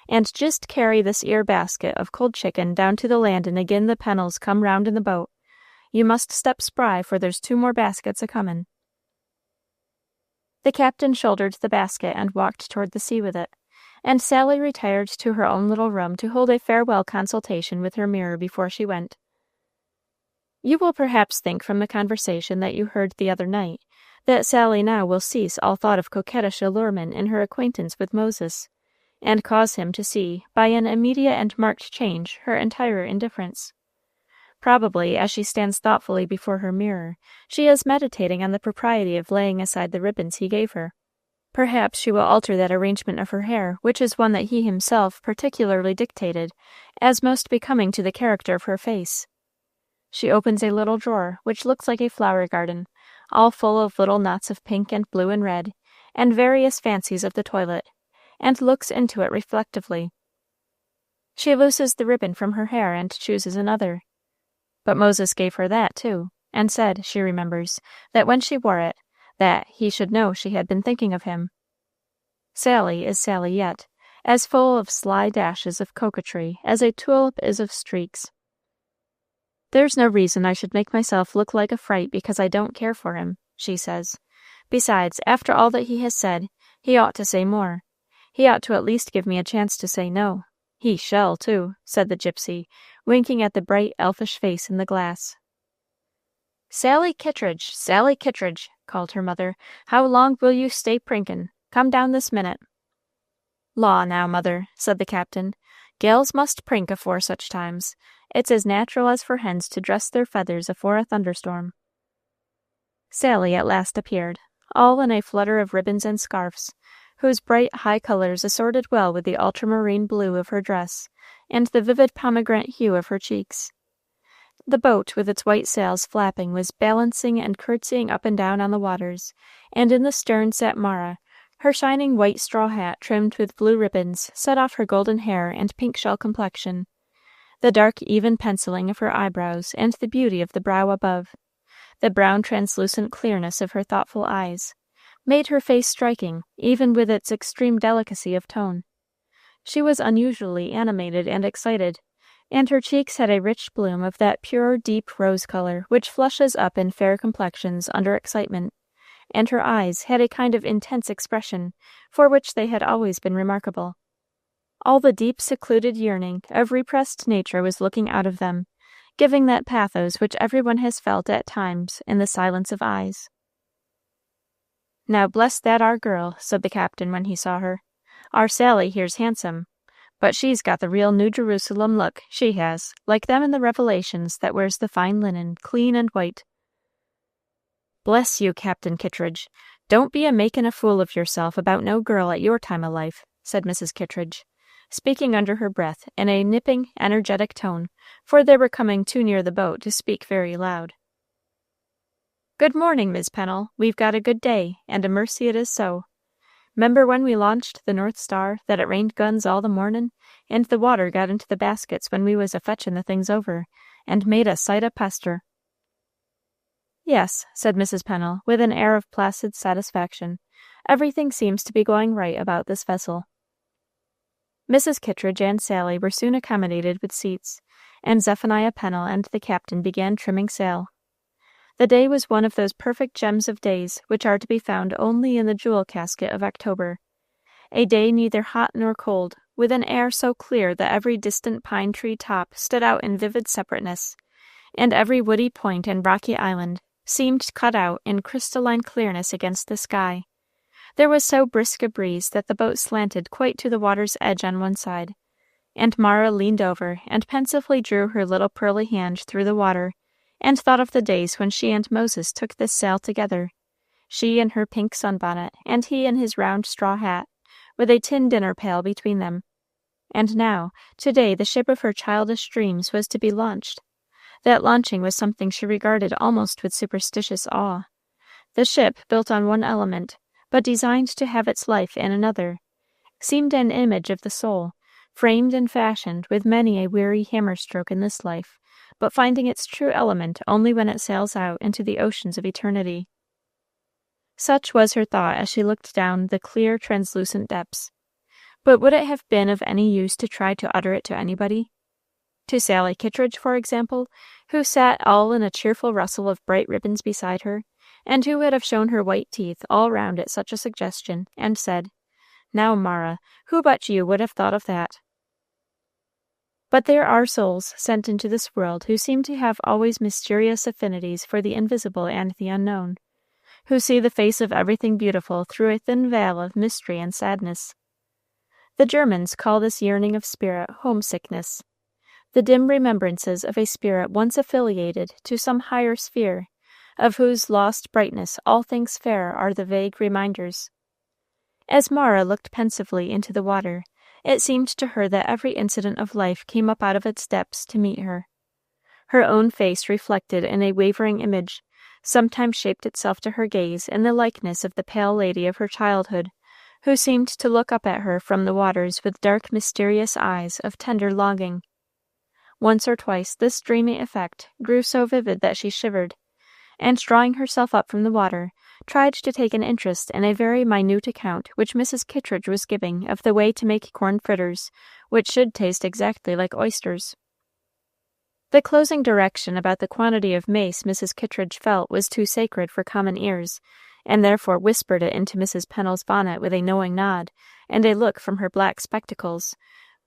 "and jist carry this 'ere basket of cold chicken down to the landin' agin the Pennels come round in the boat. You must step spry, for there's 2 more baskets a-comin'." The captain shouldered the basket and walked toward the sea with it, and Sally retired to her own little room to hold a farewell consultation with her mirror before she went. You will perhaps think from the conversation that you heard the other night that Sally now will cease all thought of coquettish allurement in her acquaintance with Moses, and cause him to see, by an immediate and marked change, her entire indifference. Probably, as she stands thoughtfully before her mirror, she is meditating on the propriety of laying aside the ribbons he gave her. Perhaps she will alter that arrangement of her hair, which is one that he himself particularly dictated, as most becoming to the character of her face. She opens a little drawer, which looks like a flower garden, all full of little knots of pink and blue and red, and various fancies of the toilet, and looks into it reflectively. She looses the ribbon from her hair and chooses another. But Moses gave her that, too, and said, she remembers, that when she wore it, that he should know she had been thinking of him. Sally is Sally yet, as full of sly dashes of coquetry as a tulip is of streaks. "There's no reason I should make myself look like a fright because I don't care for him," she says. "Besides, after all that he has said, he ought to say more. He ought to at least give me a chance to say no. He shall, too," said the gypsy, winking at the bright, elfish face in the glass. "Sally Kittredge, Sally Kittredge," called her mother, "how long will you stay prinkin'? Come down this minute." "Law, now, mother," said the captain, "gals must prink afore such times. It's as natural as for hens to dress their feathers afore a thunderstorm." Sally at last appeared, all in a flutter of ribbons and scarfs, whose bright high colors assorted well with the ultramarine blue of her dress, and the vivid pomegranate hue of her cheeks. The boat, with its white sails flapping, was balancing and curtsying up and down on the waters, and in the stern sat Mara, her shining white straw hat trimmed with blue ribbons set off her golden hair and pink shell complexion, the dark even penciling of her eyebrows, and the beauty of the brow above, the brown translucent clearness of her thoughtful eyes, made her face striking, even with its extreme delicacy of tone. She was unusually animated and excited, and her cheeks had a rich bloom of that pure, deep rose color which flushes up in fair complexions under excitement, and her eyes had a kind of intense expression, for which they had always been remarkable. All the deep secluded yearning of repressed nature was looking out of them, giving that pathos which every one has felt at times in the silence of eyes. "Now bless that our girl," said the captain when he saw her. "Our Sally here's handsome, but she's got the real New Jerusalem look, she has, like them in the Revelations that wears the fine linen, clean and white." "Bless you, Captain Kittredge, don't be a-makin' a fool of yourself about no girl at your time o' life," said Mrs. Kittredge, speaking under her breath in a nipping, energetic tone, for they were coming too near the boat to speak very loud. "Good morning, Mis' Pennel. We've got a good day, and a mercy it is so. 'Member when we launched the North Star, that it rained guns all the mornin', and the water got into the baskets when we was a-fetchin' the things over, and made a sight o' pester?" "Yes," said Mrs. Pennel, with an air of placid satisfaction. "Everything seems to be going right about this vessel." Mrs. Kittredge and Sally were soon accommodated with seats, and Zephaniah Pennel and the captain began trimming sail. The day was one of those perfect gems of days which are to be found only in the jewel casket of October, a day neither hot nor cold, with an air so clear that every distant pine tree top stood out in vivid separateness, and every woody point and rocky island seemed cut out in crystalline clearness against the sky. There was so brisk a breeze that the boat slanted quite to the water's edge on one side, and Mara leaned over and pensively drew her little pearly hand through the water, and thought of the days when she and Moses took this sail together, she in her pink sunbonnet, and he in his round straw hat, with a tin dinner pail between them. And now, to-day, the ship of her childish dreams was to be launched. That launching was something she regarded almost with superstitious awe. The ship, built on one element, but designed to have its life in another, seemed an image of the soul, framed and fashioned with many a weary hammer-stroke in this life, but finding its true element only when it sails out into the oceans of eternity. Such was her thought as she looked down the clear, translucent depths. But would it have been of any use to try to utter it to anybody? To Sally Kittredge, for example, who sat all in a cheerful rustle of bright ribbons beside her, and who would have shown her white teeth all round at such a suggestion, and said, "Now, Mara, who but you would have thought of that?" But there are souls sent into this world who seem to have always mysterious affinities for the invisible and the unknown, who see the face of everything beautiful through a thin veil of mystery and sadness. The Germans call this yearning of spirit homesickness, the dim remembrances of a spirit once affiliated to some higher sphere, of whose lost brightness all things fair are the vague reminders. As Mara looked pensively into the water, it seemed to her that every incident of life came up out of its depths to meet her. Her own face reflected in a wavering image, sometimes shaped itself to her gaze in the likeness of the pale lady of her childhood, who seemed to look up at her from the waters with dark mysterious eyes of tender longing. Once or twice this dreamy effect grew so vivid that she shivered, and drawing herself up from the water, tried to take an interest in a very minute account which Mrs. Kittredge was giving of the way to make corn fritters, which should taste exactly like oysters. The closing direction about the quantity of mace Mrs. Kittredge felt was too sacred for common ears, and therefore whispered it into Mrs. Pennel's bonnet with a knowing nod, and a look from her black spectacles,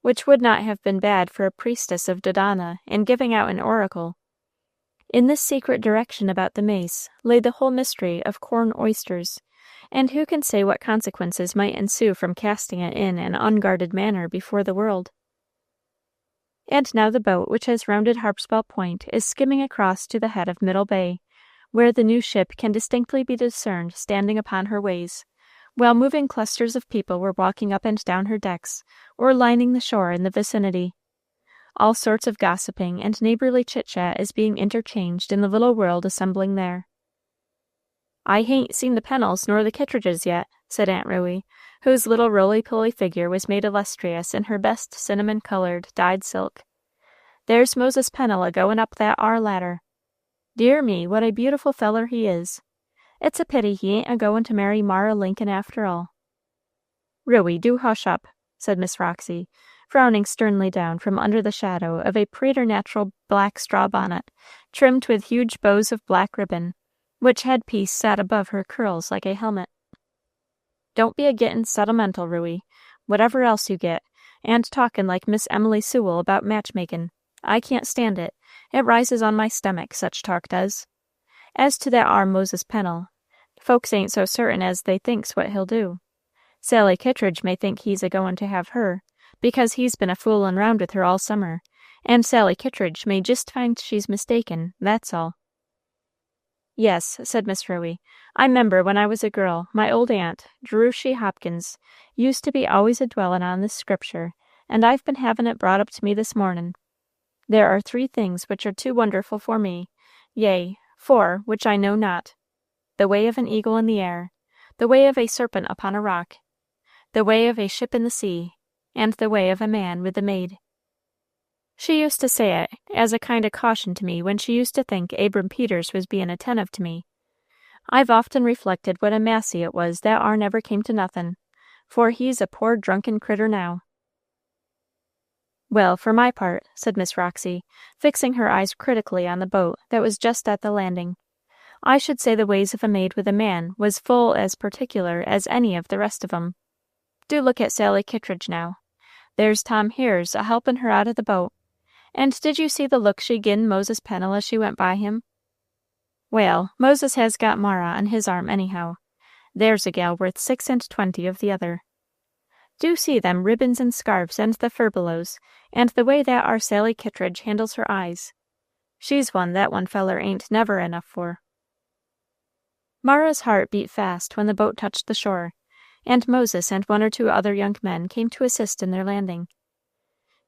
which would not have been bad for a priestess of Dodona in giving out an oracle. In this secret direction about the mace lay the whole mystery of corn oysters, and who can say what consequences might ensue from casting it in an unguarded manner before the world? And now the boat which has rounded Harpswell Point is skimming across to the head of Middle Bay, where the new ship can distinctly be discerned standing upon her ways, while moving clusters of people were walking up and down her decks, or lining the shore in the vicinity. All sorts of gossiping and neighborly chit-chat is being interchanged in the little world assembling there. "I hain't seen the Pennels nor the Kittredges yet," said Aunt Ruey, whose little roly-poly figure was made illustrious in her best cinnamon-colored, dyed silk. "There's Moses Pennel a-goin' up that ar ladder. Dear me, what a beautiful feller he is. It's a pity he ain't a-goin' to marry Mara Lincoln after all." "Ruey, do hush up," said Miss Roxy, frowning sternly down from under the shadow of a preternatural black straw bonnet, trimmed with huge bows of black ribbon, which headpiece sat above her curls like a helmet. "Don't be a gettin' sentimental, Ruey, whatever else you get, and talkin' like Miss Emily Sewell about matchmakin'. I can't stand it. It rises on my stomach, such talk does. As to that ar Moses Pennel, folks ain't so certain as they thinks what he'll do. Sally Kittredge may think he's a-goin' to have her, because he's been a-foolin' round with her all summer, and Sally Kittredge may jist find she's mistaken, that's all." "Yes," said Miss Ruey. "I 'member when I was a girl, my old aunt, Jerushy Hopkins, used to be always a-dwellin' on this scripture, and I've been havin' it brought up to me this mornin'. There are 3 things which are too wonderful for me, yea, 4 which I know not: the way of an eagle in the air, the way of a serpent upon a rock, the way of a ship in the sea, and the way of a man with a maid." She used to say it as a kind o' caution to me when she used to think Abram Peters was bein' attentive to me. I've often reflected what a massy it was that ar never came to nothin', for he's a poor drunken critter now. "Well, for my part," said Miss Roxy, fixing her eyes critically on the boat that was just at the landing, "I should say the ways of a maid with a man was full as particular as any of the rest of 'em. Do look at Sally Kittredge now. There's Tom Here's a helpin' her out of the boat, and did you see the look she gin Moses Pennel as she went by him? Well, Moses has got Mara on his arm anyhow. There's a gal worth 26 of the other. Do see them ribbons and scarfs and the furbelows, and the way that ar Sally Kittredge handles her eyes. She's one that one feller ain't never enough for." Mara's heart beat fast when the boat touched the shore, and Moses and 1 or 2 other young men came to assist in their landing.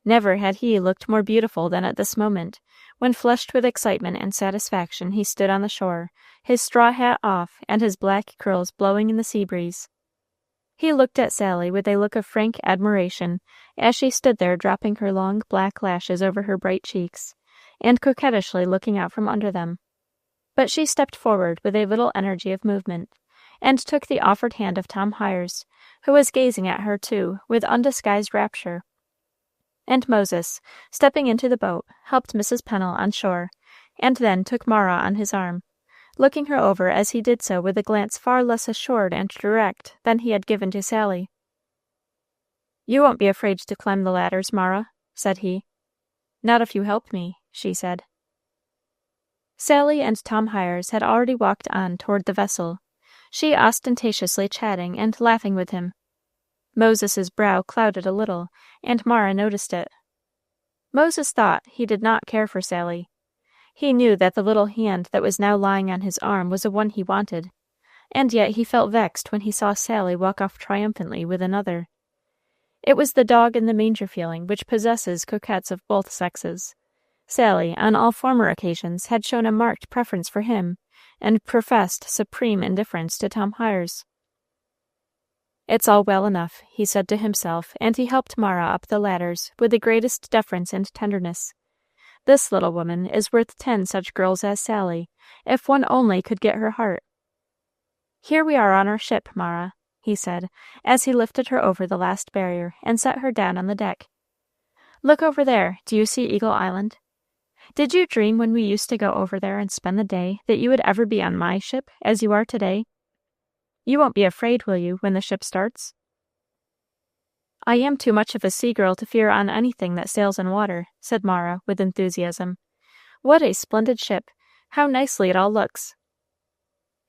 Never had he looked more beautiful than at this moment, when, flushed with excitement and satisfaction, he stood on the shore, his straw hat off, and his black curls blowing in the sea breeze. He looked at Sally with a look of frank admiration as she stood there dropping her long black lashes over her bright cheeks, and coquettishly looking out from under them. But she stepped forward with a little energy of movement, and took the offered hand of Tom Hires, who was gazing at her too with undisguised rapture. And Moses, stepping into the boat, helped Mrs. Pennel on shore, and then took Mara on his arm, looking her over as he did so with a glance far less assured and direct than he had given to Sally. "You won't be afraid to climb the ladders, Mara?" said he. "Not if you help me," she said. Sally and Tom Hires had already walked on toward the vessel, she ostentatiously chatting and laughing with him. Moses's brow clouded a little, and Mara noticed it. Moses thought he did not care for Sally. He knew that the little hand that was now lying on his arm was the one he wanted, and yet he felt vexed when he saw Sally walk off triumphantly with another. It was the dog in the manger feeling which possesses coquettes of both sexes. Sally, on all former occasions, had shown a marked preference for him, and professed supreme indifference to Tom Hires. "It's all well enough," he said to himself, and he helped Mara up the ladders with the greatest deference and tenderness. "This little woman is worth 10 such girls as Sally, if one only could get her heart. Here we are on our ship, Mara," he said, as he lifted her over the last barrier and set her down on the deck. "Look over there. Do you see Eagle Island? Did you dream when we used to go over there and spend the day that you would ever be on my ship, as you are today? You won't be afraid, will you, when the ship starts?" "I am too much of a sea-girl to fear on anything that sails in water," said Mara, with enthusiasm. "What a splendid ship! How nicely it all looks!"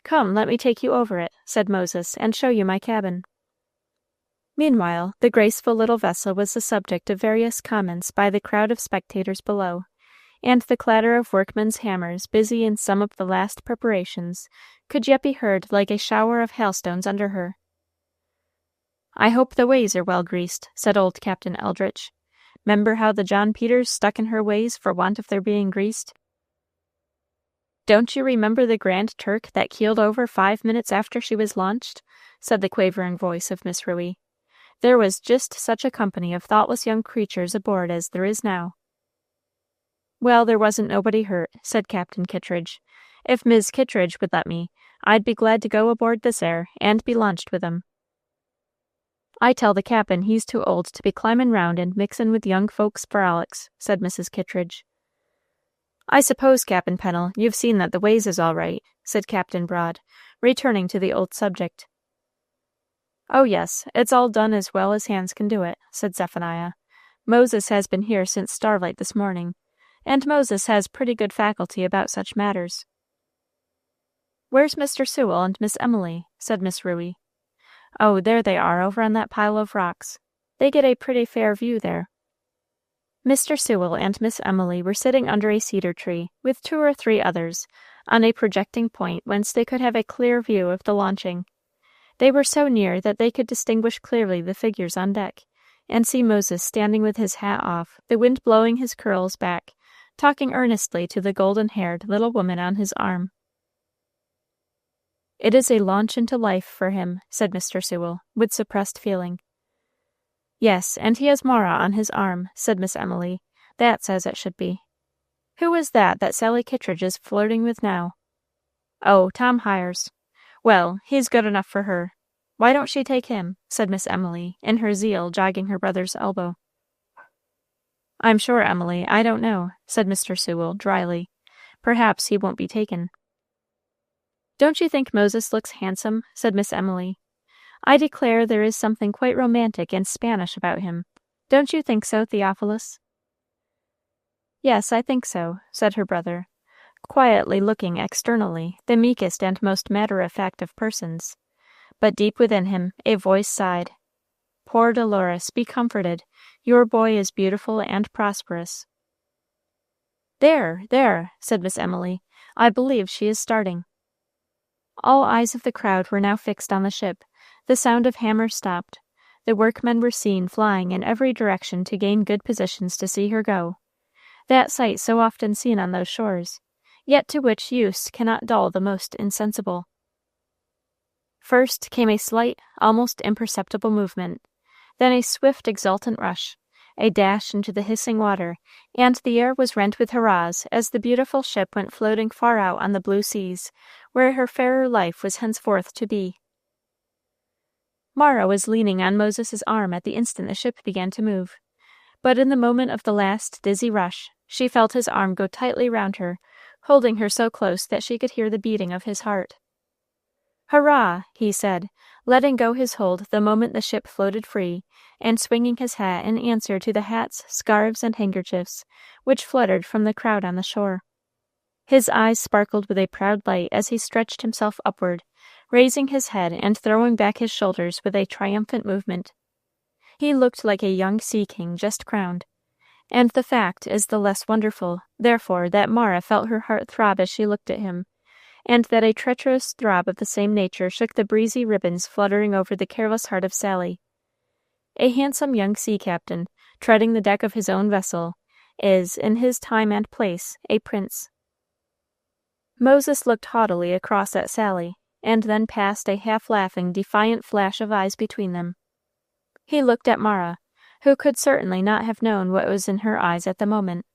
"Come, let me take you over it," said Moses, "and show you my cabin." Meanwhile, the graceful little vessel was the subject of various comments by the crowd of spectators below, and the clatter of workmen's hammers busy in some of the last preparations could yet be heard like a shower of hailstones under her. "I hope the ways are well greased," said old Captain Eldritch. "'Member how the John Peters stuck in her ways for want of their being greased?" "Don't you remember the Grand Turk that keeled over 5 minutes after she was launched?" said the quavering voice of Miss Ruey. "There was just such a company of thoughtless young creatures aboard as there is now." "Well, there wasn't nobody hurt," said Captain Kittredge. "If Mis' Kittredge would let me, I'd be glad to go aboard this air, and be launched with 'em." "I tell the cap'n he's too old to be climbin' round and mixin' with young folks' frolics," said Mrs. Kittredge. "I suppose, Cap'n Pennel, you've seen that the ways is all right. said Captain Broad, returning to the old subject. "Oh, yes, it's all done as well as hands can do it," said Zephaniah. "Moses has been here since starlight this morning, and Moses has pretty good faculty about such matters." "Where's Mr. Sewell and Miss Emily?" said Miss Ruey. "Oh, there they are over on that pile of rocks. They get a pretty fair view there." Mr. Sewell and Miss Emily were sitting under a cedar tree, with 2 or 3 others, on a projecting point whence they could have a clear view of the launching. They were so near that they could distinguish clearly the figures on deck, and see Moses standing with his hat off, the wind blowing his curls back, talking earnestly to the golden-haired little woman on his arm. "It is a launch into life for him," said Mr. Sewell, with suppressed feeling. "Yes, and he has Mara on his arm," said Miss Emily. "That's as it should be. Who is that Sally Kittredge is flirting with now?" "Oh, Tom Hires. Well, he's good enough for her. Why don't she take him?" said Miss Emily, in her zeal jogging her brother's elbow. "I'm sure, Emily, I don't know," said Mr. Sewell, dryly. "Perhaps he won't be taken." "Don't you think Moses looks handsome?" said Miss Emily. "I declare there is something quite romantic and Spanish about him. Don't you think so, Theophilus?" "Yes, I think so," said her brother, quietly looking externally the meekest and most matter-of-fact of persons. But deep within him a voice sighed, "Poor Dolores, be comforted. Your boy is beautiful and prosperous." "There, there," said Miss Emily. "I believe she is starting." All eyes of the crowd were now fixed on the ship. The sound of hammers stopped. The workmen were seen flying in every direction to gain good positions to see her go. That sight so often seen on those shores, yet to which use cannot dull the most insensible. First came a slight, almost imperceptible movement, then a swift, exultant rush, a dash into the hissing water, and the air was rent with hurrahs as the beautiful ship went floating far out on the blue seas, where her fairer life was henceforth to be. Mara was leaning on Moses's arm at the instant the ship began to move, but in the moment of the last dizzy rush, she felt his arm go tightly round her, holding her so close that she could hear the beating of his heart. "Hurrah!" he said, letting go his hold the moment the ship floated free, and swinging his hat in answer to the hats, scarves, and handkerchiefs, which fluttered from the crowd on the shore. His eyes sparkled with a proud light as he stretched himself upward, raising his head and throwing back his shoulders with a triumphant movement. He looked like a young sea-king just crowned, and the fact is the less wonderful, therefore, that Mara felt her heart throb as she looked at him, and that a treacherous throb of the same nature shook the breezy ribbons fluttering over the careless heart of Sally. A handsome young sea-captain, treading the deck of his own vessel, is, in his time and place, a prince. Moses looked haughtily across at Sally, and then passed a half-laughing, defiant flash of eyes between them. He looked at Mara, who could certainly not have known what was in her eyes at the moment,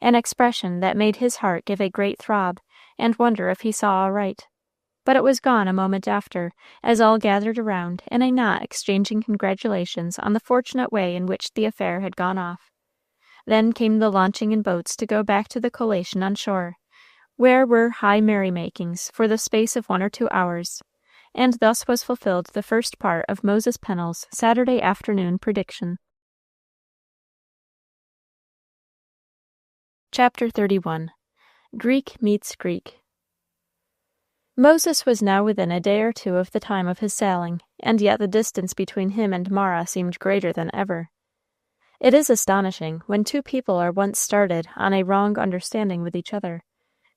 an expression that made his heart give a great throb, and wonder if he saw aright. But it was gone a moment after, as all gathered around in a knot exchanging congratulations on the fortunate way in which the affair had gone off. Then came the launching in boats to go back to the collation on shore, where were high merrymakings for the space of 1 or 2 hours, and thus was fulfilled the first part of Moses Pennell's Saturday afternoon prediction. Chapter 31. Greek meets Greek. Moses was now within a day or 2 of the time of his sailing, and yet the distance between him and Mara seemed greater than ever. It is astonishing, when 2 people are once started on a wrong understanding with each other,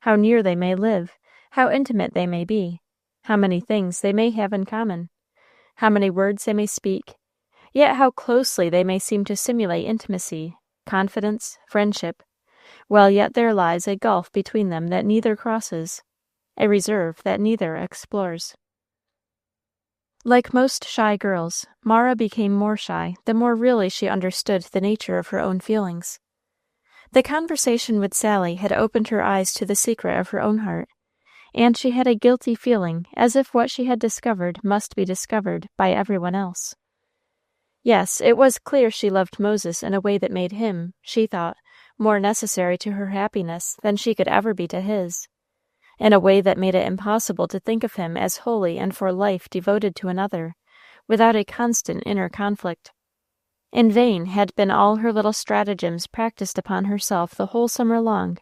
how near they may live, how intimate they may be, how many things they may have in common, how many words they may speak, yet how closely they may seem to simulate intimacy, confidence, friendship, while yet there lies a gulf between them that neither crosses, a reserve that neither explores. Like most shy girls, Mara became more shy the more really she understood the nature of her own feelings. The conversation with Sally had opened her eyes to the secret of her own heart, and she had a guilty feeling as if what she had discovered must be discovered by every one else. Yes, it was clear she loved Moses in a way that made him, she thought, more necessary to her happiness than she could ever be to his. in a way that made it impossible to think of him as wholly and for life devoted to another, without a constant inner conflict. In vain had been all her little stratagems practiced upon herself the whole summer long,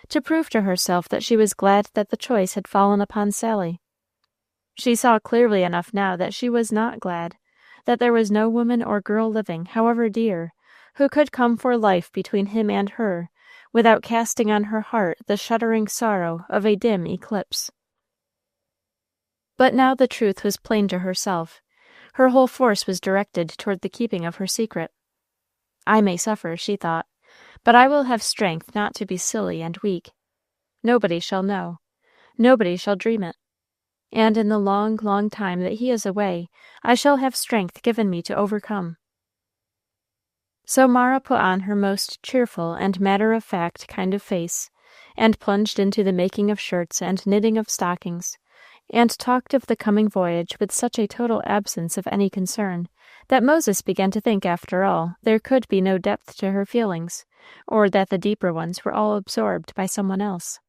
to prove to herself that she was glad that the choice had fallen upon Sally. She saw clearly enough now that she was not glad, that there was no woman or girl living, however dear, who could come for life between him and her, without casting on her heart the shuddering sorrow of a dim eclipse. But now the truth was plain to herself. Her whole force was directed toward the keeping of her secret. I may suffer, she thought, but I will have strength not to be silly and weak. Nobody shall know. Nobody shall dream it. And in the long, long time that he is away, I shall have strength given me to overcome. So Mara put on her most cheerful and matter-of-fact kind of face, and plunged into the making of shirts and knitting of stockings, and talked of the coming voyage with such a total absence of any concern, that Moses began to think, after all, there could be no depth to her feelings, or that the deeper ones were all absorbed by someone else.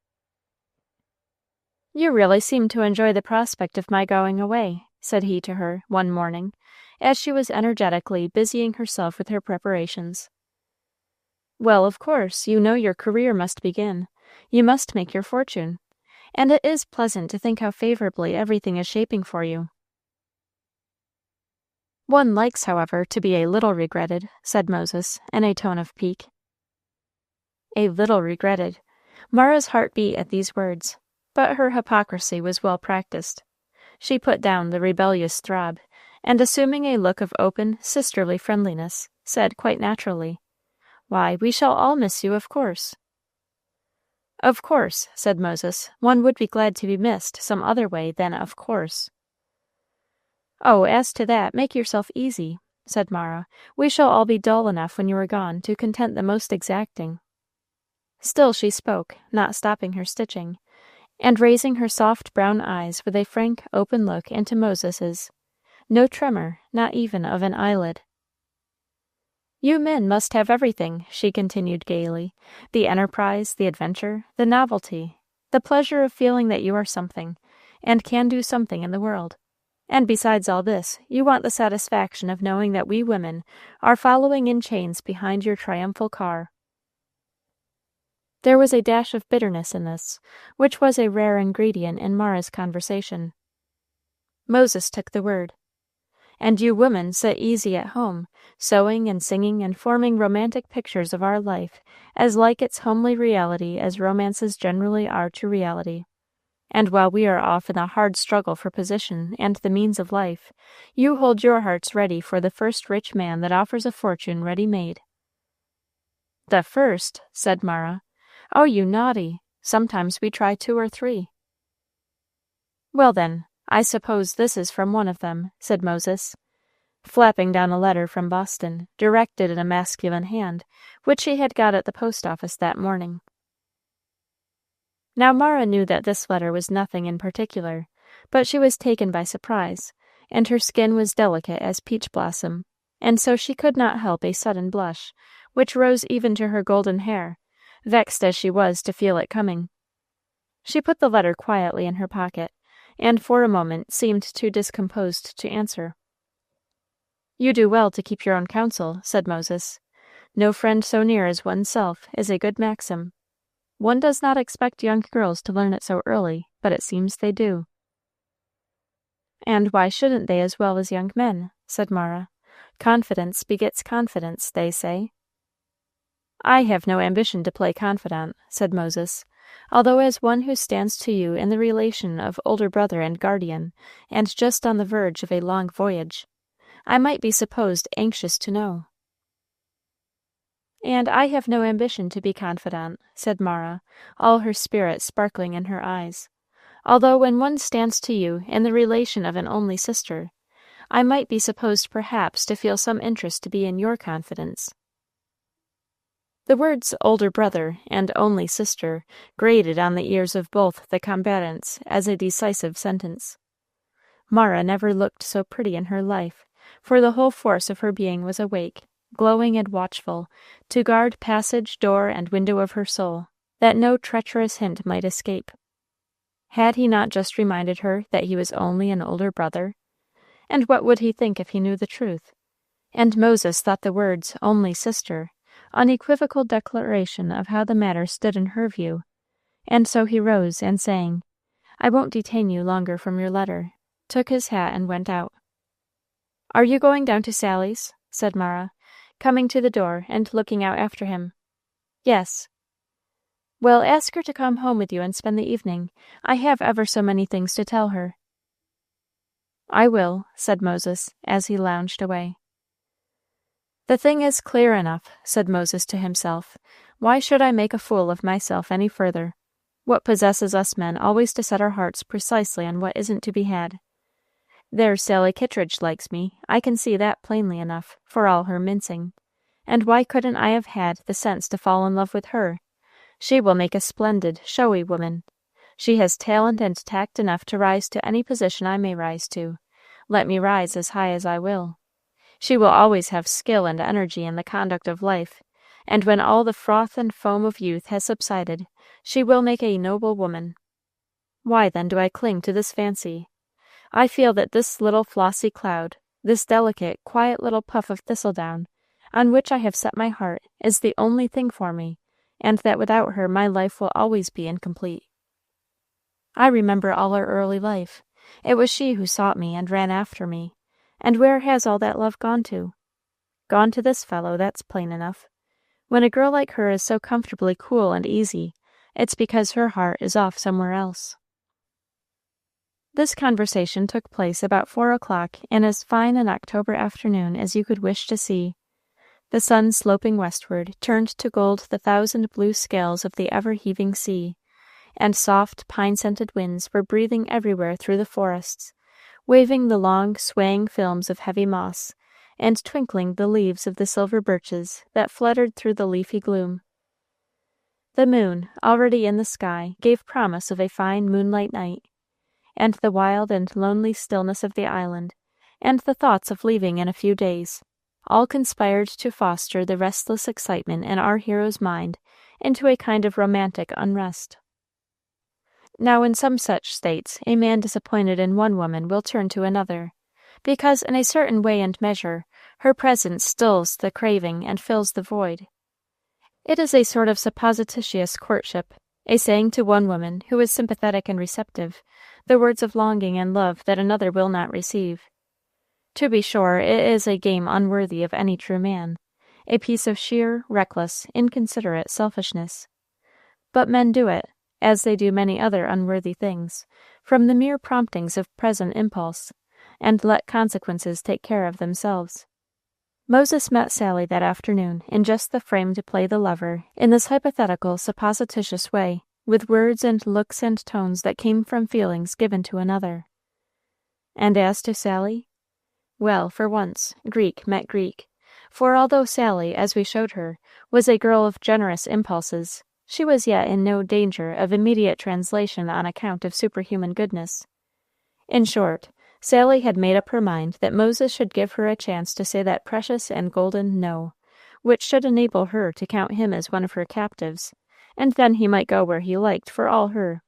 "You really seem to enjoy the prospect of my going away," said he to her, one morning, as she was energetically busying herself with her preparations. "Well, of course, you know your career must begin. You must make your fortune. And it is pleasant to think how favorably everything is shaping for you." "One likes, however, to be a little regretted," said Moses, in a tone of pique. A little regretted. Mara's heart beat at these words, but her hypocrisy was well practiced. She put down the rebellious throb, and assuming a look of open, sisterly friendliness, said quite naturally, "Why, we shall all miss you, of course." "Of course," said Moses, "one would be glad to be missed some other way than of course." "Oh, as to that, make yourself easy," said Mara. "We shall all be dull enough when you are gone to content the most exacting." Still she spoke, not stopping her stitching, and raising her soft brown eyes with a frank, open look into Moses's. No tremor, not even of an eyelid. "You men must have everything," she continued gaily, "the enterprise, the adventure, the novelty, the pleasure of feeling that you are something, and can do something in the world. And besides all this, you want the satisfaction of knowing that we women are following in chains behind your triumphal car." There was a dash of bitterness in this, which was a rare ingredient in Mara's conversation. Moses took the word. "And you women sit easy at home, sewing and singing and forming romantic pictures of our life as like its homely reality as romances generally are to reality. And while we are off in the hard struggle for position and the means of life, you hold your hearts ready for the first rich man that offers a fortune ready-made." "The first?" said Mara. "Oh, you naughty! Sometimes we try 2 or 3. "Well, then, I suppose this is from one of them," said Moses, flapping down a letter from Boston, directed in a masculine hand, which he had got at the post office that morning. Now Mara knew that this letter was nothing in particular, but she was taken by surprise, and her skin was delicate as peach blossom, and so she could not help a sudden blush, which rose even to her golden hair, vexed as she was to feel it coming. She put the letter quietly in her pocket, and for a moment seemed too discomposed to answer. "You do well to keep your own counsel," said Moses. "No friend so near as oneself is a good maxim. One does not expect young girls to learn it so early, but it seems they do." "And why shouldn't they as well as young men?" said Mara. "Confidence begets confidence, they say." "I have no ambition to play confidant," said Moses, "although as one who stands to you in the relation of older brother and guardian, and just on the verge of a long voyage, I might be supposed anxious to know." "And I have no ambition to be confidant," said Mara, all her spirit sparkling in her eyes, "although when one stands to you in the relation of an only sister, I might be supposed perhaps to feel some interest to be in your confidence." The words older brother and only sister grated on the ears of both the combatants as a decisive sentence. Mara never looked so pretty in her life, for the whole force of her being was awake, glowing and watchful, to guard passage, door, and window of her soul, that no treacherous hint might escape. Had he not just reminded her that he was only an older brother? And what would he think if he knew the truth? And Moses thought the words "only sister" unequivocal declaration of how the matter stood in her view, and so he rose and saying, "I won't detain you longer from your letter," took his hat and went out. "Are you going down to Sally's?" said Mara, coming to the door and looking out after him. "Yes." "Well, ask her to come home with you and spend the evening. I have ever so many things to tell her." "I will," said Moses, as he lounged away. "The thing is clear enough," said Moses to himself. "Why should I make a fool of myself any further? What possesses us men always to set our hearts precisely on what isn't to be had? There's Sally Kittredge likes me, I can see that plainly enough, for all her mincing. And why couldn't I have had the sense to fall in love with her? She will make a splendid, showy woman. She has talent and tact enough to rise to any position I may rise to, let me rise as high as I will. She will always have skill and energy in the conduct of life, and when all the froth and foam of youth has subsided, she will make a noble woman. Why, then, do I cling to this fancy? I feel that this little flossy cloud, this delicate, quiet little puff of thistledown, on which I have set my heart, is the only thing for me, and that without her my life will always be incomplete. I remember all our early life. It was she who sought me and ran after me. And where has all that love gone to? Gone to this fellow, that's plain enough. When a girl like her is so comfortably cool and easy, it's because her heart is off somewhere else. This conversation took place about 4 o'clock in as fine an October afternoon as you could wish to see. The sun sloping westward turned to gold the thousand blue scales of the ever-heaving sea, and soft pine-scented winds were breathing everywhere through the forests, waving the long, swaying films of heavy moss, and twinkling the leaves of the silver birches that fluttered through the leafy gloom. The moon, already in the sky, gave promise of a fine moonlight night, and the wild and lonely stillness of the island, and the thoughts of leaving in a few days, all conspired to foster the restless excitement in our hero's mind into a kind of romantic unrest. Now, in some such states, a man disappointed in one woman will turn to another, because in a certain way and measure her presence stills the craving and fills the void. It is a sort of supposititious courtship, a saying to one woman who is sympathetic and receptive the words of longing and love that another will not receive. To be sure, it is a game unworthy of any true man, a piece of sheer, reckless, inconsiderate selfishness. But men do it, as they do many other unworthy things, from the mere promptings of present impulse, and let consequences take care of themselves. Moses met Sally that afternoon in just the frame to play the lover in this hypothetical, supposititious way, with words and looks and tones that came from feelings given to another. And as to Sally? Well, for once, Greek met Greek, for although Sally, as we showed her, was a girl of generous impulses, she was yet in no danger of immediate translation on account of superhuman goodness. In short, Sally had made up her mind that Moses should give her a chance to say that precious and golden no, which should enable her to count him as one of her captives, and then he might go where he liked for all her.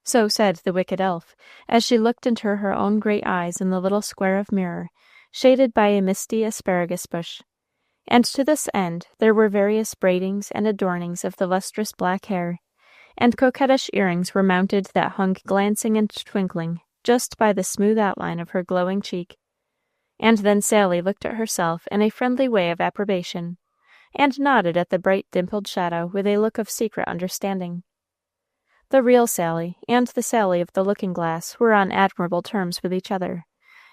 So said the wicked elf, as she looked into her own great eyes in the little square of mirror, shaded by a misty asparagus bush. And to this end there were various braidings and adornings of the lustrous black hair, and coquettish earrings were mounted that hung glancing and twinkling just by the smooth outline of her glowing cheek. And then Sally looked at herself in a friendly way of approbation, and nodded at the bright dimpled shadow with a look of secret understanding. The real Sally and the Sally of the looking-glass were on admirable terms with each other,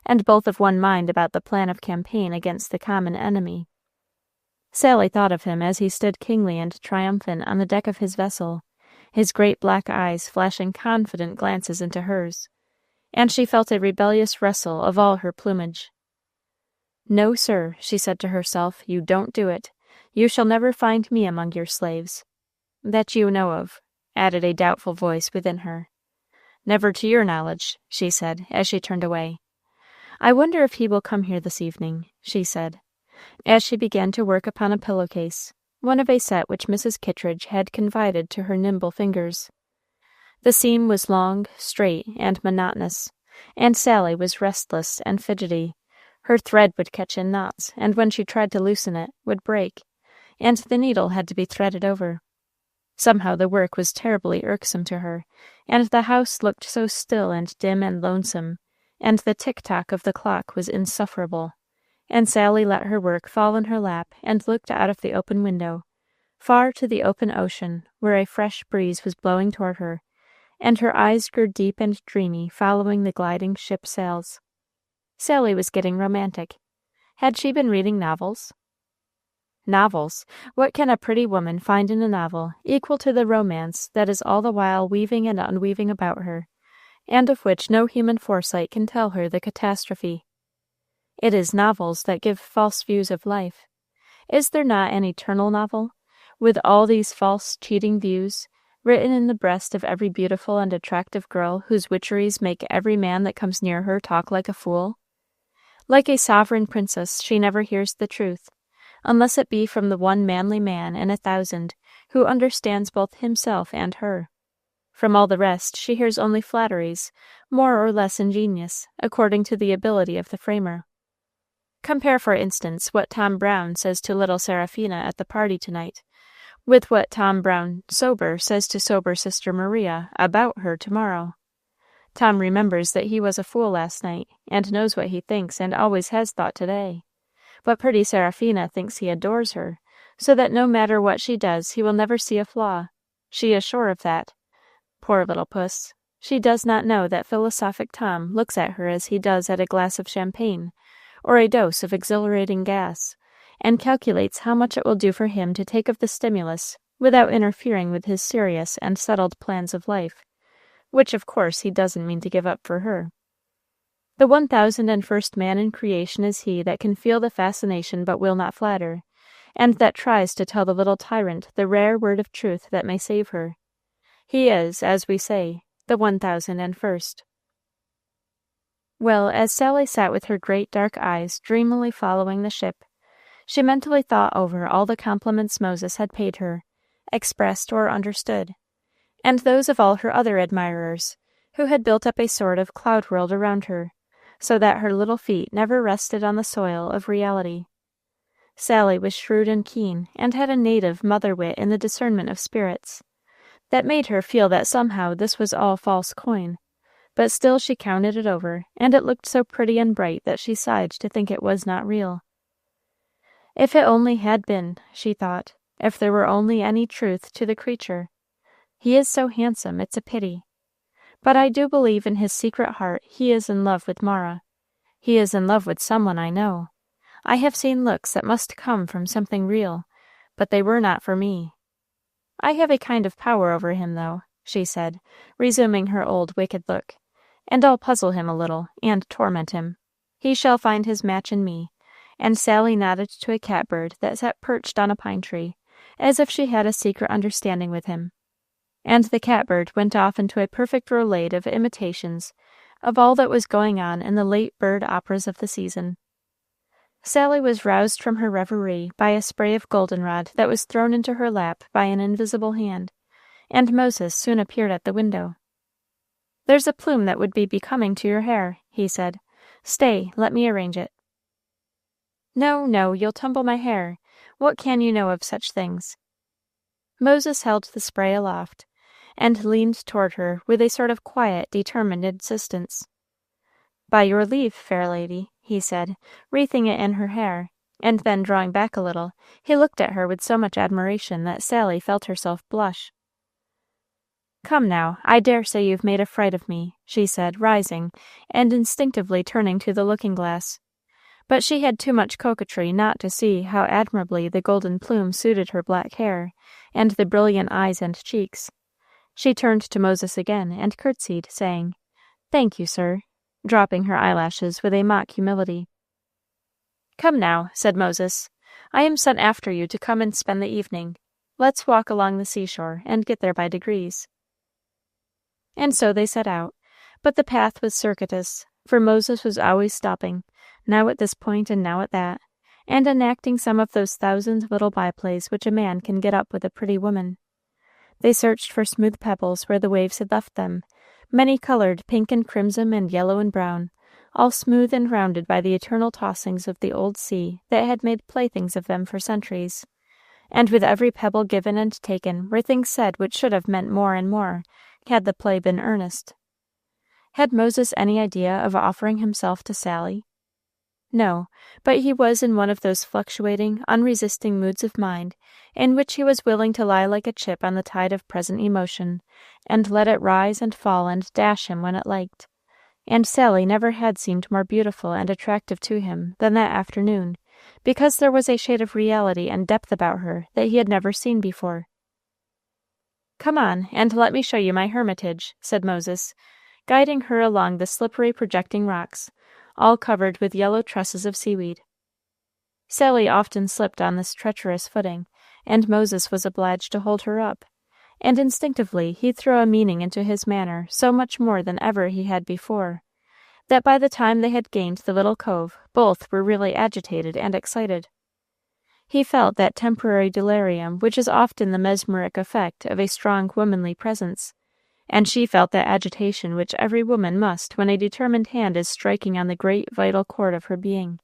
and both of one mind about the plan of campaign against the common enemy. Sally thought of him as he stood kingly and triumphant on the deck of his vessel, his great black eyes flashing confident glances into hers, and she felt a rebellious rustle of all her plumage. "No, sir," she said to herself, "you don't do it. You shall never find me among your slaves. That you know of," added a doubtful voice within her. "Never to your knowledge," she said, as she turned away. "I wonder if he will come here this evening," she said, as she began to work upon a pillowcase, one of a set which Mrs. Kittredge had confided to her nimble fingers. The seam was long, straight, and monotonous, and Sally was restless and fidgety. Her thread would catch in knots, and when she tried to loosen it, would break, and the needle had to be threaded over. Somehow the work was terribly irksome to her, and the house looked so still and dim and lonesome, and the tick-tock of the clock was insufferable, and Sally let her work fall in her lap and looked out of the open window, far to the open ocean, where a fresh breeze was blowing toward her, and her eyes grew deep and dreamy following the gliding ship sails. Sally was getting romantic. Had she been reading novels? Novels! What can a pretty woman find in a novel equal to the romance that is all the while weaving and unweaving about her, and of which no human foresight can tell her the catastrophe? It is novels that give false views of life. Is there not an eternal novel, with all these false, cheating views, written in the breast of every beautiful and attractive girl whose witcheries make every man that comes near her talk like a fool? Like a sovereign princess, she never hears the truth, unless it be from the one manly man in 1,000 who understands both himself and her. From all the rest she hears only flatteries, more or less ingenious, according to the ability of the framer. Compare, for instance, what Tom Brown says to little Seraphina at the party tonight, with what Tom Brown sober says to sober Sister Maria about her tomorrow. Tom remembers that he was a fool last night, and knows what he thinks and always has thought today. But pretty Seraphina thinks he adores her, so that no matter what she does he will never see a flaw. She is sure of that. Poor little puss! She does not know that philosophic Tom looks at her as he does at a glass of champagne, or a dose of exhilarating gas, and calculates how much it will do for him to take of the stimulus without interfering with his serious and settled plans of life, which of course he doesn't mean to give up for her. The 1,001st man in creation is he that can feel the fascination but will not flatter, and that tries to tell the little tyrant the rare word of truth that may save her. He is, as we say, the 1,001st. Well, as Sally sat with her great dark eyes dreamily following the ship, she mentally thought over all the compliments Moses had paid her, expressed or understood, and those of all her other admirers, who had built up a sort of cloud-world around her, so that her little feet never rested on the soil of reality. Sally was shrewd and keen, and had a native mother-wit in the discernment of spirits, that made her feel that somehow this was all false coin, but still she counted it over, and it looked so pretty and bright that she sighed to think it was not real. If it only had been, she thought, if there were only any truth to the creature. He is so handsome, it's a pity. But I do believe in his secret heart he is in love with Mara. He is in love with someone, I know. I have seen looks that must come from something real, but they were not for me. I have a kind of power over him, though, she said, resuming her old wicked look, and I'll puzzle him a little, and torment him. He shall find his match in me. And Sally nodded to a catbird that sat perched on a pine tree, as if she had a secret understanding with him. And the catbird went off into a perfect roulade of imitations of all that was going on in the late bird operas of the season. Sally was roused from her reverie by a spray of goldenrod that was thrown into her lap by an invisible hand, and Moses soon appeared at the window. "There's a plume that would be becoming to your hair," he said. "Stay, let me arrange it." "No, no, you'll tumble my hair. What can you know of such things?" Moses held the spray aloft, and leaned toward her with a sort of quiet, determined insistence. "By your leave, fair lady," he said, wreathing it in her hair, and then drawing back a little, he looked at her with so much admiration that Sally felt herself blush. "Come now, I dare say you've made a fright of me," she said, rising, and instinctively turning to the looking-glass. But she had too much coquetry not to see how admirably the golden plume suited her black hair, and the brilliant eyes and cheeks. She turned to Moses again, and curtsied, saying, "Thank you, sir," dropping her eyelashes with a mock humility. "Come now," said Moses. "I am sent after you to come and spend the evening. Let's walk along the seashore, and get there by degrees." And so they set out, but the path was circuitous, for Moses was always stopping, now at this point and now at that, and enacting some of those 1,000 little byplays which a man can get up with a pretty woman. They searched for smooth pebbles where the waves had left them, many-colored pink and crimson and yellow and brown, all smooth and rounded by the eternal tossings of the old sea that had made playthings of them for centuries. And with every pebble given and taken were things said which should have meant more and more, had the play been earnest. Had Moses any idea of offering himself to Sally? No, but he was in one of those fluctuating, unresisting moods of mind in which he was willing to lie like a chip on the tide of present emotion, and let it rise and fall and dash him when it liked. And Sally never had seemed more beautiful and attractive to him than that afternoon, because there was a shade of reality and depth about her that he had never seen before. "Come on, and let me show you my hermitage," said Moses, guiding her along the slippery projecting rocks, all covered with yellow trusses of seaweed. Sally often slipped on this treacherous footing, and Moses was obliged to hold her up, and instinctively he threw a meaning into his manner so much more than ever he had before, that by the time they had gained the little cove both were really agitated and excited. He felt that temporary delirium which is often the mesmeric effect of a strong womanly presence, and she felt that agitation which every woman must when a determined hand is striking on the great vital chord of her being.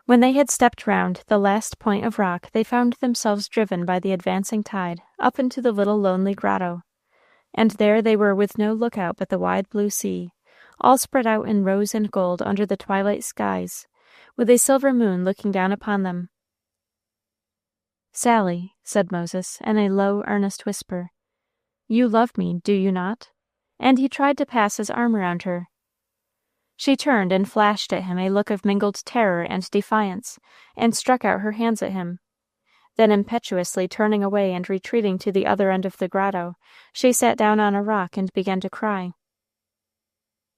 When they had stepped round the last point of rock, they found themselves driven by the advancing tide up into the little lonely grotto, and there they were with no lookout but the wide blue sea, all spread out in rose and gold under the twilight skies, with a silver moon looking down upon them. "Sally," said Moses, in a low, earnest whisper, "you love me, do you not?" And he tried to pass his arm around her. She turned and flashed at him a look of mingled terror and defiance, and struck out her hands at him. Then impetuously turning away and retreating to the other end of the grotto, she sat down on a rock and began to cry.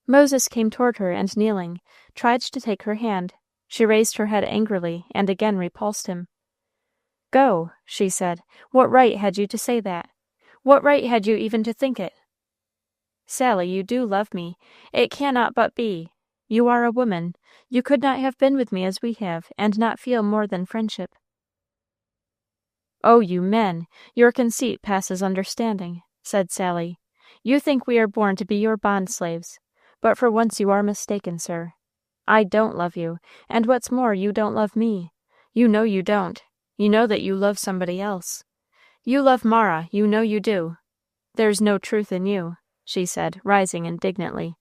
Moses came toward her and, kneeling, tried to take her hand. She raised her head angrily and again repulsed him. "Go," she said. "What right had you to say that? What right had you even to think it? Sally, you do love me. It cannot but be. You are a woman. You could not have been with me as we have, and not feel more than friendship." "Oh, you men! Your conceit passes understanding," said Sally. "You think we are born to be your bond slaves. But for once you are mistaken, sir. I don't love you, and what's more, you don't love me. You know you don't. You know that you love somebody else. You love Mara, you know you do. There's no truth in you," she said, rising indignantly.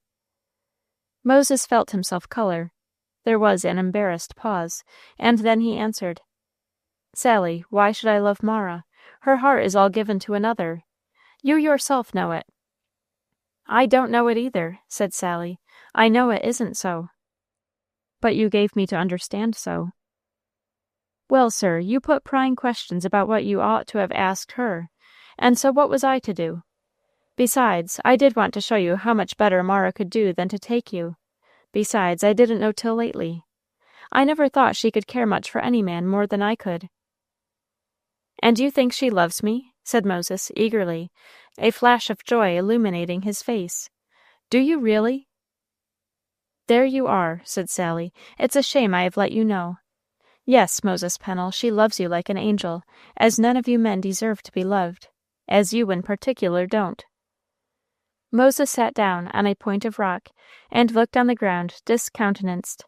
Moses felt himself color. There was an embarrassed pause, and then he answered, "Sally, why should I love Mara? Her heart is all given to another. You yourself know it." "I don't know it either," said Sally. "I know it isn't so." "But you gave me to understand so." "Well, sir, you put prying questions about what you ought to have asked her, and so what was I to do? Besides, I did want to show you how much better Mara could do than to take you. Besides, I didn't know till lately. I never thought she could care much for any man more than I could." "And you think she loves me?" said Moses, eagerly, a flash of joy illuminating his face. "Do you really?" "There you are," said Sally. "It's a shame I have let you know. Yes, Moses Pennel, she loves you like an angel, as none of you men deserve to be loved, as you in particular don't." Moses sat down on a point of rock, and looked on the ground discountenanced.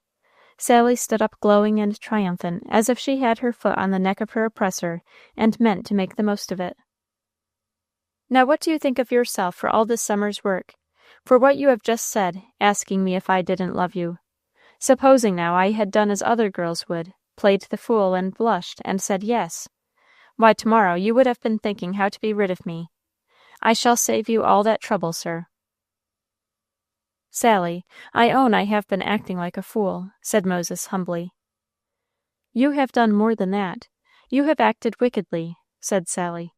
Sally stood up glowing and triumphant, as if she had her foot on the neck of her oppressor, and meant to make the most of it. "Now what do you think of yourself for all this summer's work? For what you have just said, asking me if I didn't love you? Supposing now I had done as other girls would, played the fool and blushed, and said yes. Why, tomorrow you would have been thinking how to be rid of me. I shall save you all that trouble, sir." "Sally, I own I have been acting like a fool," said Moses, humbly. "You have done more than that. You have acted wickedly," said Sally.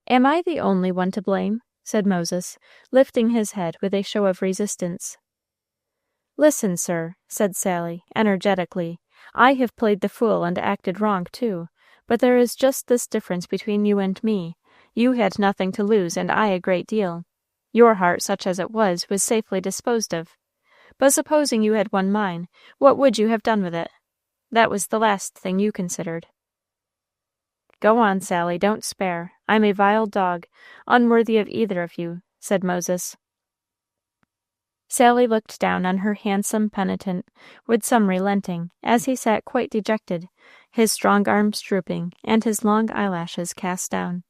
"Am I the only one to blame?" said Moses, lifting his head with a show of resistance. "Listen, sir," said Sally, energetically. "I have played the fool and acted wrong, too, but there is just this difference between you and me. You had nothing to lose, and I a great deal. Your heart, such as it was safely disposed of. But supposing you had won mine, what would you have done with it? That was the last thing you considered." Go on, Sally, don't spare. I'm a vile dog, unworthy of either of you, said Moses. Sally looked down on her handsome penitent with some relenting, as he sat quite dejected, his strong arms drooping, and his long eyelashes cast down.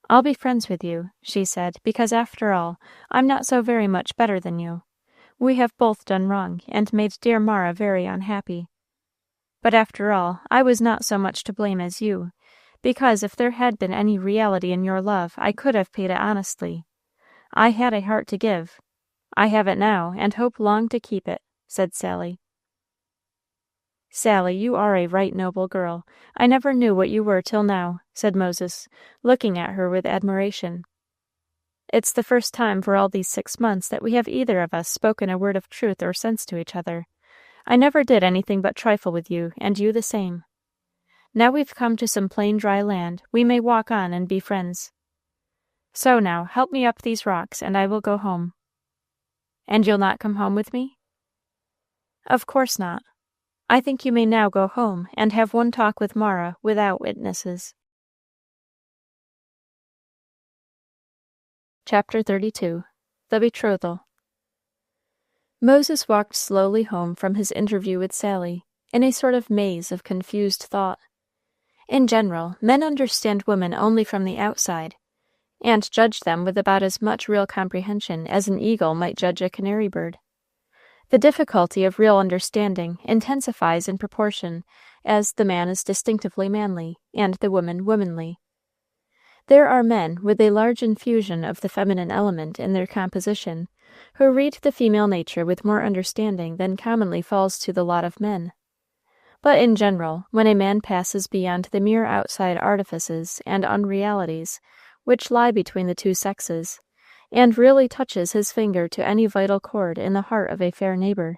I'll be friends with you, she said, because after all, I'm not so very much better than you. We have both done wrong, and made dear Mara very unhappy. But after all, I was not so much to blame as you, because if there had been any reality in your love, I could have paid it honestly. I had a heart to give. I have it now, and hope long to keep it, said Sally. Sally, you are a right noble girl. I never knew what you were till now, said Moses, looking at her with admiration. It's the first time for all these 6 months that we have either of us spoken a word of truth or sense to each other. I never did anything but trifle with you, and you the same. Now we've come to some plain dry land, we may walk on and be friends. So now, help me up these rocks, and I will go home. And you'll not come home with me? Of course not. I think you may now go home, and have one talk with Mara without witnesses. Chapter 32. The Betrothal. Moses walked slowly home from his interview with Sally, in a sort of maze of confused thought. In general, men understand women only from the outside, and judge them with about as much real comprehension as an eagle might judge a canary bird. The difficulty of real understanding intensifies in proportion as the man is distinctively manly, and the woman womanly. There are men with a large infusion of the feminine element in their composition, who read the female nature with more understanding than commonly falls to the lot of men. But in general, when a man passes beyond the mere outside artifices and unrealities which lie between the two sexes, and really touches his finger to any vital chord in the heart of a fair neighbor,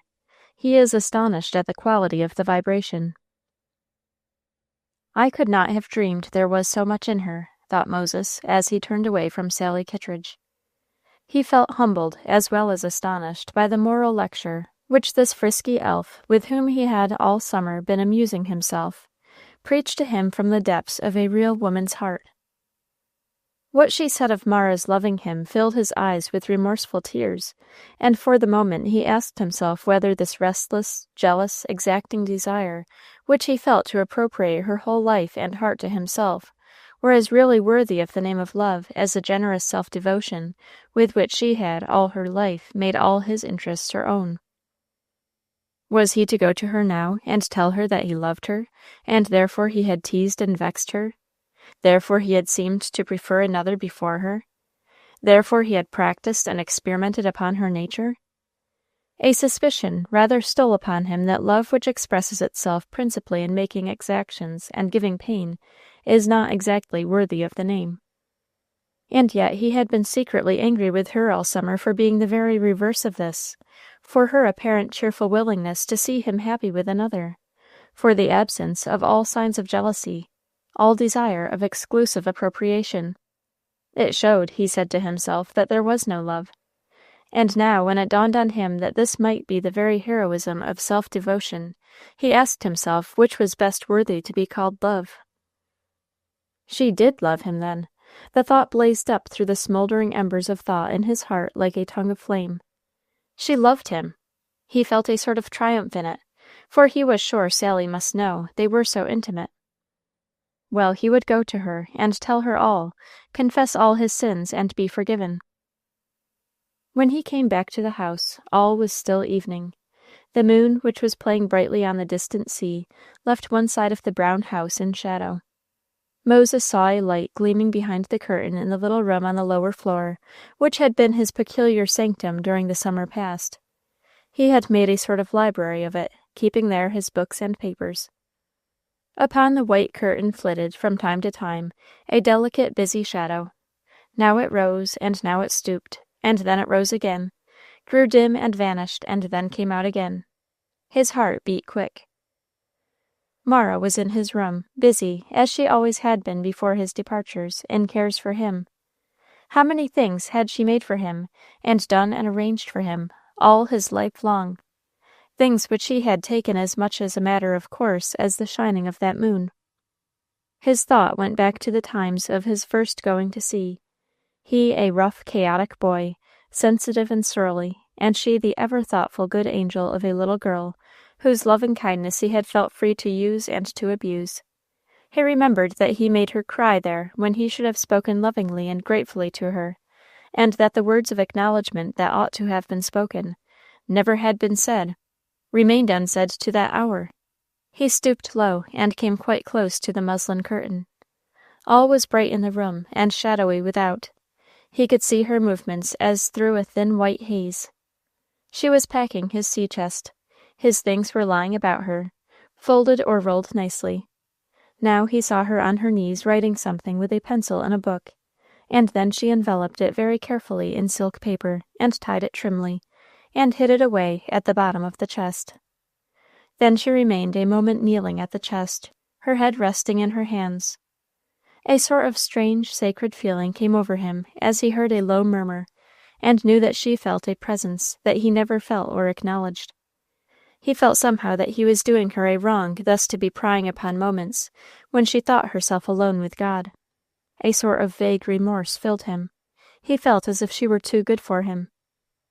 he is astonished at the quality of the vibration. I could not have dreamed there was so much in her, thought Moses, as he turned away from Sally Kittredge. He felt humbled as well as astonished by the moral lecture which this frisky elf, with whom he had all summer been amusing himself, preached to him from the depths of a real woman's heart. What she said of Mara's loving him filled his eyes with remorseful tears, and for the moment he asked himself whether this restless, jealous, exacting desire, which he felt to appropriate her whole life and heart to himself, were as really worthy of the name of love as the generous self-devotion with which she had, all her life, made all his interests her own. Was he to go to her now and tell her that he loved her, and therefore he had teased and vexed her? Therefore he had seemed to prefer another before her? Therefore he had practiced and experimented upon her nature? A suspicion rather stole upon him that love which expresses itself principally in making exactions and giving pain is not exactly worthy of the name. And yet he had been secretly angry with her all summer for being the very reverse of this, for her apparent cheerful willingness to see him happy with another, for the absence of all signs of jealousy, all desire of exclusive appropriation. It showed, he said to himself, that there was no love. And now, when it dawned on him that this might be the very heroism of self-devotion, he asked himself which was best worthy to be called love. She did love him, then. The thought blazed up through the smoldering embers of thought in his heart like a tongue of flame. She loved him. He felt a sort of triumph in it, for he was sure Sally must know, they were so intimate. Well, he would go to her, and tell her all, confess all his sins, and be forgiven. When he came back to the house, all was still evening. The moon, which was playing brightly on the distant sea, left one side of the brown house in shadow. Moses saw a light gleaming behind the curtain in the little room on the lower floor, which had been his peculiar sanctum during the summer past. He had made a sort of library of it, keeping there his books and papers. Upon the white curtain flitted, from time to time, a delicate, busy shadow. Now it rose, and now it stooped, and then it rose again, grew dim and vanished, and then came out again. His heart beat quick. Mara was in his room, busy, as she always had been before his departures, in cares for him. How many things had she made for him, and done and arranged for him, all his life long, things which he had taken as much as a matter of course as the shining of that moon. His thought went back to the times of his first going to sea. He a rough, chaotic boy, sensitive and surly, and she the ever-thoughtful good angel of a little girl, whose loving kindness he had felt free to use and to abuse. He remembered that he made her cry there when he should have spoken lovingly and gratefully to her, and that the words of acknowledgment that ought to have been spoken, never had been said, remained unsaid to that hour. He stooped low, and came quite close to the muslin curtain. All was bright in the room, and shadowy without. He could see her movements as through a thin white haze. She was packing his sea chest. His things were lying about her, folded or rolled nicely. Now he saw her on her knees writing something with a pencil in a book, and then she enveloped it very carefully in silk paper, and tied it trimly, and hid it away at the bottom of the chest. Then she remained a moment kneeling at the chest, her head resting in her hands. A sort of strange, sacred feeling came over him as he heard a low murmur, and knew that she felt a presence that he never felt or acknowledged. He felt somehow that he was doing her a wrong thus to be prying upon moments when she thought herself alone with God. A sort of vague remorse filled him. He felt as if she were too good for him.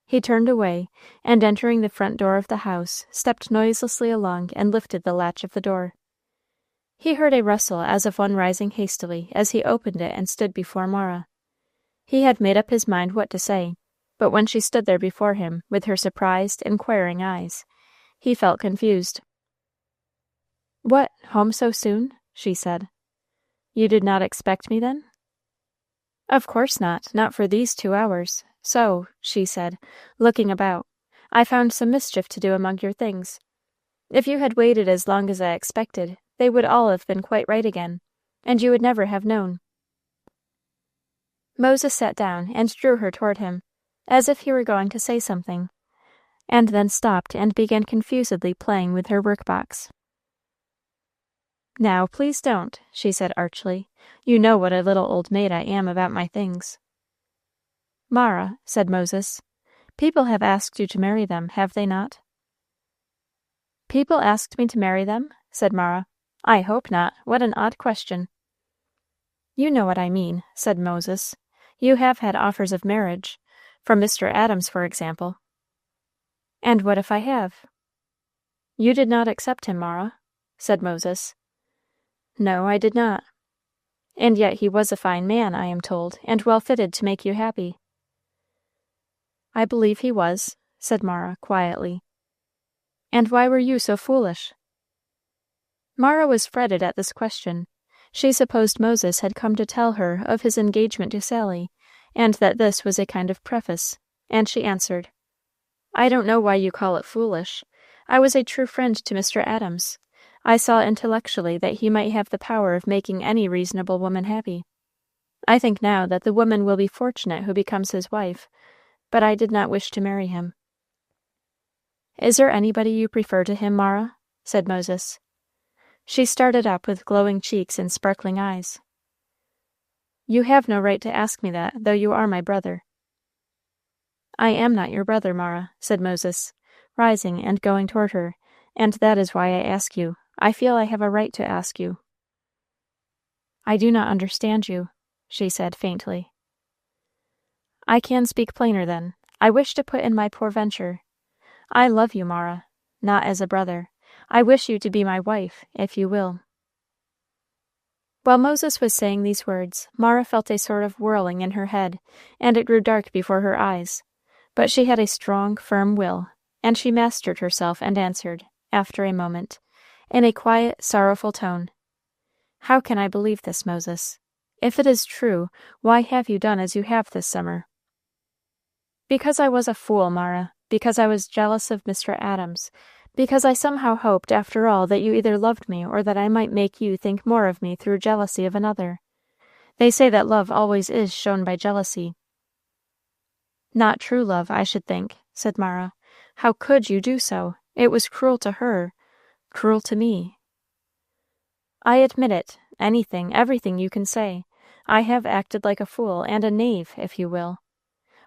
He turned away, and entering the front door of the house, stepped noiselessly along and lifted the latch of the door. He heard a rustle as of one rising hastily as he opened it and stood before Mara. He had made up his mind what to say, but when she stood there before him, with her surprised, inquiring eyes, he felt confused. "What, home so soon?" she said. "You did not expect me, then?" "Of course not for these 2 hours. So," she said, looking about, "I found some mischief to do among your things. If you had waited as long as I expected, they would all have been quite right again, and you would never have known." Moses sat down and drew her toward him, as if he were going to say something, and then stopped and began confusedly playing with her work-box. "Now, please don't," she said archly. "You know what a little old maid I am about my things." "Mara," said Moses, "people have asked you to marry them, have they not?" "People asked me to marry them?" said Mara. "I hope not. What an odd question." "You know what I mean," said Moses. "You have had offers of marriage, from Mr. Adams, for example." "And what if I have?" "You did not accept him, Mara," said Moses. "No, I did not." "And yet he was a fine man, I am told, and well fitted to make you happy." "I believe he was," said Mara, quietly. "And why were you so foolish?" Mara was fretted at this question. She supposed Moses had come to tell her of his engagement to Sally, and that this was a kind of preface, and she answered, "I don't know why you call it foolish. I was a true friend to Mr. Adams. I saw intellectually that he might have the power of making any reasonable woman happy. I think now that the woman will be fortunate who becomes his wife, but I did not wish to marry him." "Is there anybody you prefer to him, Mara?" said Moses. She started up with glowing cheeks and sparkling eyes. "You have no right to ask me that, though you are my brother." "I am not your brother, Mara," said Moses, rising and going toward her, "and that is why I ask you. I feel I have a right to ask you." "I do not understand you," she said, faintly. "I can speak plainer, then. I wish to put in my poor venture. I love you, Mara, not as a brother. I wish you to be my wife, if you will." While Moses was saying these words, Mara felt a sort of whirling in her head, and it grew dark before her eyes. But she had a strong, firm will, and she mastered herself and answered, after a moment, in a quiet, sorrowful tone, "How can I believe this, Moses? If it is true, why have you done as you have this summer?" "Because I was a fool, Mara, because I was jealous of Mr. Adams, because I somehow hoped, after all, that you either loved me or that I might make you think more of me through jealousy of another. They say that love always is shown by jealousy." "Not true love, I should think," said Mara. "How could you do so? It was cruel to her, cruel to me." "I admit it. Anything, everything you can say. I have acted like a fool and a knave, if you will.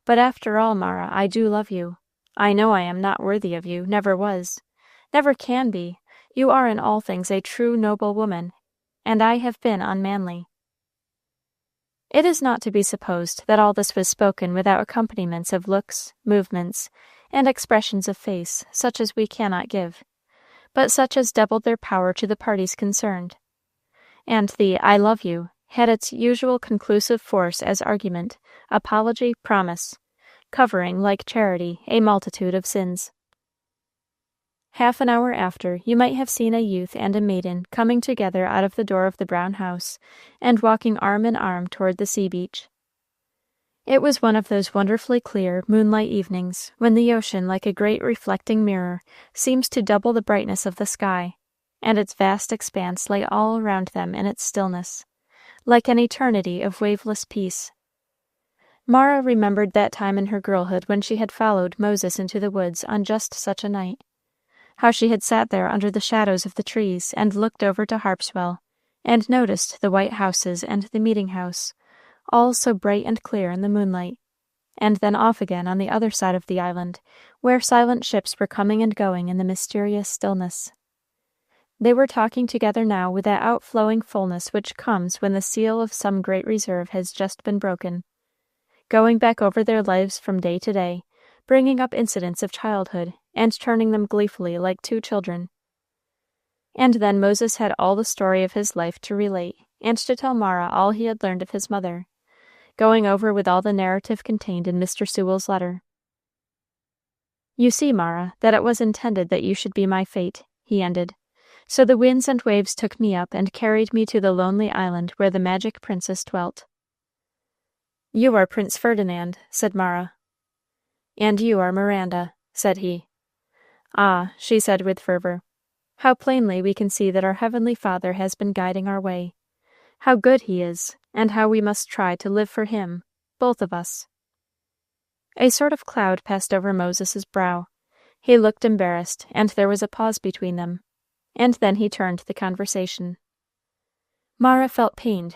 But after all, Mara, I do love you. I know I am not worthy of you, never was, never can be. You are in all things a true, noble woman, and I have been unmanly." It is not to be supposed that all this was spoken without accompaniments of looks, movements, and expressions of face such as we cannot give, but such as doubled their power to the parties concerned. And the "I love you" had its usual conclusive force as argument, apology, promise, covering, like charity, a multitude of sins. Half an hour after, you might have seen a youth and a maiden coming together out of the door of the brown house, and walking arm in arm toward the sea-beach. It was one of those wonderfully clear moonlight evenings, when the ocean, like a great reflecting mirror, seems to double the brightness of the sky, and its vast expanse lay all around them in its stillness, like an eternity of waveless peace. Mara remembered that time in her girlhood when she had followed Moses into the woods on just such a night. How she had sat there under the shadows of the trees and looked over to Harpswell, and noticed the white houses and the meeting-house, all so bright and clear in the moonlight, and then off again on the other side of the island, where silent ships were coming and going in the mysterious stillness. They were talking together now with that outflowing fullness which comes when the seal of some great reserve has just been broken, going back over their lives from day to day, bringing up incidents of childhood, and turning them gleefully like two children. And then Moses had all the story of his life to relate, and to tell Mara all he had learned of his mother, going over with all the narrative contained in Mr. Sewell's letter. "You see, Mara, that it was intended that you should be my fate," he ended. "So the winds and waves took me up and carried me to the lonely island where the magic princess dwelt." "You are Prince Ferdinand," said Mara. "And you are Miranda," said he. "Ah," she said with fervor, "how plainly we can see that our Heavenly Father has been guiding our way. How good He is, and how we must try to live for Him, both of us." A sort of cloud passed over Moses's brow. He looked embarrassed, and there was a pause between them, and then he turned the conversation. Mara felt pained.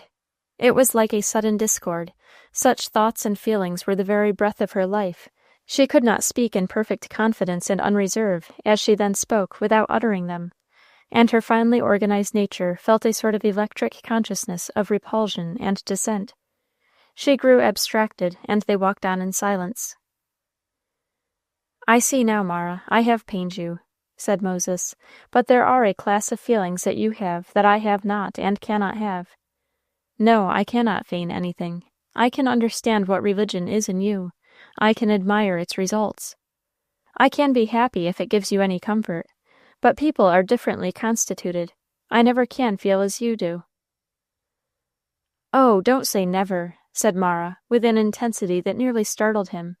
It was like a sudden discord. Such thoughts and feelings were the very breath of her life. She could not speak in perfect confidence and unreserve as she then spoke without uttering them, and her finely organized nature felt a sort of electric consciousness of repulsion and dissent. She grew abstracted, and they walked on in silence. "I see now, Mara, I have pained you," said Moses, "but there are a class of feelings that you have that I have not and cannot have. No, I cannot feign anything. I can understand what religion is in you. I can admire its results. I can be happy if it gives you any comfort, but people are differently constituted. I never can feel as you do." "Oh, don't say never," said Mara, with an intensity that nearly startled him.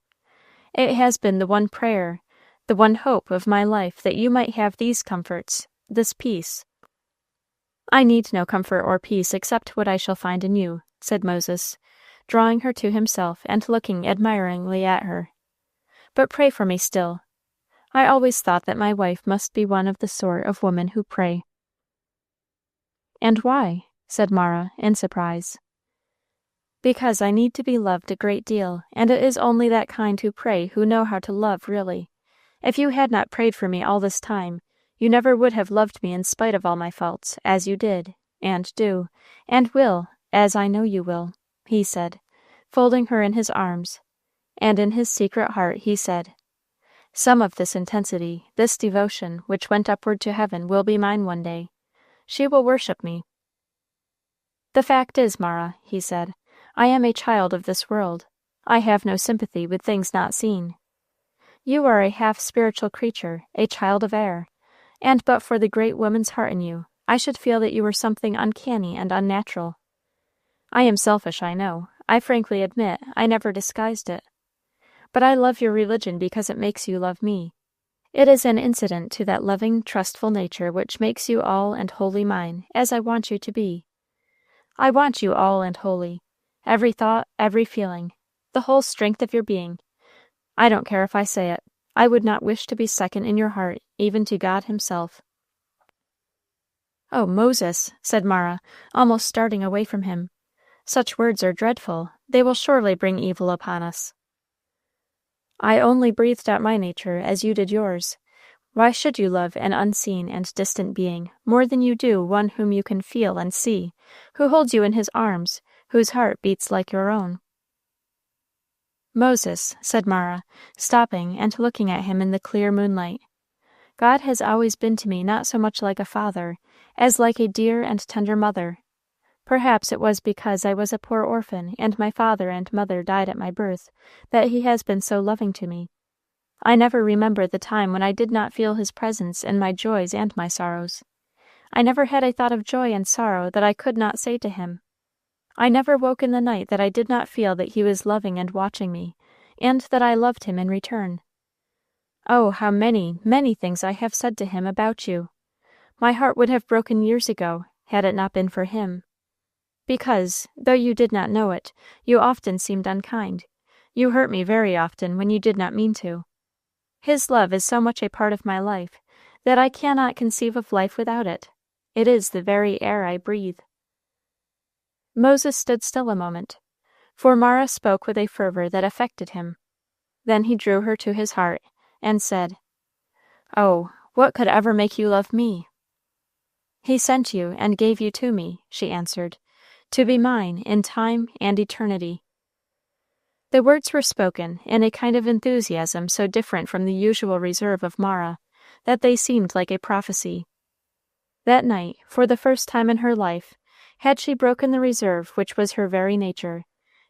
"It has been the one prayer, the one hope of my life that you might have these comforts, this peace." "I need no comfort or peace except what I shall find in you," said Moses, drawing her to himself and looking admiringly at her. "But pray for me still. I always thought that my wife must be one of the sort of women who pray." "And why?" said Mara, in surprise. "Because I need to be loved a great deal, and it is only that kind who pray who know how to love really. If you had not prayed for me all this time, you never would have loved me in spite of all my faults, as you did, and do, and will, as I know you will," he said, folding her in his arms, and in his secret heart he said, "Some of this intensity, this devotion, which went upward to heaven, will be mine one day. She will worship me." "The fact is, Mara," he said, "I am a child of this world. I have no sympathy with things not seen. You are a half-spiritual creature, a child of air, and but for the great woman's heart in you, I should feel that you were something uncanny and unnatural. I am selfish, I know. I frankly admit I never disguised it. But I love your religion because it makes you love me. It is an incident to that loving, trustful nature which makes you all and wholly mine, as I want you to be. I want you all and wholly, every thought, every feeling, the whole strength of your being. I don't care if I say it. I would not wish to be second in your heart, even to God himself." "Oh, Moses," said Mara, almost starting away from him, "such words are dreadful. They will surely bring evil upon us." "I only breathed out my nature, as you did yours. Why should you love an unseen and distant being more than you do one whom you can feel and see, who holds you in his arms, whose heart beats like your own?" "Moses," said Mara, stopping and looking at him in the clear moonlight, "God has always been to me not so much like a father, as like a dear and tender mother. Perhaps it was because I was a poor orphan, and my father and mother died at my birth, that he has been so loving to me. I never remember the time when I did not feel his presence in my joys and my sorrows. I never had a thought of joy and sorrow that I could not say to him. I never woke in the night that I did not feel that he was loving and watching me, and that I loved him in return. Oh, how many, many things I have said to him about you! My heart would have broken years ago, had it not been for him. Because, though you did not know it, you often seemed unkind. You hurt me very often when you did not mean to. His love is so much a part of my life that I cannot conceive of life without it. It is the very air I breathe." Moses stood still a moment, for Mara spoke with a fervor that affected him. Then he drew her to his heart, and said, "Oh, what could ever make you love me?" "He sent you and gave you to me," she answered, "to be mine in time and eternity." The words were spoken in a kind of enthusiasm so different from the usual reserve of Mara, that they seemed like a prophecy. That night, for the first time in her life, had she broken the reserve which was her very nature,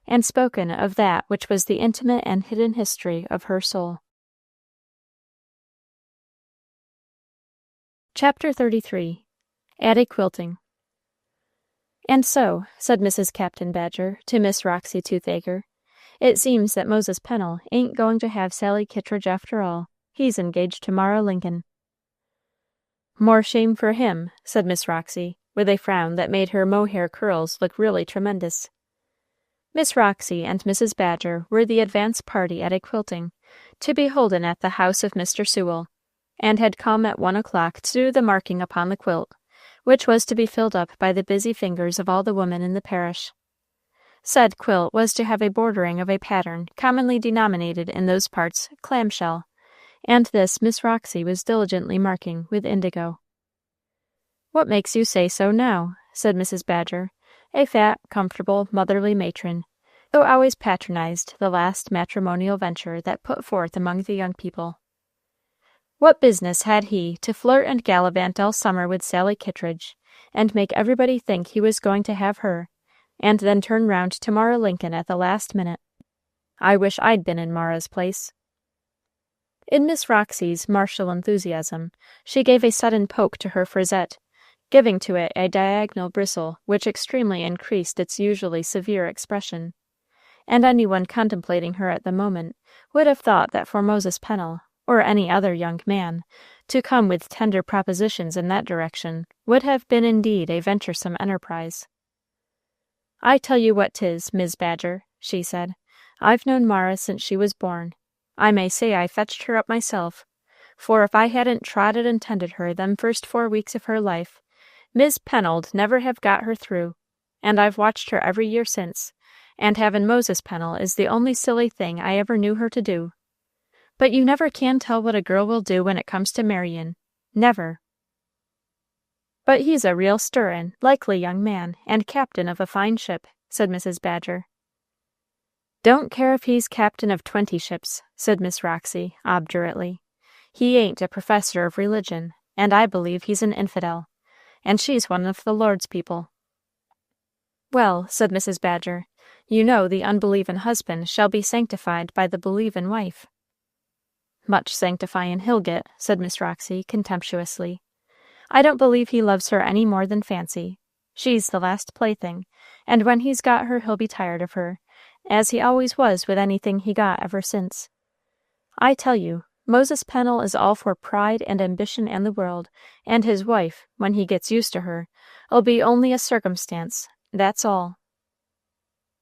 and spoken of that which was the intimate and hidden history of her soul. Chapter 33. At a Quilting. "And so," said Mrs. Captain Badger to Miss Roxy Toothacre, "it seems that Moses Pennel ain't going to have Sally Kittridge after all. He's engaged to Mara Lincoln." "More shame for him," said Miss Roxy, with a frown that made her mohair curls look really tremendous. Miss Roxy and Mrs. Badger were the advance party at a quilting, to be holden at the house of Mr. Sewell, and had come at 1 o'clock to do the marking upon the quilt, which was to be filled up by the busy fingers of all the women in the parish. Said quilt was to have a bordering of a pattern commonly denominated in those parts clamshell, and this Miss Roxy was diligently marking with indigo. "What makes you say so now?" said Mrs. Badger, a fat, comfortable, motherly matron, who always patronized the last matrimonial venture that put forth among the young people. What business had he to flirt and gallivant all summer with Sally Kittridge, and make everybody think he was going to have her, and then turn round to Mara Lincoln at the last minute? I wish I'd been in Mara's place." In Miss Roxy's martial enthusiasm, she gave a sudden poke to her frisette, giving to it a diagonal bristle which extremely increased its usually severe expression, and any one contemplating her at the moment would have thought that for Moses Pennel, or any other young man, to come with tender propositions in that direction would have been indeed a venturesome enterprise. "I tell you what 'tis, Mis' Badger," she said, "I've known Mara since she was born. I may say I fetched her up myself, for if I hadn't trotted and tended her them first 4 weeks of her life, Mis' Pennel'd never have got her through, and I've watched her every year since, and havin' Moses Pennel is the only silly thing I ever knew her to do. But you never can tell what a girl will do when it comes to marryin', never." "But he's a real stirrin', likely young man, and captain of a fine ship," said Mrs. Badger. "Don't care if he's captain of 20 ships," said Miss Roxy, obdurately. "He ain't a professor of religion, and I believe he's an infidel, and she's one of the Lord's people." "Well," said Mrs. Badger, "you know the unbelievin' husband shall be sanctified by the believin' wife." "Much sanctifyin' he'll get," said Miss Roxy, contemptuously. "I don't believe he loves her any more than Fancy. She's the last plaything, and when he's got her he'll be tired of her, as he always was with anything he got ever since. I tell you, Moses Pennel is all for pride and ambition and the world, and his wife, when he gets used to her, 'll be only a circumstance, that's all."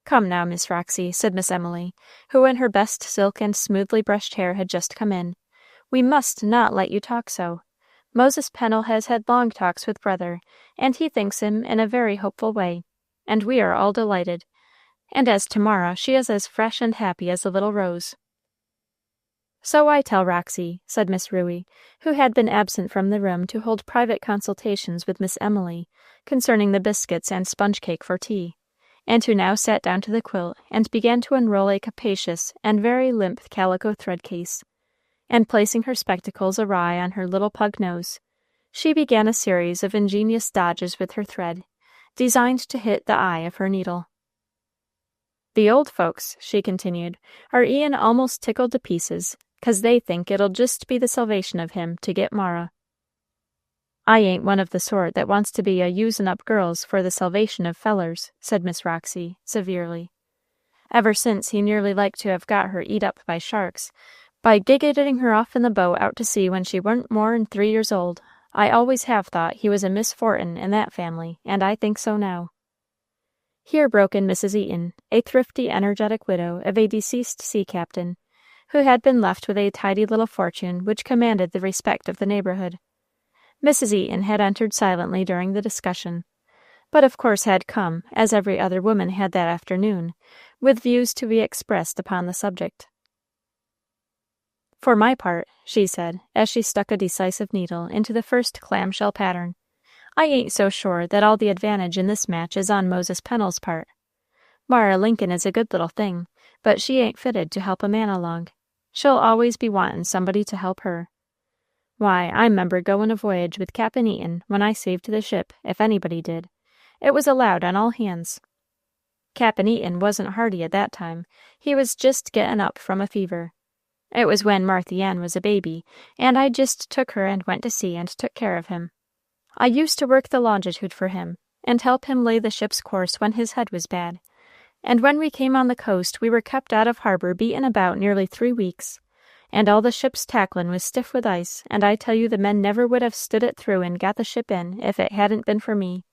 "Come now, Miss Roxy," said Miss Emily, who in her best silk and smoothly brushed hair had just come in, "we must not let you talk so. Moses Pennel has had long talks with brother, and he thinks him in a very hopeful way, and we are all delighted. And as to Mara, she is as fresh and happy as a little rose." "So I tell Roxy," said Miss Ruey, who had been absent from the room to hold private consultations with Miss Emily concerning the biscuits and sponge cake for tea, and who now sat down to the quilt and began to unroll a capacious and very limp calico thread case, and placing her spectacles awry on her little pug nose, she began a series of ingenious dodges with her thread, designed to hit the eye of her needle. "The old folks," she continued, "are e'en almost tickled to pieces, 'cause they think it'll just be the salvation of him to get Mara." "I ain't one of the sort that wants to be a usin' up girls for the salvation of fellers," said Miss Roxy, severely. "Ever since he nearly like to have got her eat up by sharks, by giggeting her off in the boat out to sea when she warn't more'n 3 years old, I always have thought he was a misfortin in that family, and I think so now." Here broke in Mrs. Eaton, a thrifty, energetic widow of a deceased sea captain, who had been left with a tidy little fortune which commanded the respect of the neighborhood. Mrs. Eaton had entered silently during the discussion, but of course had come, as every other woman had that afternoon, with views to be expressed upon the subject. "For my part," she said, as she stuck a decisive needle into the first clamshell pattern, "I ain't so sure that all the advantage in this match is on Moses Pennel's part. Mara Lincoln is a good little thing, but she ain't fitted to help a man along. She'll always be wantin' somebody to help her. Why, I 'member goin' a voyage with Cap'n Eaton when I saved the ship, if anybody did. It was allowed on all hands. Cap'n Eaton wasn't hearty at that time. He was just gettin' up from a fever. It was when Marthy Ann was a baby, and I just took her and went to sea and took care of him. I used to work the longitude for him, and help him lay the ship's course when his head was bad. And when we came on the coast, we were kept out of harbor beaten about nearly 3 weeks, and all the ship's tacklin' was stiff with ice, and I tell you the men never would have stood it through and got the ship in, if it hadn't been for me.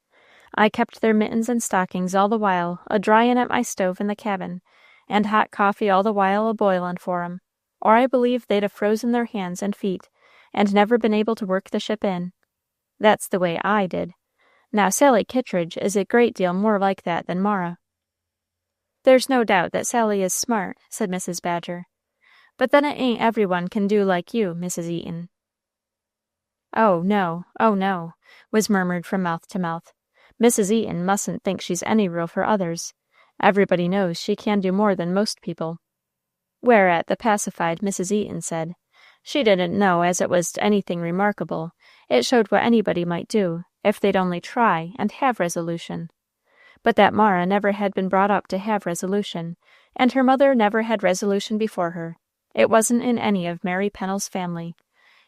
I kept their mittens and stockings all the while a-dryin' at my stove in the cabin, and hot coffee all the while a-boilin' for 'em, or I believe they'd have frozen their hands and feet, and never been able to work the ship in. That's the way I did. Now Sally Kittredge is a great deal more like that than Mara." "There's no doubt that Sally is smart," said Mrs. Badger. "But then it ain't every one can do like you, Mrs. Eaton." "Oh, no, was murmured from mouth to mouth. "Mrs. Eaton mustn't think she's any rule for others. Everybody knows she can do more than most people." Whereat the pacified Mrs. Eaton said, she didn't know as it was anything remarkable. It showed what anybody might do, if they'd only try and have resolution. But that Mara never had been brought up to have resolution, and her mother never had resolution before her. It wasn't in any of Mary Pennel's family.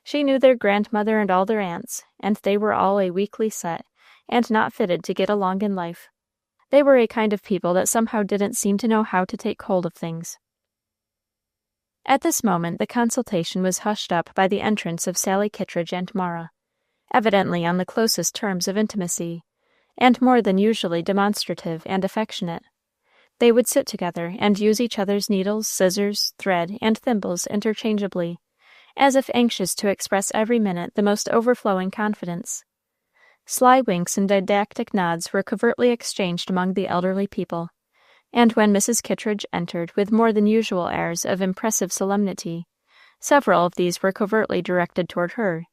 She knew their grandmother and all their aunts, and they were all a weakly set, and not fitted to get along in life. They were a kind of people that somehow didn't seem to know how to take hold of things. At this moment the consultation was hushed up by the entrance of Sally Kittredge and Mara, evidently on the closest terms of intimacy, and more than usually demonstrative and affectionate. They would sit together and use each other's needles, scissors, thread, and thimbles interchangeably, as if anxious to express every minute the most overflowing confidence. Sly winks and didactic nods were covertly exchanged among the elderly people, and when Mrs. Kittredge entered with more than usual airs of impressive solemnity, several of these were covertly directed toward her,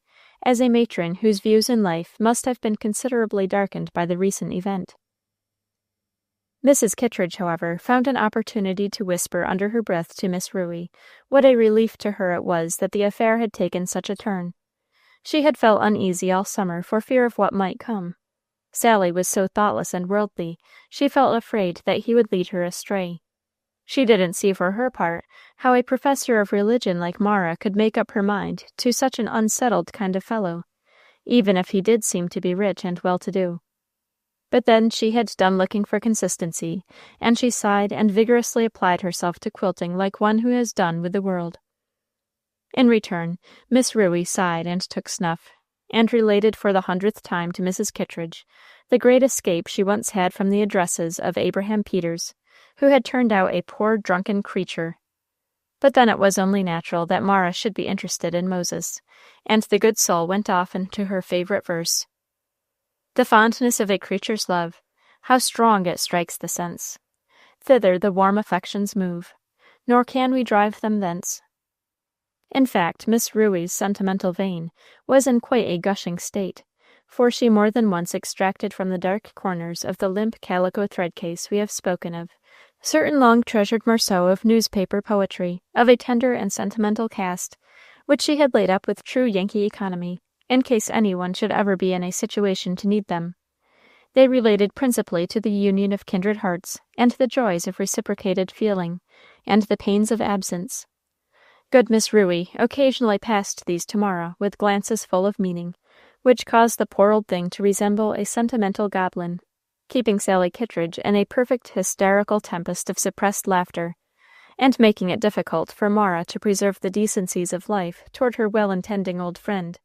as a matron whose views in life must have been considerably darkened by the recent event. Mrs. Kittredge, however, found an opportunity to whisper under her breath to Miss Ruey what a relief to her it was that the affair had taken such a turn. She had felt uneasy all summer for fear of what might come. Sally was so thoughtless and worldly, she felt afraid that he would lead her astray. She didn't see for her part how a professor of religion like Mara could make up her mind to such an unsettled kind of fellow, even if he did seem to be rich and well-to-do. But then she had done looking for consistency, and she sighed and vigorously applied herself to quilting like one who has done with the world. In return, Miss Ruey sighed and took snuff, and related for the 100th time to Mrs. Kittredge the great escape she once had from the addresses of Abraham Peters, who had turned out a poor drunken creature. But then it was only natural that Mara should be interested in Moses, and the good soul went off into her favorite verse. "The fondness of a creature's love, how strong it strikes the sense! Thither the warm affections move, nor can we drive them thence." In fact, Miss Ruey's sentimental vein was in quite a gushing state, for she more than once extracted from the dark corners of the limp calico thread case we have spoken of certain long-treasured morceaux of newspaper poetry of a tender and sentimental cast, which she had laid up with true Yankee economy, in case any one should ever be in a situation to need them. They related principally to the union of kindred hearts, and the joys of reciprocated feeling, and the pains of absence. Good Miss Ruey occasionally passed these to Mara with glances full of meaning, which caused the poor old thing to resemble a sentimental goblin, keeping Sally Kittredge in a perfect hysterical tempest of suppressed laughter, and making it difficult for Mara to preserve the decencies of life toward her well-intending old friend.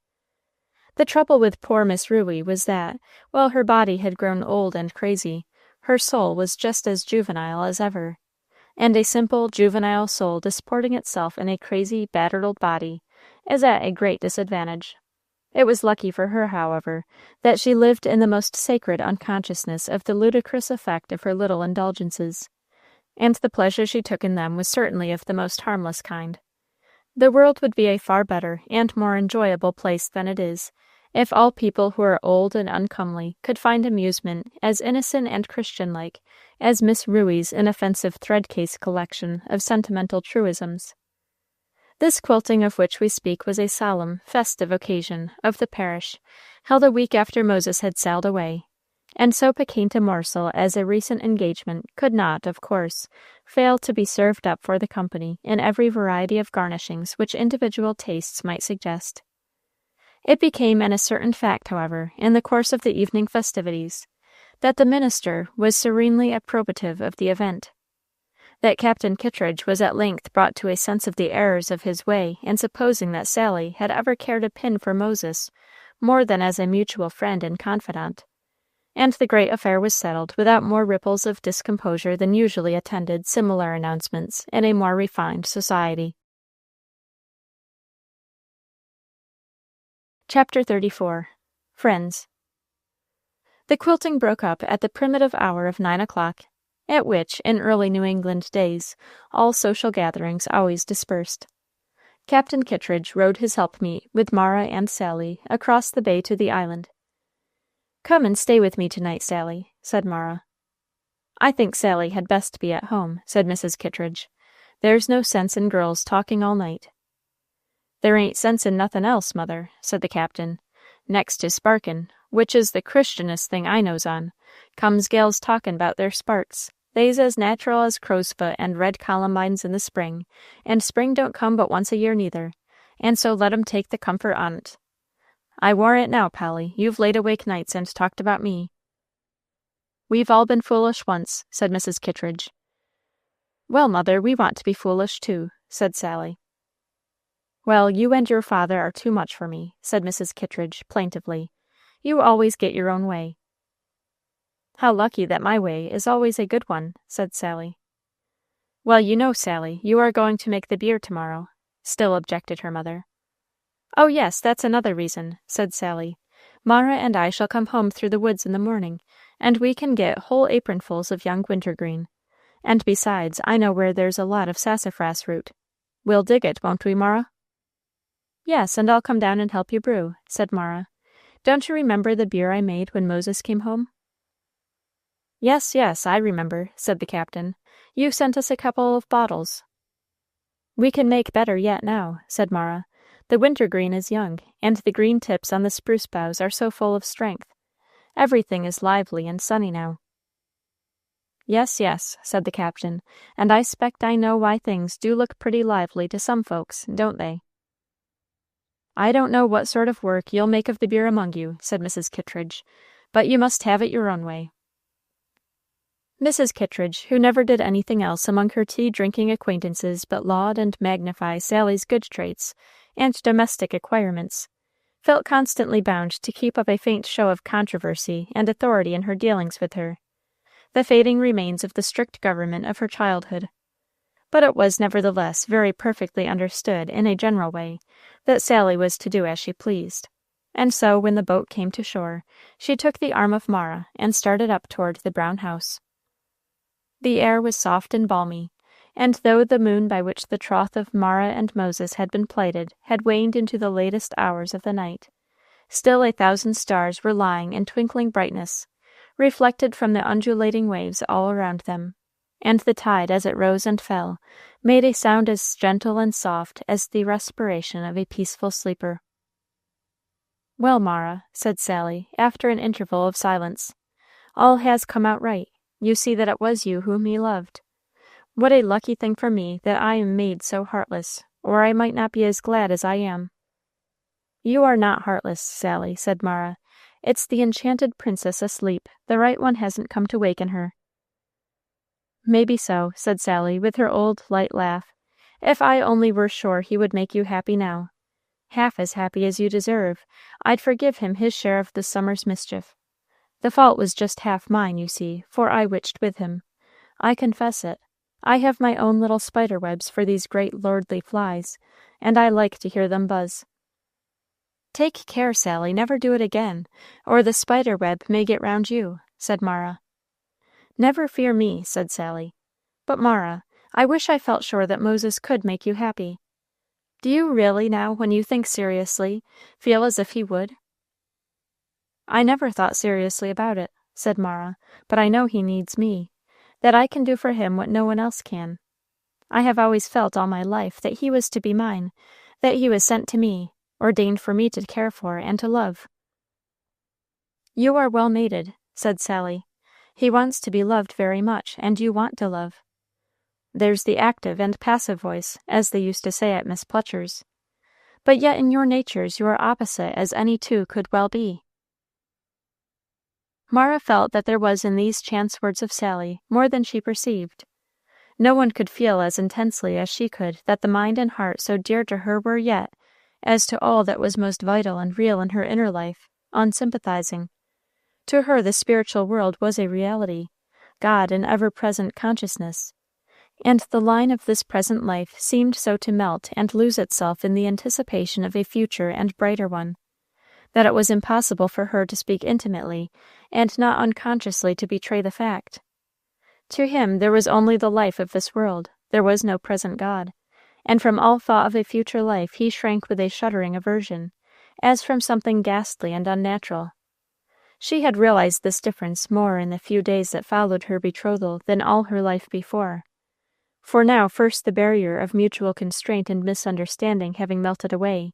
The trouble with poor Miss Ruey was that, while her body had grown old and crazy, her soul was just as juvenile as ever, and a simple, juvenile soul disporting itself in a crazy, battered old body is at a great disadvantage. It was lucky for her, however, that she lived in the most sacred unconsciousness of the ludicrous effect of her little indulgences, and the pleasure she took in them was certainly of the most harmless kind. The world would be a far better and more enjoyable place than it is, if all people who are old and uncomely could find amusement as innocent and Christian-like as Miss Ruey's inoffensive thread-case collection of sentimental truisms. This quilting of which we speak was a solemn, festive occasion of the parish, held a week after Moses had sailed away, and so piquant a morsel as a recent engagement could not, of course, fail to be served up for the company in every variety of garnishings which individual tastes might suggest. It became an ascertained fact, however, in the course of the evening festivities, that the minister was serenely approbative of the event, that Captain Kittredge was at length brought to a sense of the errors of his way in supposing that Sally had ever cared a pin for Moses more than as a mutual friend and confidant, and the great affair was settled without more ripples of discomposure than usually attended similar announcements in a more refined society. Chapter 34. Friends. The quilting broke up at the primitive hour of 9 o'clock, at which, in early New England days, all social gatherings always dispersed. Captain Kittredge rowed his helpmeet with Mara and Sally across the bay to the island. "Come and stay with me to-night, Sally," said Mara. "I think Sally had best be at home," said Mrs. Kittredge. "There's no sense in girls talking all night." "There ain't sense in nothin' else, mother," said the captain. "Next to sparkin', which is the Christianest thing I knows on, comes gals talkin' 'bout their sparks. They's as natural as crowsfoot and red columbines in the spring, and spring don't come but once a year neither, and so let 'em take the comfort on't. I warrant now, Polly, you've laid awake nights and talked about me." "We've all been foolish once," said Mrs. Kittredge. "Well, mother, we want to be foolish too," said Sally. "Well, you and your father are too much for me," said Mrs. Kittredge, plaintively. "You always get your own way." "How lucky that my way is always a good one," said Sally. "Well, you know, Sally, you are going to make the beer to-morrow," still objected her mother. "Oh, yes, that's another reason," said Sally. "Mara and I shall come home through the woods in the morning, and we can get whole apronfuls of young wintergreen. And besides, I know where there's a lot of sassafras root. We'll dig it, won't we, Mara?" "Yes, and I'll come down and help you brew," said Mara. "Don't you remember the beer I made when Moses came home?" "Yes, yes, I remember," said the captain. "You sent us a couple of bottles." "We can make better yet now," said Mara. "The wintergreen is young, and the green tips on the spruce boughs are so full of strength. Everything is lively and sunny now." "Yes, yes," said the captain, "and I 'spect I know why things do look pretty lively to some folks, don't they?" "I don't know what sort of work you'll make of the beer among you," said Mrs. Kittredge, "but you must have it your own way." Mrs. Kittredge, who never did anything else among her tea-drinking acquaintances but laud and magnify Sally's good traits and domestic acquirements, felt constantly bound to keep up a faint show of controversy and authority in her dealings with her, the fading remains of the strict government of her childhood. But it was nevertheless very perfectly understood in a general way that Sally was to do as she pleased, and so when the boat came to shore, she took the arm of Mara and started up toward the brown house. The air was soft and balmy, and though the moon by which the troth of Mara and Moses had been plighted had waned into the latest hours of the night, still 1,000 stars were lying in twinkling brightness, reflected from the undulating waves all around them, and the tide, as it rose and fell, made a sound as gentle and soft as the respiration of a peaceful sleeper. "Well, Mara," said Sally, after an interval of silence, "all has come out right. You see that it was you whom he loved. What a lucky thing for me that I am made so heartless, or I might not be as glad as I am." "You are not heartless, Sally," said Mara. "It's the enchanted princess asleep. The right one hasn't come to waken her." "Maybe so," said Sally, with her old light laugh. "If I only were sure he would make you happy now, half as happy as you deserve, I'd forgive him his share of this summer's mischief. The fault was just half mine, you see, for I witched with him. I confess it. I have my own little spider webs for these great lordly flies, and I like to hear them buzz." "Take care, Sally, never do it again, or the spider web may get round you," said Mara. "Never fear me," said Sally. "But, Mara, I wish I felt sure that Moses could make you happy. Do you really now, when you think seriously, feel as if he would?" "I never thought seriously about it," said Mara, "but I know he needs me, that I can do for him what no one else can. I have always felt all my life that he was to be mine, that he was sent to me, ordained for me to care for and to love." "You are well mated," said Sally. "He wants to be loved very much, and you want to love. There's the active and passive voice, as they used to say at Miss Plucher's. But yet in your natures you are opposite as any two could well be." Mara felt that there was in these chance words of Sally more than she perceived. No one could feel as intensely as she could that the mind and heart so dear to her were yet, as to all that was most vital and real in her inner life, unsympathizing. To her the spiritual world was a reality, God an ever-present consciousness, and the line of this present life seemed so to melt and lose itself in the anticipation of a future and brighter one, that it was impossible for her to speak intimately and not unconsciously to betray the fact. To him there was only the life of this world, there was no present God, and from all thought of a future life he shrank with a shuddering aversion, as from something ghastly and unnatural. She had realized this difference more in the few days that followed her betrothal than all her life before. For now first the barrier of mutual constraint and misunderstanding having melted away,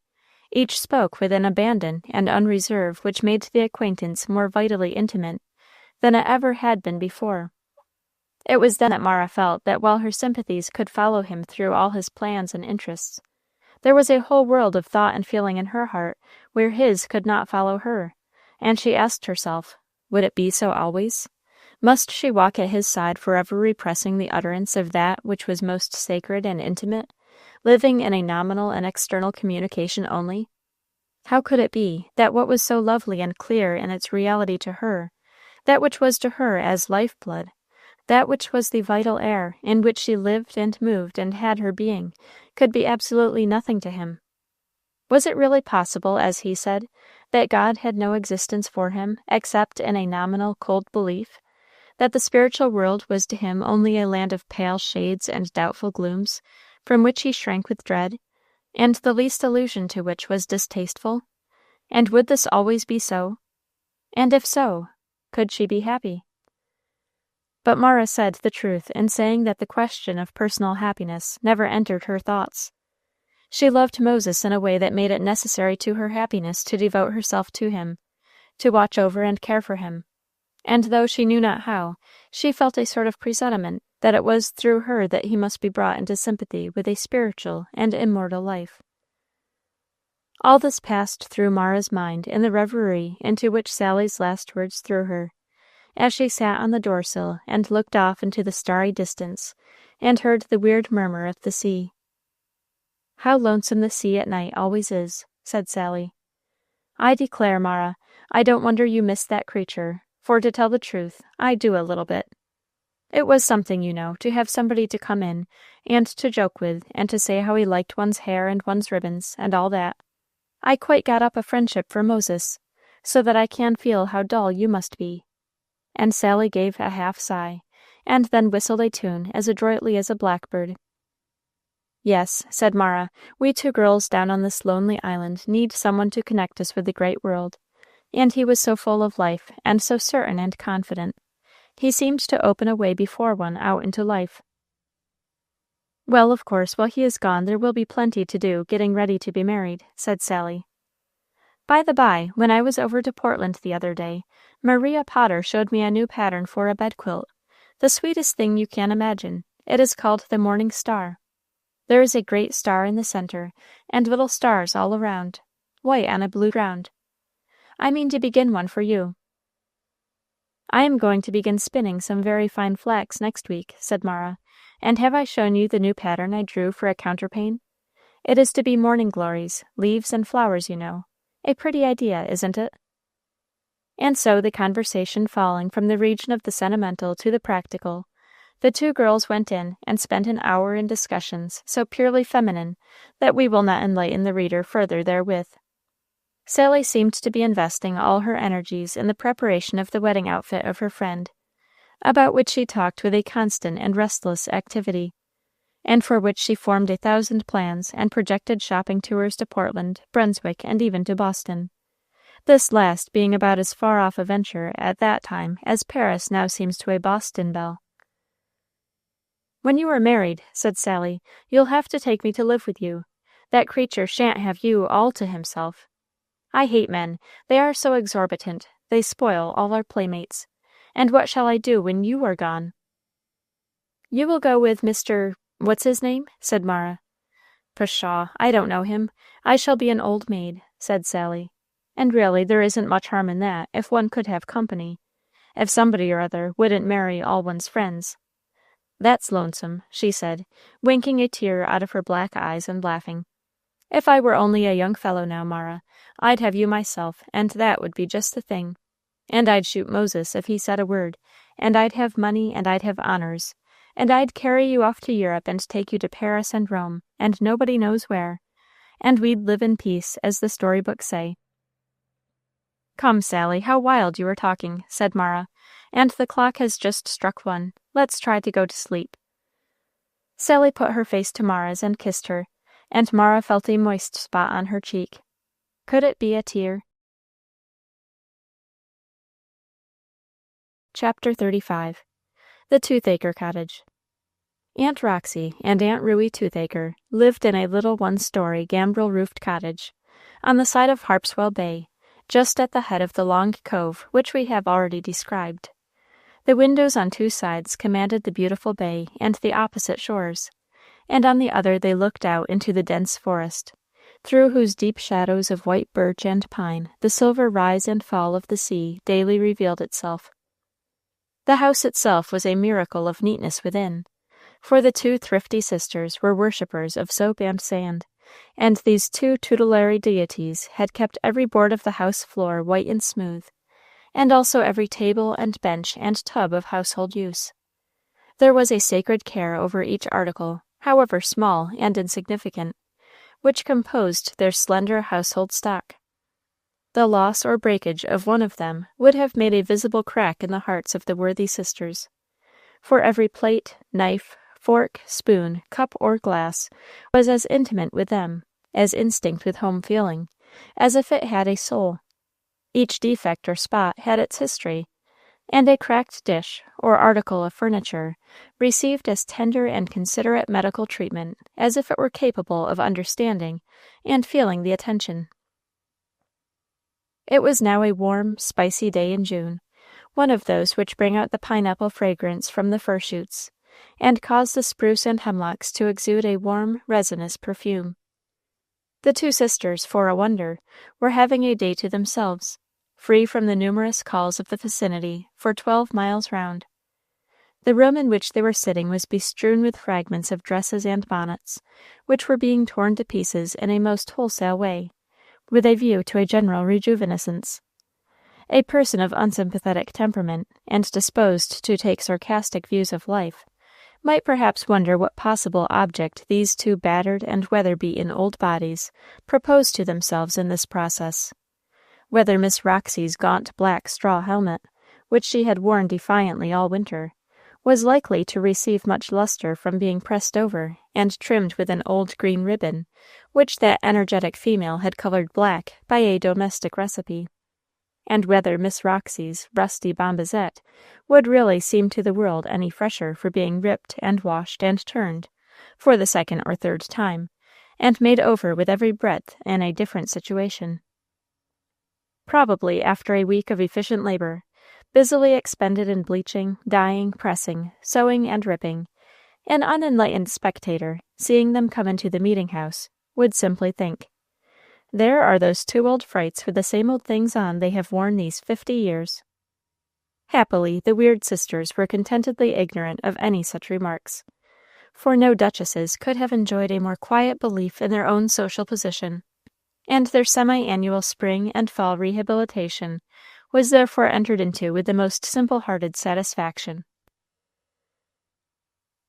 each spoke with an abandon and unreserve which made the acquaintance more vitally intimate than it ever had been before. It was then that Mara felt that while her sympathies could follow him through all his plans and interests, there was a whole world of thought and feeling in her heart where his could not follow her, and she asked herself, would it be so always? Must she walk at his side forever repressing the utterance of that which was most sacred and intimate, living in a nominal and external communication only? How could it be that what was so lovely and clear in its reality to her, that which was to her as life-blood, that which was the vital air in which she lived and moved and had her being, could be absolutely nothing to him? Was it really possible, as he said, that God had no existence for him except in a nominal cold belief, that the spiritual world was to him only a land of pale shades and doubtful glooms, from which he shrank with dread, and the least allusion to which was distasteful? And would this always be so? And if so, could she be happy? But Mara said the truth in saying that the question of personal happiness never entered her thoughts. She loved Moses in a way that made it necessary to her happiness to devote herself to him, to watch over and care for him, and though she knew not how, she felt a sort of presentiment that it was through her that he must be brought into sympathy with a spiritual and immortal life. All this passed through Mara's mind in the reverie into which Sally's last words threw her, as she sat on the door-sill and looked off into the starry distance, and heard the weird murmur of the sea. "How lonesome the sea at night always is," said Sally. "I declare, Mara, I don't wonder you miss that creature, for to tell the truth, I do a little bit. It was something, you know, to have somebody to come in, and to joke with, and to say how he liked one's hair and one's ribbons, and all that. I quite got up a friendship for Moses, so that I can feel how dull you must be." And Sally gave a half sigh, and then whistled a tune as adroitly as a blackbird. "Yes," said Mara, "we two girls down on this lonely island need some one to connect us with the great world." And he was so full of life, and so certain and confident. He seemed to open a way before one out into life. "Well, of course, while he is gone there will be plenty to do getting ready to be married," said Sally. "By the by, when I was over to Portland the other day, Maria Potter showed me a new pattern for a bed quilt, the sweetest thing you can imagine. It is called the Morning Star. There is a great star in the center, and little stars all around, white on a blue ground. I mean to begin one for you." "I am going to begin spinning some very fine flax next week," said Mara. "And have I shown you the new pattern I drew for a counterpane? It is to be morning glories, leaves and flowers, you know. A pretty idea, isn't it?" And so, the conversation falling from the region of the sentimental to the practical, the two girls went in and spent an hour in discussions so purely feminine that we will not enlighten the reader further therewith. Sally seemed to be investing all her energies in the preparation of the wedding outfit of her friend, about which she talked with a constant and restless activity, and for which she formed 1,000 plans and projected shopping tours to Portland, Brunswick, and even to Boston, this last being about as far off a venture at that time as Paris now seems to a Boston belle. "When you are married," said Sally, "you'll have to take me to live with you. That creature shan't have you all to himself. I hate men. They are so exorbitant. They spoil all our playmates. And what shall I do when you are gone?" "You will go with Mr. What's his name?" said Mara. "Pshaw, I don't know him. I shall be an old maid," said Sally. "And really there isn't much harm in that, if one could have company. If somebody or other wouldn't marry all one's friends. That's lonesome," she said, winking a tear out of her black eyes and laughing. "If I were only a young fellow now, Mara, I'd have you myself, and that would be just the thing. And I'd shoot Moses if he said a word, and I'd have money, and I'd have honors, and I'd carry you off to Europe and take you to Paris and Rome, and nobody knows where, and we'd live in peace, as the storybooks say." "Come, Sally, how wild you are talking," said Mara, "and the clock has just struck 1. Let's try to go to sleep." Sally put her face to Mara's and kissed her, and Mara felt a moist spot on her cheek. Could it be a tear? Chapter 35. The Toothacre Cottage. Aunt Roxy and Aunt Ruey Toothacre lived in a little one-story gambrel-roofed cottage, on the side of Harpswell Bay, just at the head of the long cove which we have already described. The windows on 2 sides commanded the beautiful bay and the opposite shores, and on the other they looked out into the dense forest, through whose deep shadows of white birch and pine the silver rise and fall of the sea daily revealed itself. The house itself was a miracle of neatness within, for the 2 thrifty sisters were worshippers of soap and sand, and these 2 tutelary deities had kept every board of the house floor white and smooth, and also every table and bench and tub of household use. There was a sacred care over each article, however small and insignificant, which composed their slender household stock. The loss or breakage of one of them would have made a visible crack in the hearts of the worthy sisters, for every plate, knife, fork, spoon, cup, or glass was as intimate with them, as instinct with home feeling, as if it had a soul. Each defect or spot had its history, and a cracked dish or article of furniture received as tender and considerate medical treatment as if it were capable of understanding and feeling the attention. It was now a warm, spicy day in June, one of those which bring out the pineapple fragrance from the fir shoots, and cause the spruce and hemlocks to exude a warm, resinous perfume. The 2 sisters, for a wonder, were having a day to themselves, free from the numerous calls of the vicinity for 12 miles round. The room in which they were sitting was bestrewn with fragments of dresses and bonnets, which were being torn to pieces in a most wholesale way, with a view to a general rejuvenescence. A person of unsympathetic temperament, and disposed to take sarcastic views of life, might perhaps wonder what possible object these 2 battered and weather-beaten old bodies proposed to themselves in this process, whether Miss Roxy's gaunt black straw helmet, which she had worn defiantly all winter, was likely to receive much luster from being pressed over and trimmed with an old green ribbon, which that energetic female had colored black by a domestic recipe, and whether Miss Roxy's rusty bombazette would really seem to the world any fresher for being ripped and washed and turned, for the second or third time, and made over with every breadth in a different situation. Probably after a week of efficient labor, busily expended in bleaching, dyeing, pressing, sewing, and ripping, an unenlightened spectator, seeing them come into the meeting-house, would simply think, "There are those two old frights with the same old things on they have worn these 50 years." Happily, the weird sisters were contentedly ignorant of any such remarks, for no duchesses could have enjoyed a more quiet belief in their own social position, and their semi-annual spring and fall rehabilitation was therefore entered into with the most simple-hearted satisfaction.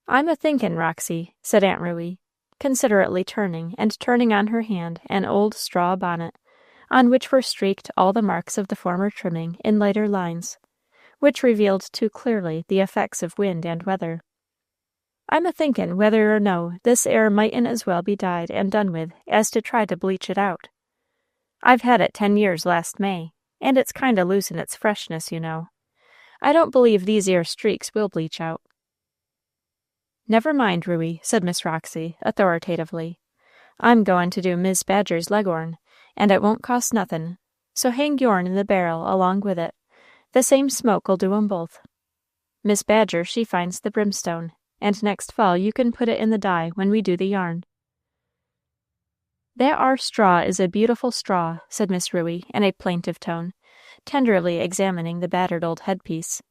"I'm a-thinkin', Roxy," said Aunt Ruey, considerately turning on her hand an old straw bonnet, on which were streaked all the marks of the former trimming in lighter lines, which revealed too clearly the effects of wind and weather. "I'm a-thinkin' whether or no this 'ere mightn't as well be dyed and done with as to try to bleach it out. I've had it 10 years last May, and it's kind o' losing its freshness, you know. I don't believe these 'ere streaks will bleach out." "Never mind, Ruey," said Miss Roxy, authoritatively. "I'm goin' to do Mis' Badger's legorn, and it won't cost nothin', so hang yourn in the barrel along with it. The same smoke'll do 'em both. Miss Badger, she finds the brimstone, and next fall you can put it in the dye when we do the yarn." "That ar straw is a beautiful straw," said Miss Ruey in a plaintive tone, tenderly examining the battered old headpiece.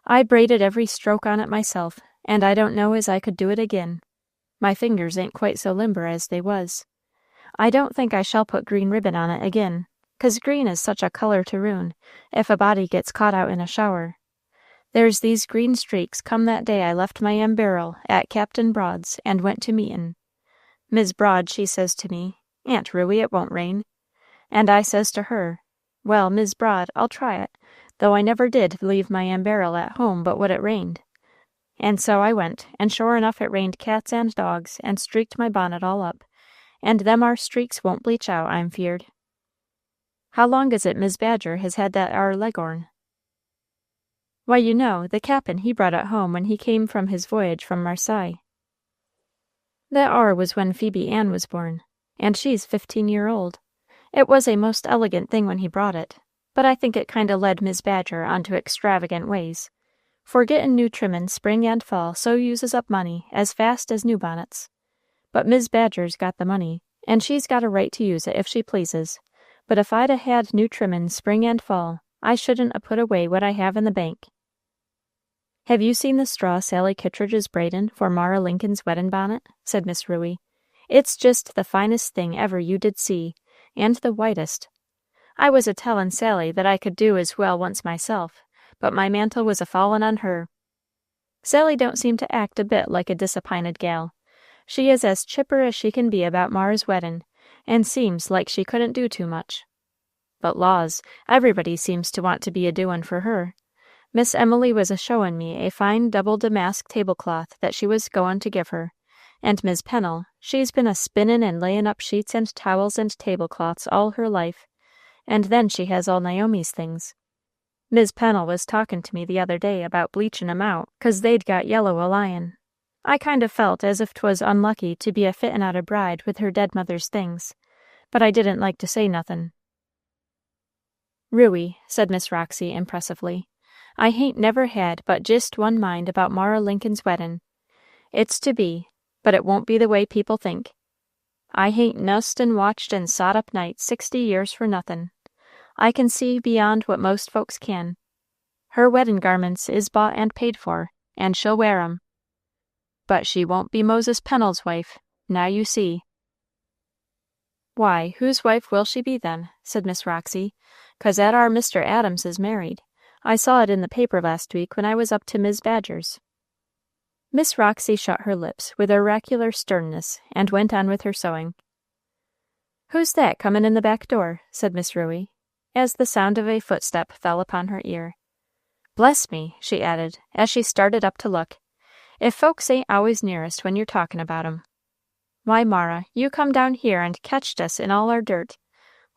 "I braided every stroke on it myself, and I don't know as I could do it agin. My fingers ain't quite so limber as they was. I don't think I shall put green ribbon on it agin, 'cause green is such a color to ruin, if a body gets caught out in a shower. There's these green streaks come that day I left my amberil at Captain Broad's and went to meetin'. Mis' Broad, she says to me, 'Aunt Ruey, it won't rain.' And I says to her, 'Well, Mis' Broad, I'll try it, though I never did leave my amberil at home but what it rained.' And so I went, and sure enough it rained cats and dogs, and streaked my bonnet all up, and them ar streaks won't bleach out, I'm feared. How long is it Mis' Badger has had that ar legorn?" "Why, you know, the cap'n he brought it home when he came from his voyage from Marseilles. That ar was when Phoebe Ann was born, and she's 15-year-old. It was a most elegant thing when he brought it, but I think it kind o' led Mis' Badger onto extravagant ways, for gettin' new trimmin' spring and fall so uses up money as fast as new bonnets. But Mis' Badger's got the money, and she's got a right to use it if she pleases, but if I'd had new trimmin' spring and fall, I shouldn't a put away what I have in the bank." "Have you seen the straw Sally Kittridge is braidin' for Mara Lincoln's weddin' bonnet?" said Miss Ruey. "It's just the finest thing ever you did see, and the whitest. I was a tellin' Sally that I could do as well once myself, but my mantle was a fallin' on her. Sally don't seem to act a bit like a disapp'inted gal. She is as chipper as she can be about Mara's weddin', and seems like she couldn't do too much. But laws, everybody seems to want to be a doin' for her. Miss Emily was a showin' me a fine double damask tablecloth that she was goin' to give her, and Mis' Pennel, she's been a spinnin' and layin' up sheets and towels and tablecloths all her life, and then she has all Naomi's things. Mis' Pennel was talkin' to me the other day about bleachin' 'em out, 'cause they'd got yellow a-lyin'. I kind of felt as if 'twas unlucky to be a fittin' out a bride with her dead mother's things, but I didn't like to say nothin'." "Ruey," said Miss Roxy impressively, "I hain't never had but jist one mind about Mara Lincoln's weddin'. It's to be, but it won't be the way people think. I hain't nussed and watched and sot up nights 60 years for nothin'. I can see beyond what most folks can. Her weddin' garments is bought and paid for, and she'll wear 'em. But she won't be Moses Pennel's wife, now you see." "Why, whose wife will she be then?" said Miss Roxy, "'cause that ar Mr. Adams is married. I saw it in the paper last week when I was up to Mis' Badger's." Miss Roxy shut her lips with oracular sternness and went on with her sewing. "Who's that comin' in the back door?" said Miss Ruey, as the sound of a footstep fell upon her ear. Bless me," she added, as she started up to look, "if folks ain't always nearest when you're talkin' about 'em. Why, Mara, you come down here and catched us in all our dirt.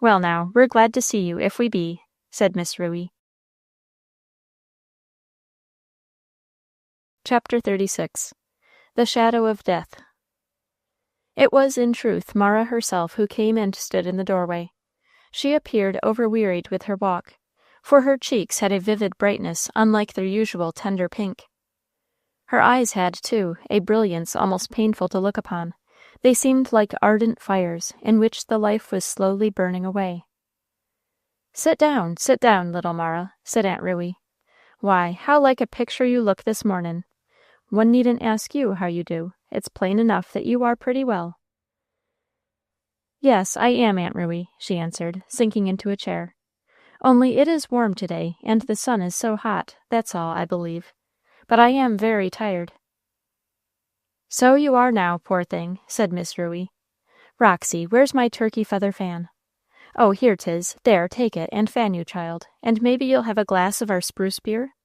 Well, now, we're glad to see you, if we be," said Miss Ruey. Chapter 36. The Shadow of Death. It was, in truth, Mara herself who came and stood in the doorway. She appeared overwearied with her walk, for her cheeks had a vivid brightness unlike their usual tender pink. Her eyes had, too, a brilliance almost painful to look upon. They seemed like ardent fires, in which the life was slowly burning away. Sit down, little Mara," said Aunt Ruey. "Why, how like a picture you look this mornin'. One needn't ask you how you do. It's plain enough that you are pretty well." "Yes, I am, Aunt Ruey," she answered, sinking into a chair. "Only it is warm to-day, and the sun is so hot, that's all, I believe. But I am very tired." "So you are now, poor thing," said Miss Ruey. "Roxy, where's my turkey feather fan? Oh, here 'tis. There, take it, and fan you, child, and maybe you'll have a glass of our spruce beer?"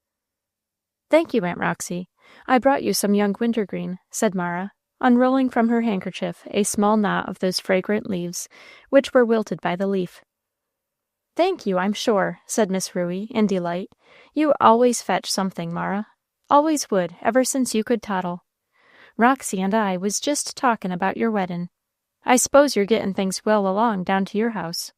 "Thank you, Aunt Roxy. I brought you some young wintergreen," said Mara, unrolling from her handkerchief a small knot of those fragrant leaves, which were wilted by the leaf. "Thank you, I'm sure," said Miss Ruey, in delight. "You always fetch something, Mara. Always would, ever since you could toddle. Roxy and I was just talkin' about your weddin'. I s'pose you're gettin' things well along down to your house.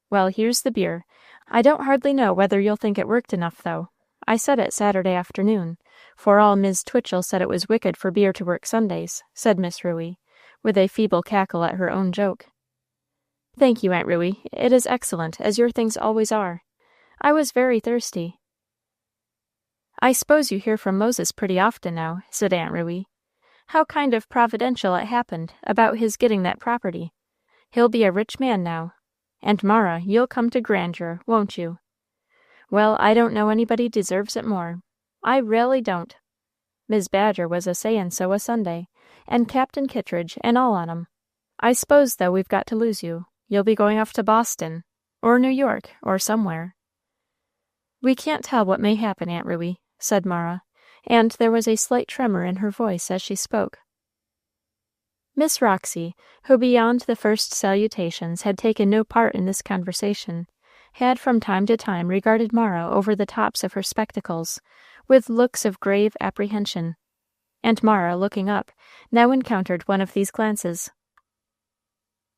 Well, here's the beer. I don't hardly know whether you'll think it worked enough, though. I said it Saturday afternoon, for all Mis' Twitchell said it was wicked for beer to work Sundays," said Miss Ruey, with a feeble cackle at her own joke. "Thank you, Aunt Ruey. It is excellent, as your things always are. I was very thirsty." "I s'pose you hear from Moses pretty often now," said Aunt Ruey. "How kind of providential it happened about his getting that property. He'll be a rich man now. And Mara, you'll come to grandeur, won't you? Well, I don't know anybody deserves it more. I railly don't. Mis' Badger was a sayin' so a Sunday, and Captain Kittridge, and all on 'em. I s'pose, though, we've got to lose you. You'll be going off to Boston, or New York, or somewhere." "We can't tell what may happen, Aunt Ruey," said Mara, and there was a slight tremor in her voice as she spoke. Miss Roxy, who beyond the first salutations had taken no part in this conversation, had from time to time regarded Mara over the tops of her spectacles, with looks of grave apprehension, and Mara, looking up, now encountered one of these glances.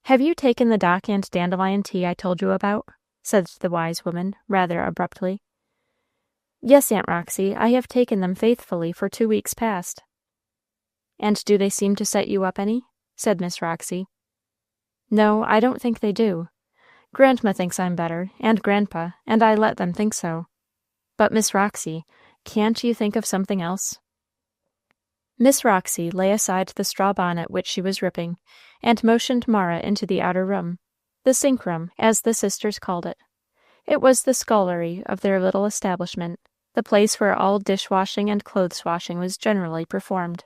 "Have you taken the dock and dandelion tea I told you about?" said the wise woman, rather abruptly. "Yes, Aunt Roxy, I have taken them faithfully for 2 weeks past." "And do they seem to set you up any?" said Miss Roxy. "No, I don't think they do. Grandma thinks I'm better, and Grandpa, and I let them think so. But, Miss Roxy, can't you think of something else?" Miss Roxy lay aside the straw bonnet which she was ripping, and motioned Mara into the outer room, the sink room, as the sisters called it. It was the scullery of their little establishment, the place where all dish-washing and clothes-washing was generally performed.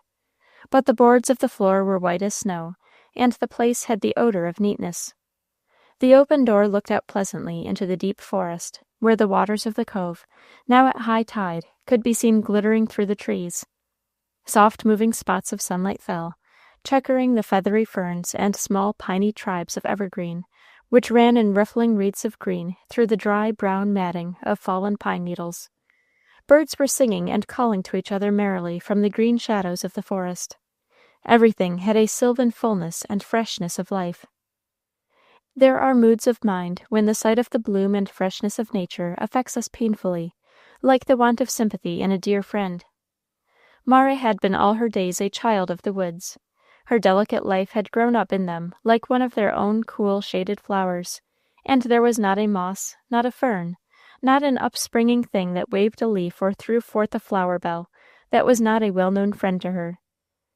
But the boards of the floor were white as snow, and the place had the odor of neatness. The open door looked out pleasantly into the deep forest, where the waters of the cove, now at high tide, could be seen glittering through the trees. Soft moving spots of sunlight fell, checkering the feathery ferns and small piney tribes of evergreen, which ran in ruffling wreaths of green through the dry brown matting of fallen pine needles. Birds were singing and calling to each other merrily from the green shadows of the forest. Everything had a sylvan fullness and freshness of life. There are moods of mind when the sight of the bloom and freshness of nature affects us painfully, like the want of sympathy in a dear friend. Mara had been all her days a child of the woods. Her delicate life had grown up in them like one of their own cool shaded flowers, and there was not a moss, not a fern, not an upspringing thing that waved a leaf or threw forth a flower bell, that was not a well-known friend to her.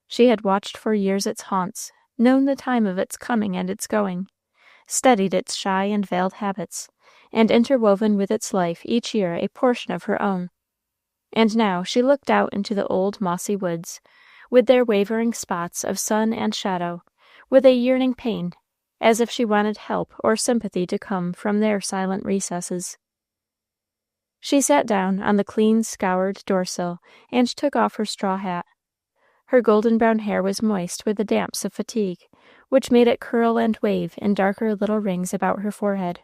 She had watched for years its haunts, known the time of its coming and its going, studied its shy and veiled habits, and interwoven with its life each year a portion of her own. And now she looked out into the old mossy woods, with their wavering spots of sun and shadow, with a yearning pain, as if she wanted help or sympathy to come from their silent recesses. She sat down on the clean, scoured door-sill and took off her straw hat. Her golden-brown hair was moist with the damps of fatigue, which made it curl and wave in darker little rings about her forehead.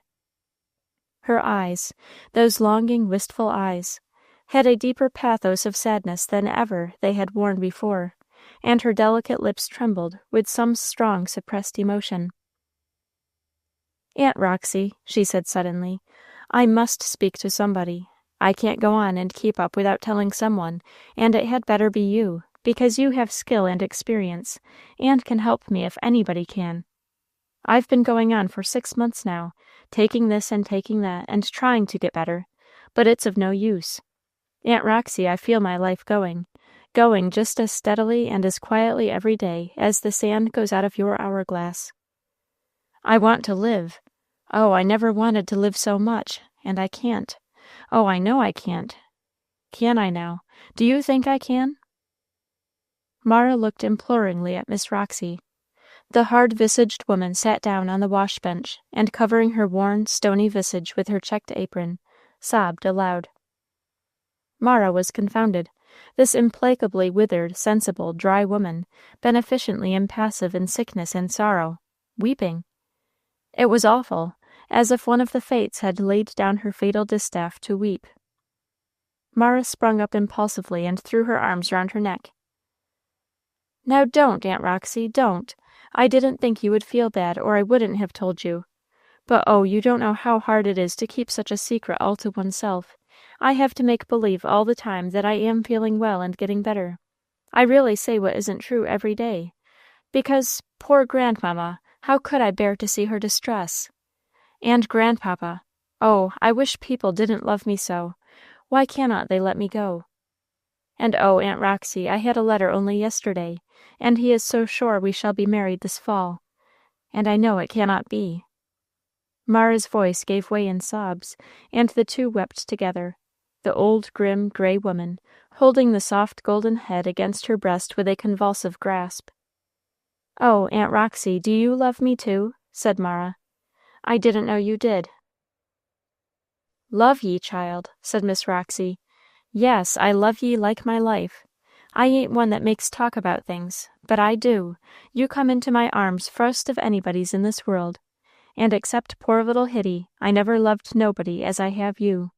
Her eyes, those longing, wistful eyes, had a deeper pathos of sadness than ever they had worn before, and her delicate lips trembled with some strong suppressed emotion. "Aunt Roxy," she said suddenly, "I must speak to somebody. I can't go on and keep up without telling someone, and it had better be you, because you have skill and experience, and can help me if anybody can. I've been going on for 6 months now, taking this and taking that, and trying to get better, but it's of no use. Aunt Roxy, I feel my life going just as steadily and as quietly every day as the sand goes out of your hourglass. I want to live. Oh, I never wanted to live so much, and I can't. Oh, I know I can't. Can I now? Do you think I can?" Mara looked imploringly at Miss Roxy. The hard-visaged woman sat down on the wash-bench, and covering her worn, stony visage with her checked apron, sobbed aloud. Mara was confounded. This implacably withered, sensible, dry woman, beneficently impassive in sickness and sorrow, weeping. It was awful, as if one of the fates had laid down her fatal distaff to weep. Mara sprung up impulsively and threw her arms round her neck. "Now don't, Aunt Roxy, don't. I didn't think you would feel bad, or I wouldn't have told you. But oh, you don't know how hard it is to keep such a secret all to oneself. I have to make believe all the time that I am feeling well and getting better. I really say what isn't true every day. Because, poor grandmamma, how could I bear to see her distress? And grandpapa, oh, I wish people didn't love me so. Why cannot they let me go? And oh, Aunt Roxy, I had a letter only yesterday, and he is so sure we shall be married this fall. And I know it cannot be." Mara's voice gave way in sobs, and the two wept together, the old, grim, gray woman holding the soft golden head against her breast with a convulsive grasp. "Oh, Aunt Roxy, do you love me too?" said Mara. "I didn't know you did." "Love ye, child," said Miss Roxy. "Yes, I love ye like my life. I ain't one that makes talk about things, but I do. You come into my arms first of anybody's in this world, and except poor little Hitty, I never loved nobody as I have you."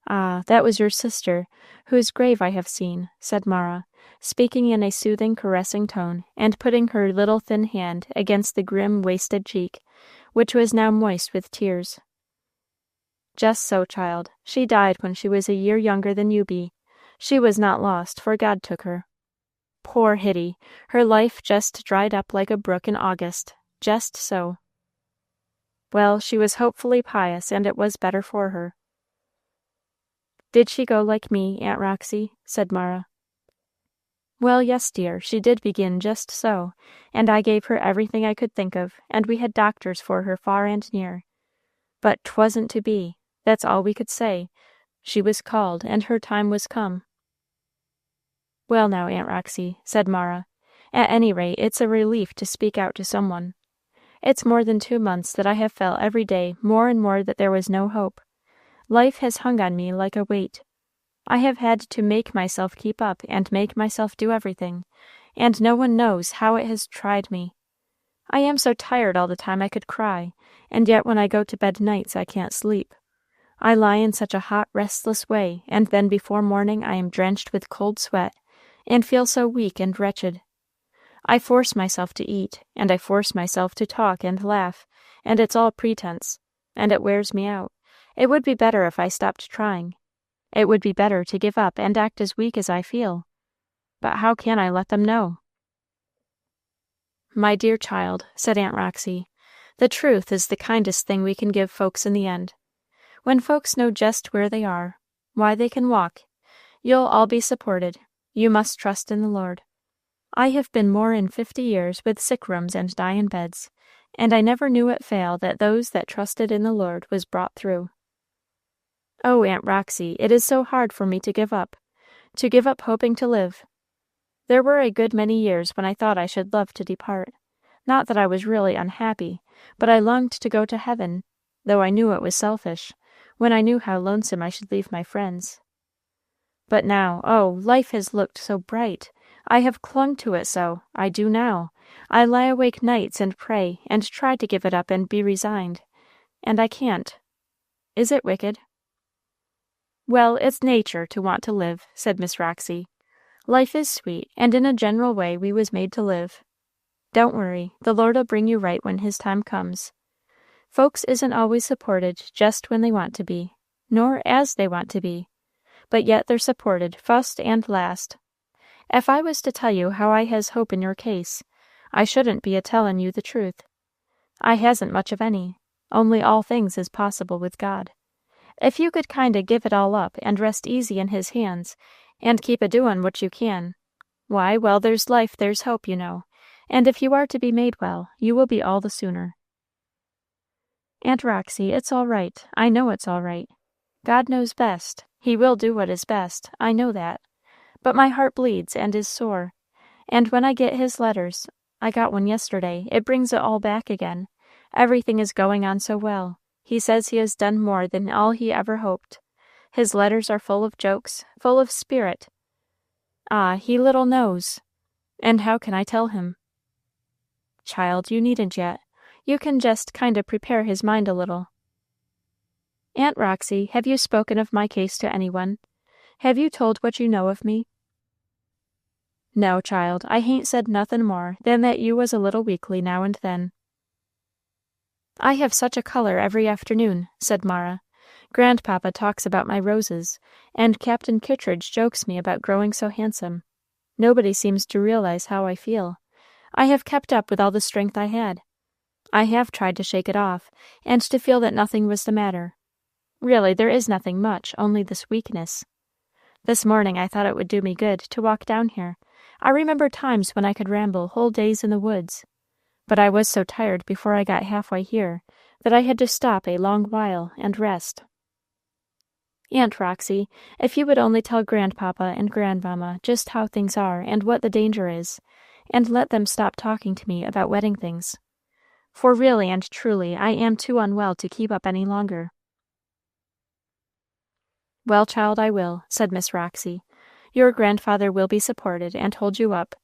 "Ah, that was your sister, whose grave I have seen," said Mara, speaking in a soothing, caressing tone, and putting her little thin hand against the grim, wasted cheek, which was now moist with tears. "Just so, child. She died when she was a year younger than you be. She was not lost, for God took her. Poor Hitty, her life just dried up like a brook in August, just so. Well, she was hopefully pious, and it was better for her." "Did she go like me, Aunt Roxy?" said Mara. "Well, yes, dear, she did begin just so, and I gave her everything I could think of, and we had doctors for her far and near. But 'twasn't to be, that's all we could say. She was called, and her time was come." "Well, now, Aunt Roxy," said Mara, "at any rate, it's a relief to speak out to some one. It's more than 2 months that I have felt every day more and more that there was no hope. Life has hung on me like a weight. I have had to make myself keep up and make myself do everything, and no one knows how it has tried me. I am so tired all the time I could cry, and yet when I go to bed nights I can't sleep. I lie in such a hot, restless way, and then before morning I am drenched with cold sweat, and feel so weak and wretched. I force myself to eat, and I force myself to talk and laugh, and it's all pretense, and it wears me out. It would be better if I stopped trying. It would be better to give up and act as weak as I feel. But how can I let them know?" "My dear child," said Aunt Roxy, "the truth is the kindest thing we can give folks in the end. When folks know just where they are, why, they can walk. You'll all be supported. You must trust in the Lord. I have been more in 50 years with sick rooms and dyin' beds, and I never knew it fail that those that trusted in the Lord was brought through. Oh, Aunt Roxy, it is so hard for me to give up hoping to live. There were a good many years when I thought I should love to depart. Not that I was really unhappy, but I longed to go to heaven, though I knew it was selfish, when I knew how lonesome I should leave my friends. But now, oh, life has looked so bright. I have clung to it so, I do now. I lie awake nights and pray, and try to give it up and be resigned. And I can't. Is it wicked? Well, it's nature to want to live, said Miss Roxy. Life is sweet, and in a general way we was made to live. Don't worry, the Lord'll bring you right when his time comes. Folks isn't always supported just when they want to be, nor as they want to be, but yet they're supported fust and last. Ef I was to tell you how I has hope in your case, I shouldn't be a-tellin' you the truth. I hasn't much of any, only all things is possible with God. If you could kind o' give it all up and rest easy in his hands, and keep a-doin' what you can, why, well, there's life, there's hope, you know, and if you are to be made well, you will be all the sooner. Aunt Roxy, it's all right. I know it's all right. God knows best. He will do what is best. I know that. But my heart bleeds and is sore. And when I get his letters, I got one yesterday, it brings it all back again. Everything is going on so well. He says he has done more than all he ever hoped. His letters are full of jokes, full of spirit. Ah, he little knows. And how can I tell him? Child, you needn't yet. You can just kind o' prepare his mind a little. Aunt Roxy, have you spoken of my case to any one? Have you told what you know of me? No, child, I hain't said nothin' more than that you was a little weakly now and then. I have such a color every afternoon, said Mara. Grandpapa talks about my roses, and Captain Kittredge jokes me about growing so handsome. Nobody seems to realize how I feel. I have kept up with all the strength I had. I have tried to shake it off, and to feel that nothing was the matter. Really, there is nothing much, only this weakness. This morning I thought it would do me good to walk down here. I remember times when I could ramble whole days in the woods. But I was so tired before I got halfway here that I had to stop a long while and rest. Aunt Roxy, if you would only tell Grandpapa and Grandmamma just how things are and what the danger is, and let them stop talking to me about wedding things. For really and truly I am too unwell to keep up any longer. Well, child, I will, said Miss Roxy. Your grandfather will be supported and hold you up,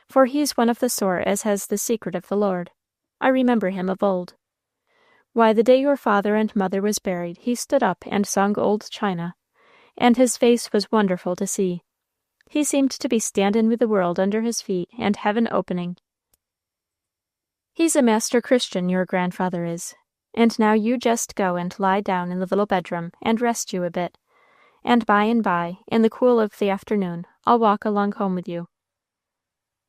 for he's one of the sort as has the secret of the Lord. I remember him of old. Why, the day your father and mother was buried, he stood up and sung Old China, and his face was wonderful to see. He seemed to be standin' with the world under his feet and heaven opening. He's a master Christian, your grandfather is. And now you just go and lie down in the little bedroom and rest you a bit, and by, in the cool of the afternoon, I'll walk along home with you.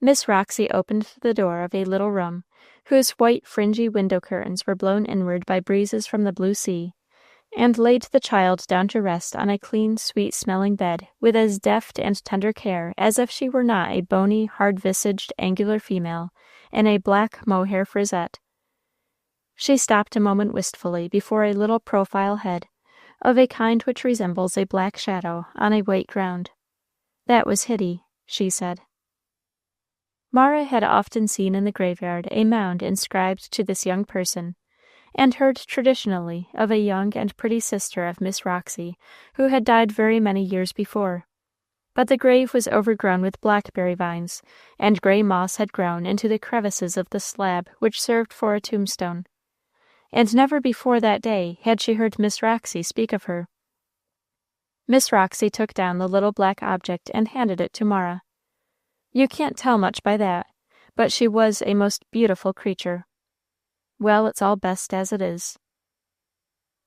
Miss Roxy opened the door of a little room, whose white fringy window curtains were blown inward by breezes from the blue sea, and laid the child down to rest on a clean, sweet-smelling bed with as deft and tender care as if she were not a bony, hard-visaged, angular female in a black mohair frisette. She stopped a moment wistfully before a little profile head, of a kind which resembles a black shadow on a white ground. That was Hitty, she said. Mara had often seen in the graveyard a mound inscribed to this young person, and heard traditionally of a young and pretty sister of Miss Roxy, who had died very many years before. But the grave was overgrown with blackberry vines, and gray moss had grown into the crevices of the slab which served for a tombstone. And never before that day had she heard Miss Roxy speak of her. Miss Roxy took down the little black object and handed it to Mara. You can't tell much by that, but she was a most beautiful creature. Well, it's all best as it is.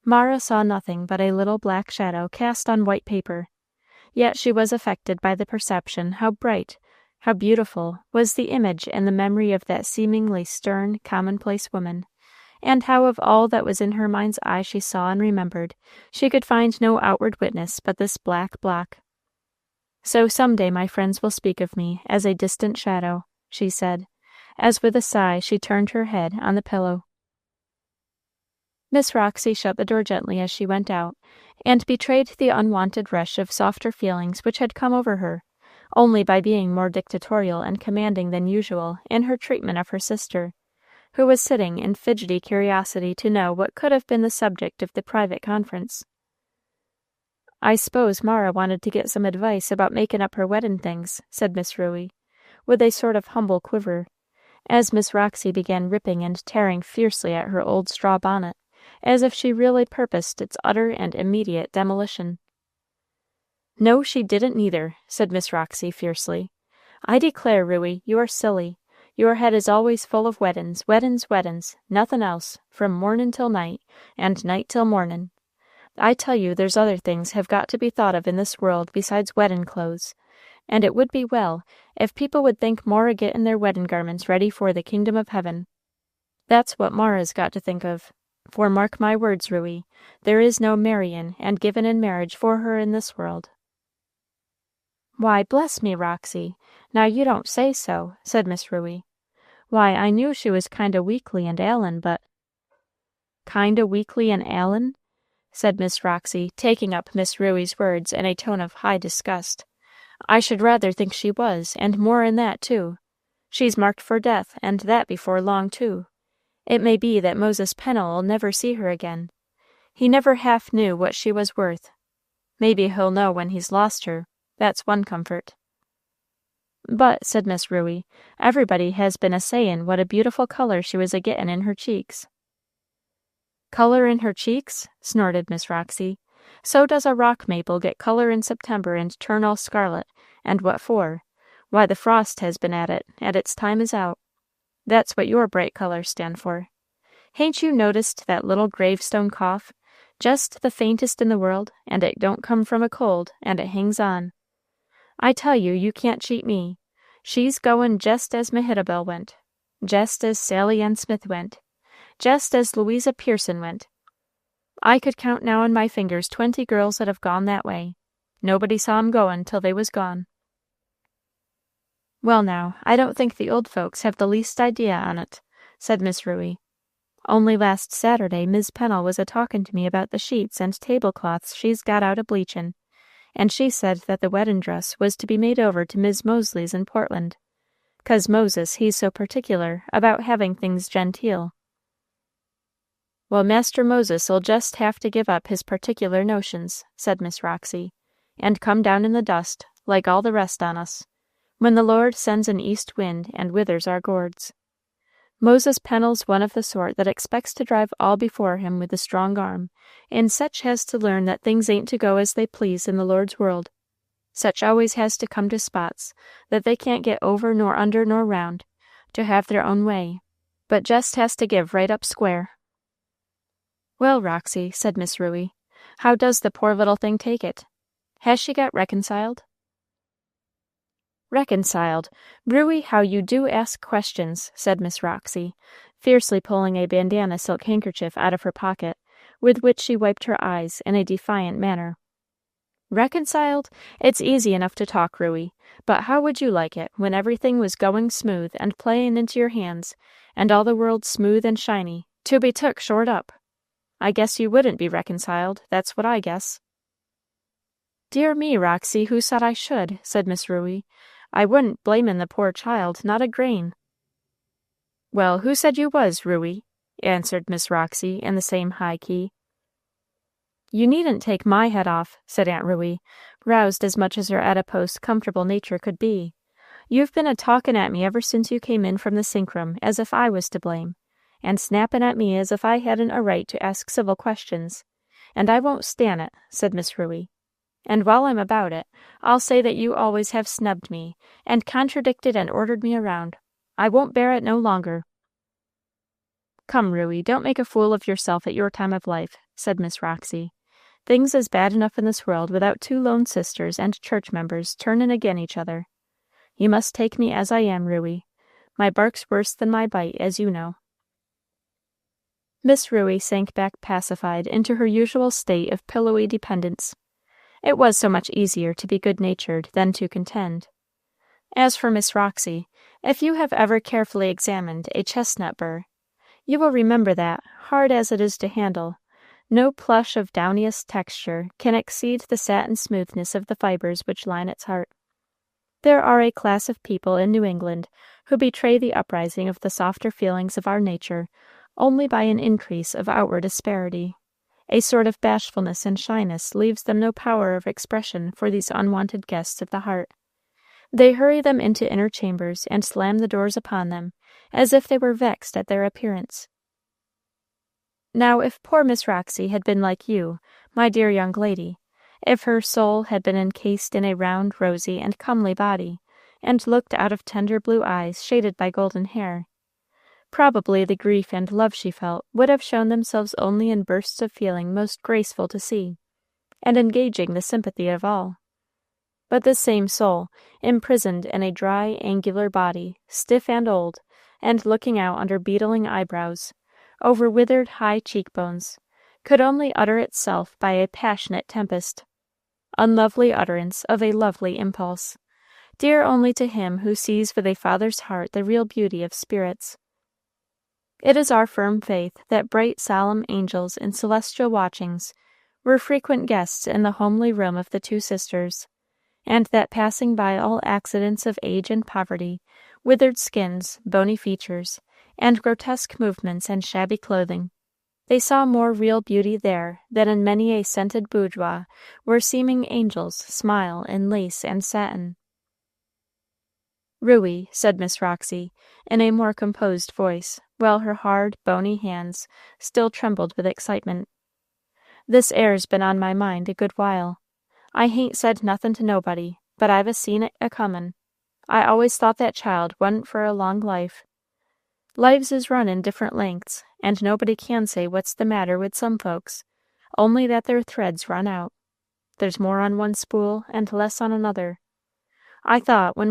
Mara saw nothing but a little black shadow cast on white paper, yet she was affected by the perception how bright, how beautiful was the image and the memory of that seemingly stern, commonplace woman, and how of all that was in her mind's eye she saw and remembered, she could find no outward witness but this black block. So some day my friends will speak of me as a distant shadow, she said, as with a sigh she turned her head on the pillow. Miss Roxy shut the door gently as she went out, and betrayed the unwonted rush of softer feelings which had come over her, only by being more dictatorial and commanding than usual in her treatment of her sister, who was sitting in fidgety curiosity to know what could have been the subject of the private conference. "I s'pose Mara wanted to get some advice about makin' up her weddin' things," said Miss Ruey, with a sort of humble quiver, as Miss Roxy began ripping and tearing fiercely at her old straw bonnet, as if she really purposed its utter and immediate demolition. "No, she didn't neither," said Miss Roxy, fiercely. "I declare, Ruey, you are silly. Your head is always full of weddin's, weddin's, weddin's, nothin' else, from mornin' till night, and night till mornin'. I tell you there's other things have got to be thought of in this world besides weddin' clothes, and it would be well if people would think more o' gettin' their weddin' garments ready for the kingdom of heaven. That's what Mara's got to think of. For mark my words, Ruey, there is no marryin' and givin' in marriage for her in this world." "Why, bless me, Roxy, now you don't say so," said Miss Ruey. "Why, I knew she was kind o' weakly and ailin', but—" "Kind o' weakly and ailin'?" said Miss Roxy, taking up Miss Ruey's words in a tone of high disgust. "I should rather think she was, and more'n that, too. She's marked for death, and that before long, too. It may be that Moses Pennel'll never see her again. He never half knew what she was worth. Maybe he'll know when he's lost her. That's one comfort." "But," said Miss Ruey, "everybody has been a-sayin' what a beautiful color she was a-gettin' in her cheeks." "Color in her cheeks?" snorted Miss Roxy. "So does a rock maple get color in September and turn all scarlet, and what for? Why, the frost has been at it, and its time is out. That's what your bright colors stand for. Hain't you noticed that little gravestone cough? Just the faintest in the world, and it don't come from a cold, and it hangs on. I tell you, you can't cheat me. She's goin' jest as Mehitabel went, jest as Sally Ann Smith went, jest as Louisa Pearson went. I could count now on my fingers 20 girls that have gone that way. Nobody saw 'em goin' till they was gone." "Well, now, I don't think the old folks have the least idea on't," said Miss Ruey. "Only last Saturday Mis' Pennel was a-talkin' to me about the sheets and tablecloths she's got out a-bleachin', and she said that the weddin' dress was to be made over to Mis' Mosley's in Portland, 'cause Moses he's so particular about having things genteel." "Well, Master Moses'll jest have to give up his particular notions," said Miss Roxy, "and come down in the dust, like all the rest on us, when the Lord sends an east wind and withers our gourds. Moses Pennel's one of the sort that expects to drive all before him with a strong arm, and sech has to learn that things ain't to go as they please in the Lord's world. Sech always has to come to spots that they can't get over nor under nor round, to have their own way, but jest has to give right up square." "Well, Roxy," said Miss Ruey, "how does the poor little thing take it? Has she got reconciled?" "Reconciled! Ruey, how you do ask questions," said Miss Roxy, fiercely pulling a bandana silk handkerchief out of her pocket, with which she wiped her eyes in a defiant manner. "Reconciled? It's easy enough to talk, Ruey, but how would you like it when everything was going smooth and playin' into your hands, and all the world smooth and shiny, to be took short up? I guess you wouldn't be reconciled, that's what I guess." "Dear me, Roxy, who said I should?" said Miss Ruey. "I wouldn't blamin' the poor child, not a grain." "Well, who said you was, Ruey?" answered Miss Roxy in the same high key. "You needn't take my head off," said Aunt Ruey, roused as much as her adipose, comfortable nature could be. "You've been a-talkin' at me ever since you came in from the sink-room as if I was to blame, and snappin' at me as if I hadn't a right to ask civil questions, and I won't stan' it," said Miss Ruey. "And while I'm about it, I'll say that you always have snubbed me, and contradicted and ordered me around. I won't bear it no longer." "Come, Ruey, don't make a fool of yourself at your time of life," said Miss Roxy. "Things is bad enough in this world without two lone sisters and church members turnin' agin each other. You must take me as I am, Ruey. My bark's worse than my bite, as you know." Miss Ruey sank back pacified into her usual state of pillowy dependence. It was so much easier to be good-natured than to contend. As for Miss Roxy, if you have ever carefully examined a chestnut burr, you will remember that, hard as it is to handle, no plush of downiest texture can exceed the satin smoothness of the fibers which line its heart. There are a class of people in New England who betray the uprising of the softer feelings of our nature only by an increase of outward asperity, A sort of bashfulness and shyness leaves them no power of expression for these unwanted guests of the heart. They hurry them into inner chambers and slam the doors upon them, as if they were vexed at their appearance. Now, if poor Miss Roxy had been like you, my dear young lady, if her soul had been encased in a round, rosy, and comely body, and looked out of tender blue eyes shaded by golden hair, probably the grief and love she felt would have shown themselves only in bursts of feeling most graceful to see, and engaging the sympathy of all. But this same soul, imprisoned in a dry, angular body, stiff and old, and looking out under beetling eyebrows, over withered high cheekbones, could only utter itself by a passionate tempest, unlovely utterance of a lovely impulse, dear only to him who sees with a father's heart the real beauty of spirits. It is our firm faith that bright solemn angels in celestial watchings were frequent guests in the homely room of the two sisters, and that passing by all accidents of age and poverty, withered skins, bony features, and grotesque movements and shabby clothing, they saw more real beauty there than in many a scented boudoir where seeming angels smile in lace and satin. "Ruey," said Miss Roxy, in a more composed voice, while her hard, bony hands still trembled with excitement, "this air's been on my mind a good while. I hain't said nothin' to nobody, but I've seen it a comin'. I always thought that child wa'n't for a long life. Lives is run in different lengths, and nobody can say what's the matter with some folks, only that their threads run out. There's more on one spool and less on another. I thought when